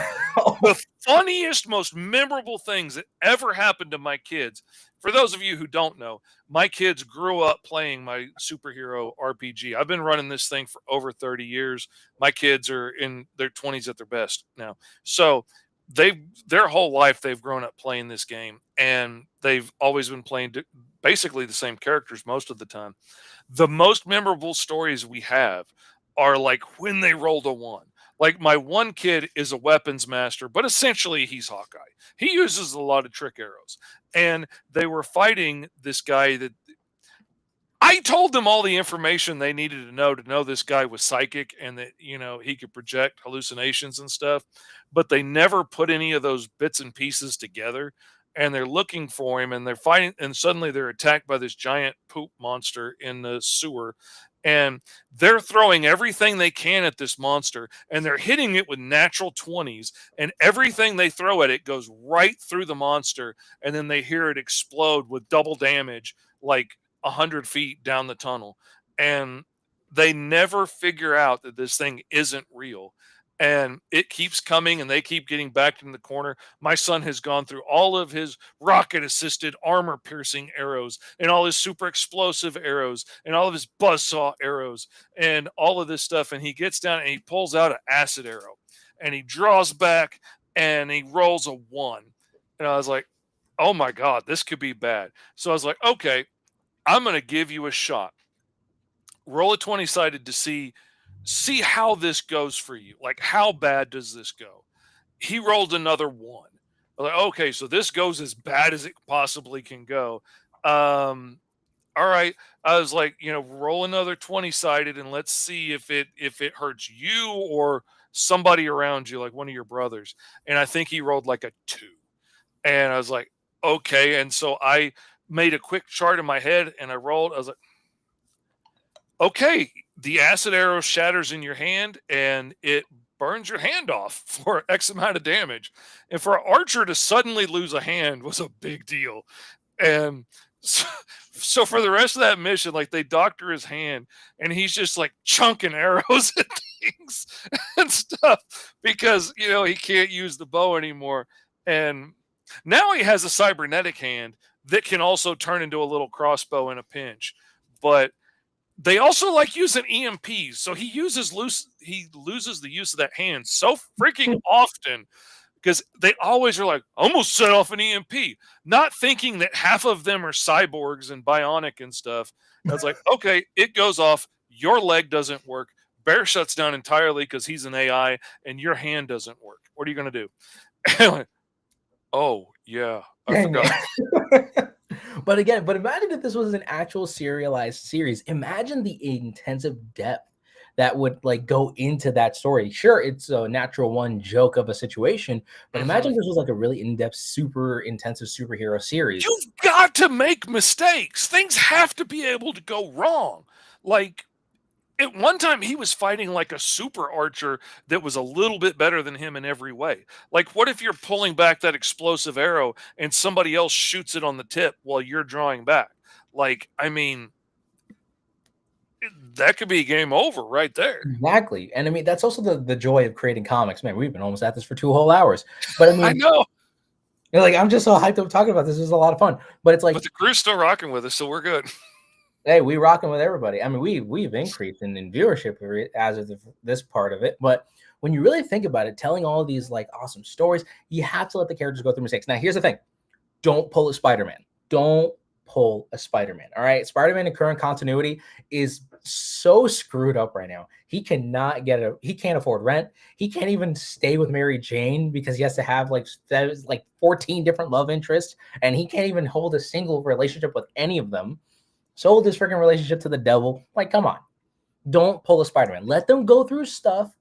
like, The funniest, most memorable things that ever happened to my kids. For those of you who don't know, my kids grew up playing my superhero RPG. I've been running this thing for over 30 years. My kids are in their 20s at their best now. So their whole life they've grown up playing this game, and they've always been playing basically the same characters most of the time. The most memorable stories we have are like when they rolled a one. Like, my one kid is a weapons master, but essentially he's Hawkeye. He uses a lot of trick arrows. And they were fighting this guy that I told them all the information they needed to know this guy was psychic and that, he could project hallucinations and stuff, but they never put any of those bits and pieces together. And they're looking for him and they're fighting, and suddenly they're attacked by this giant poop monster in the sewer. And they're throwing everything they can at this monster and they're hitting it with natural 20s. And everything they throw at it goes right through the monster. And then they hear it explode with double damage, like 100 feet down the tunnel. And they never figure out that this thing isn't real. And it keeps coming and they keep getting backed in the corner. My son has gone through all of his rocket assisted armor piercing arrows and all his super explosive arrows and all of his buzzsaw arrows and all of this stuff. And he gets down and he pulls out an acid arrow and he draws back and he rolls a 1. And I was like, oh my God, this could be bad. So I was like, okay, I'm going to give you a shot. Roll a 20 sided to see how this goes for you. Like, how bad does this go? He rolled another 1. I was like, okay, so this goes as bad as it possibly can go. All right. I was like, roll another 20 sided and let's see if it hurts you or somebody around you, like one of your brothers. And I think he rolled like a 2. And I was like, okay. And so I made a quick chart in my head and I rolled. I was like, okay, the acid arrow shatters in your hand and it burns your hand off for X amount of damage. And for an archer to suddenly lose a hand was a big deal. And so for the rest of that mission, like they doctor his hand and he's just like chunking arrows at things and stuff because, he can't use the bow anymore. And now he has a cybernetic hand that can also turn into a little crossbow in a pinch. But they also like using EMPs, so he loses the use of that hand so freaking often because they always are like, almost set off an EMP, not thinking that half of them are cyborgs and bionic and stuff. I was like, okay, it goes off, your leg doesn't work, Bear shuts down entirely because he's an AI, and your hand doesn't work. What are you going to do? And I'm like, oh, yeah, I forgot. But imagine if this was an actual serialized series. Imagine the intensive depth that would like go into that story. Sure, it's a natural one joke of a situation, but imagine this was like a really in-depth, super intensive superhero series. You've got to make mistakes. Things have to be able to go wrong. Like, at one time he was fighting like a super archer that was a little bit better than him in every way. Like, what if you're pulling back that explosive arrow and somebody else shoots it on the tip while you're drawing back? Like, I mean, that could be game over right there. Exactly. And I mean, that's also the joy of creating comics. Man, we've been almost at this for 2 whole hours. But I mean, I know. Like, I'm just so hyped up talking about this. This is a lot of fun. But it's like, but the crew's still rocking with us, so we're good. Hey, we rocking with everybody. I mean, we've increased in viewership as of this part of it. But when you really think about it, telling all of these like awesome stories, you have to let the characters go through mistakes. Now, here's the thing: don't pull a Spider-Man. Don't pull a Spider-Man. All right, Spider-Man in current continuity is so screwed up right now. He cannot he can't afford rent. He can't even stay with Mary Jane because he has to have like 14 different love interests, and he can't even hold a single relationship with any of them. Sold his freaking relationship to the devil. Like, come on. Don't pull a Spider-Man. Let them go through stuff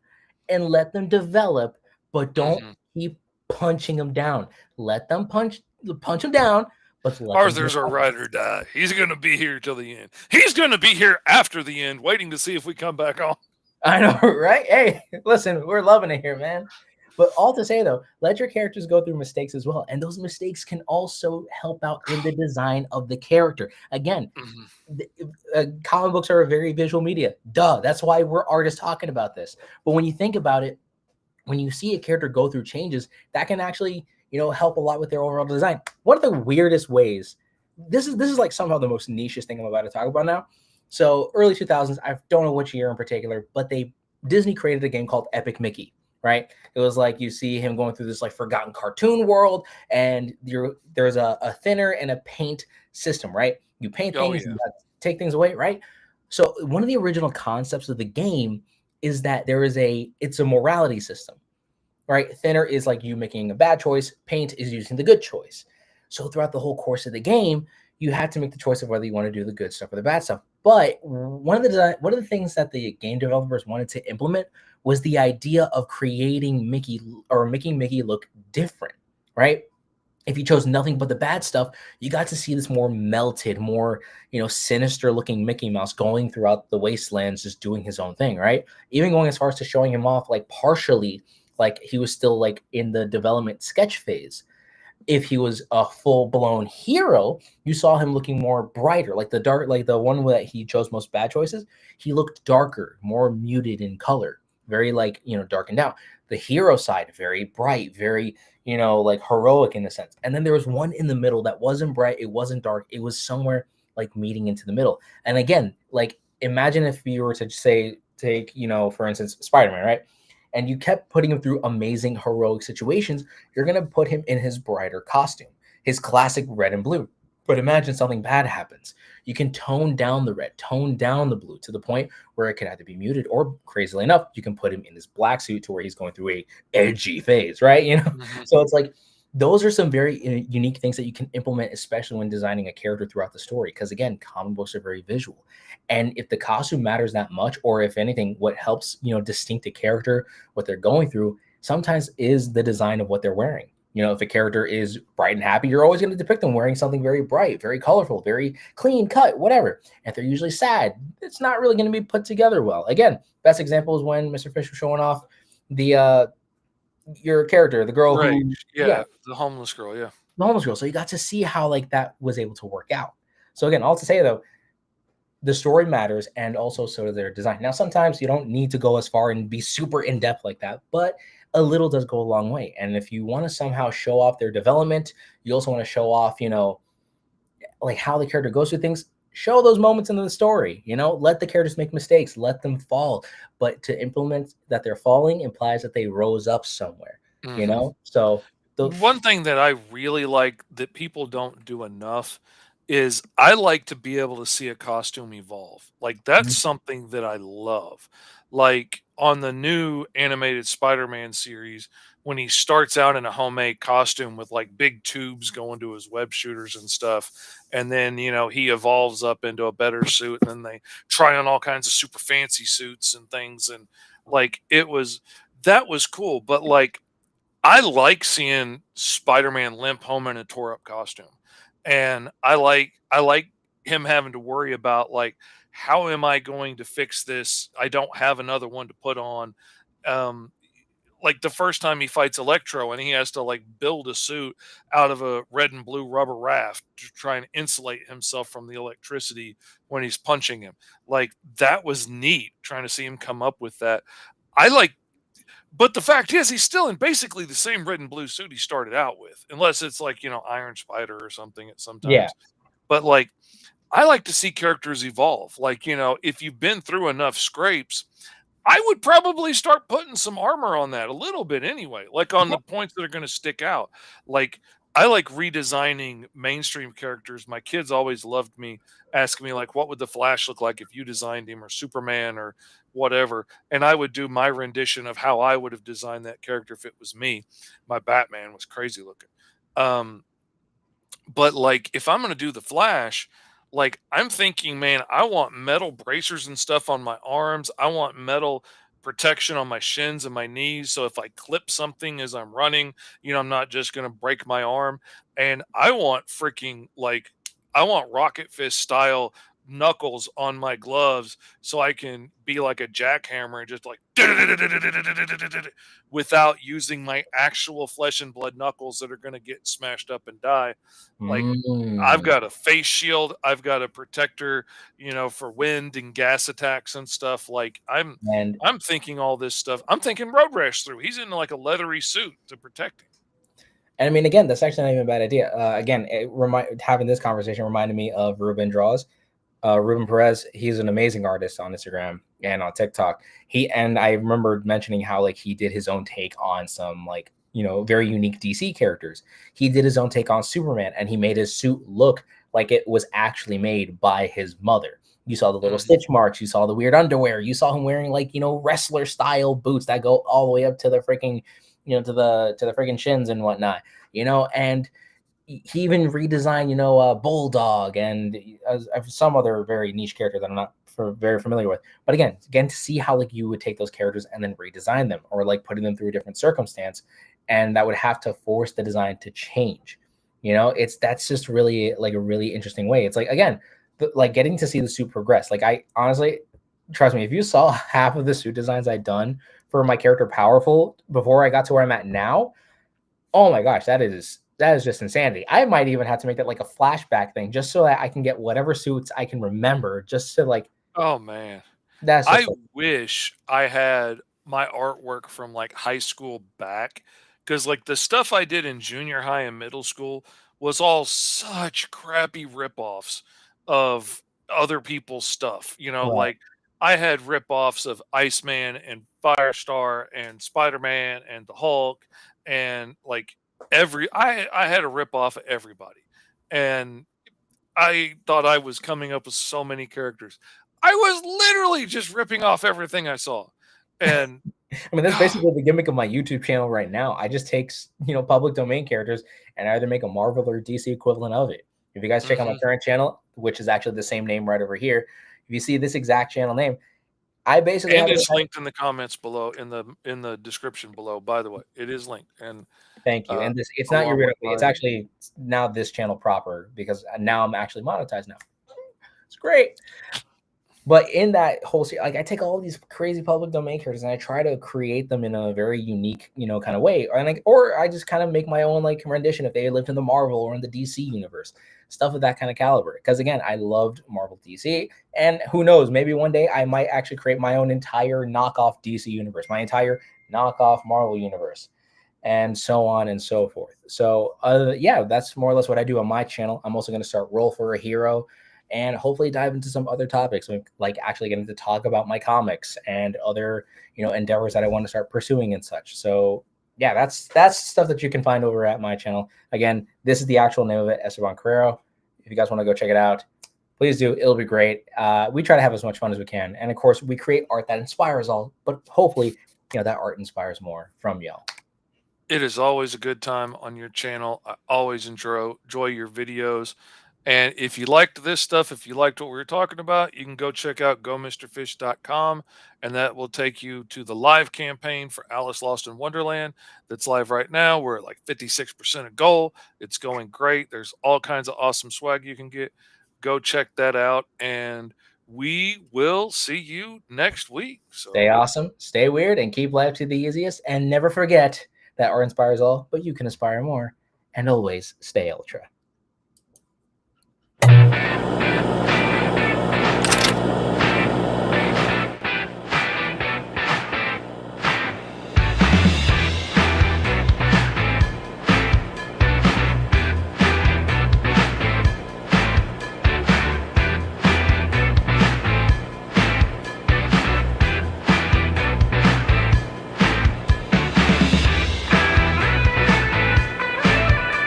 and let them develop, but don't keep punching them down. Let them punch them down, but Arthur's a ride or die. He's going to be here till the end. He's going to be here after the end, waiting to see if we come back on. I know, right? Hey, listen, we're loving it here, man. But all to say, though, let your characters go through mistakes as well. And those mistakes can also help out in the design of the character. Again, comic books are a very visual media. Duh. That's why we're artists talking about this. But when you think about it, when you see a character go through changes, that can actually, help a lot with their overall design. One of the weirdest ways, this is like somehow the most nichest thing I'm about to talk about now. So early 2000s, I don't know which year in particular, but Disney created a game called Epic Mickey. Right? It was like you see him going through this like forgotten cartoon world, and there's a thinner and a paint system, right? You paint things, you take things away, right? So one of the original concepts of the game is that it's a morality system, right? Thinner is like you making a bad choice, paint is using the good choice. So throughout the whole course of the game, you had to make the choice of whether you want to do the good stuff or the bad stuff. But one of the things that the game developers wanted to implement was the idea of creating Mickey or making Mickey look different, right? If you chose nothing but the bad stuff, you got to see this more melted, more, sinister looking Mickey Mouse going throughout the wastelands, just doing his own thing, right? Even going as far as to showing him off like partially, like he was still like in the development sketch phase. If he was a full blown hero, you saw him looking more brighter, like the dark, like the one that he chose most bad choices. He looked darker, more muted in color, very like darkened out. The hero side, very bright, very like heroic in a sense. And then there was one in the middle that wasn't bright, it wasn't dark, it was somewhere like meeting into the middle. And again, like imagine if you were to say take for instance Spider-Man, right? And you kept putting him through amazing heroic situations, you're going to put him in his brighter costume, his classic red and blue. But imagine something bad happens. You can tone down the red, tone down the blue to the point where it can either be muted or, crazily enough, you can put him in his black suit to where he's going through a edgy phase, right? Mhm. So it's like those are some very unique things that you can implement, especially when designing a character throughout the story. Because again, comic books are very visual, and if the costume matters that much, or if anything, what helps distinct a character, what they're going through, sometimes is the design of what they're wearing. If a character is bright and happy, you're always going to depict them wearing something very bright, very colorful, very clean cut, whatever. If they're usually sad, it's not really going to be put together well. Again, best example is when Mr. Fish was showing off the your character, the girl Right. who, yeah, Yeah. The homeless girl. Yeah. the homeless girl. So you got to see how like that was able to work out. So again, all to say though, the story matters, and also so does their design. Now, sometimes you don't need to go as far and be super in depth like that, but a little does go a long way. And if you want to somehow show off their development, you also want to show off, like how the character goes through things. Show those moments in the story. Let the characters make mistakes, let them fall. But to implement that they're falling implies that they rose up somewhere. Hmm. So the One thing that I really like that people don't do enough is I like to be able to see a costume evolve. Like that's something that I love. Like on the new animated Spider-Man series, when he starts out in a homemade costume with like big tubes going to his web shooters and stuff, and then he evolves up into a better suit, and then they try on all kinds of super fancy suits and things, and like that was cool. But like I like seeing Spider-Man limp home in a tore up costume. And I like him having to worry about like how am I going to fix this? I don't have another one to put on. Um like the first time he fights Electro and he has to like build a suit out of a red and blue rubber raft to try and insulate himself from the electricity when he's punching him. Like that was neat trying to see him come up with that. I like but the fact is, he's still in basically the same red and blue suit he started out with, unless it's like, Iron Spider or something at yeah. sometimes. But like, I like to see characters evolve. Like, if you've been through enough scrapes, I would probably start putting some armor on that a little bit anyway, like on the points that are going to stick out. Like, I like redesigning mainstream characters. My kids always loved me asking me, like, what would the Flash look like if you designed him, or Superman, or whatever. And I would do my rendition of how I would have designed that character if it was me. My Batman was crazy looking. Um, but like if I'm gonna do the Flash, like I'm thinking, man, I want metal bracers and stuff on my arms. I want metal protection on my shins and my knees. So if I clip something as I'm running, I'm not just gonna break my arm. And I want freaking like I want rocket fist style knuckles on my gloves so I can be like a jackhammer and just like without using my actual flesh and blood knuckles that are going to get smashed up and die. Like I've Mm. got a face shield, I've got a protector, for wind and gas attacks and stuff. Like And I'm thinking all this stuff. I'm thinking Road Rash through. He's in like a leathery suit to protect him. I mean, again, that's actually not even a bad idea. Again, having this conversation reminded me of Ruben Draws. Ruben Perez, he's an amazing artist on Instagram and on TikTok. And I remember mentioning how like he did his own take on some like very unique DC characters. He did his own take on Superman, and he made his suit look like it was actually made by his mother. You saw the little Mhm. stitch marks, you saw the weird underwear, you saw him wearing like wrestler style boots that go all the way up to the freaking to the freaking shins and whatnot. And he even redesigned, Bulldog and some other very niche character that I'm not very familiar with. But again, to see how like you would take those characters and then redesign them, or like putting them through a different circumstance, and that would have to force the design to change. That's just really like a really interesting way. It's like again, like getting to see the suit progress. Like I honestly, trust me, if you saw half of the suit designs I'd done for my character Powerful before I got to where I'm at now, oh my gosh, that is just insanity. I might even have to make that like a flashback thing just so that I can get whatever suits I can remember, just to like Oh man. that's I just like, wish I had my artwork from like high school back, because like the stuff I did in junior high and middle school was all such crappy ripoffs of other people's stuff. right. Like I had ripoffs of Iceman and Firestar and Spider-Man and the Hulk, and like I had a ripoff of everybody. And I thought I was coming up with so many characters. I was literally just ripping off everything I saw. And I mean, that's basically the gimmick of my YouTube channel right now. I just take public domain characters and I either make a Marvel or DC equivalent of it. If you guys check out my mhm. current channel, which is actually the same name right over here, if you see this exact channel name, I basically And have it's linked in the comments below, in the description below, by the way. It is linked. And thank you. And this, it's not your along real, with it's my actually now this channel proper because now I'm actually monetized now. It's great. But in that whole like I take all these crazy public domain characters and I try to create them in a very unique, kind of way, or I just kind of make my own like rendition if they lived in the Marvel or in the DC universe, stuff of that kind of caliber. Because again, I loved Marvel, DC, and who knows, maybe one day I might actually create my own entire knockoff DC universe, my entire knockoff Marvel universe, and so on and so forth. So yeah, that's more or less what I do on my channel. I'm also going to start Roll for a Hero and hopefully dive into some other topics, like actually getting to talk about my comics and other endeavors that I want to start pursuing and such. So yeah, that's stuff that you can find over at my channel. Again, this is the actual name of it, Esteban Carrero. If you guys want to go check it out, please do. It'll be great. We try to have as much fun as we can, and of course, we create art that inspires all. But hopefully, that art inspires more from y'all. It is always a good time on your channel. I always enjoy your videos. And if you liked this stuff, if you liked what we were talking about, you can go check out gomrfish.com, and that will take you to the live campaign for Alice Lost in Wonderland that's live right now. We're at like 56% of goal. It's going great. There's all kinds of awesome swag you can get. Go check that out, and we will see you next week. Stay So awesome, stay weird, and keep life to the easiest. And never forget that art inspires all, but you can aspire more. And always stay ultra.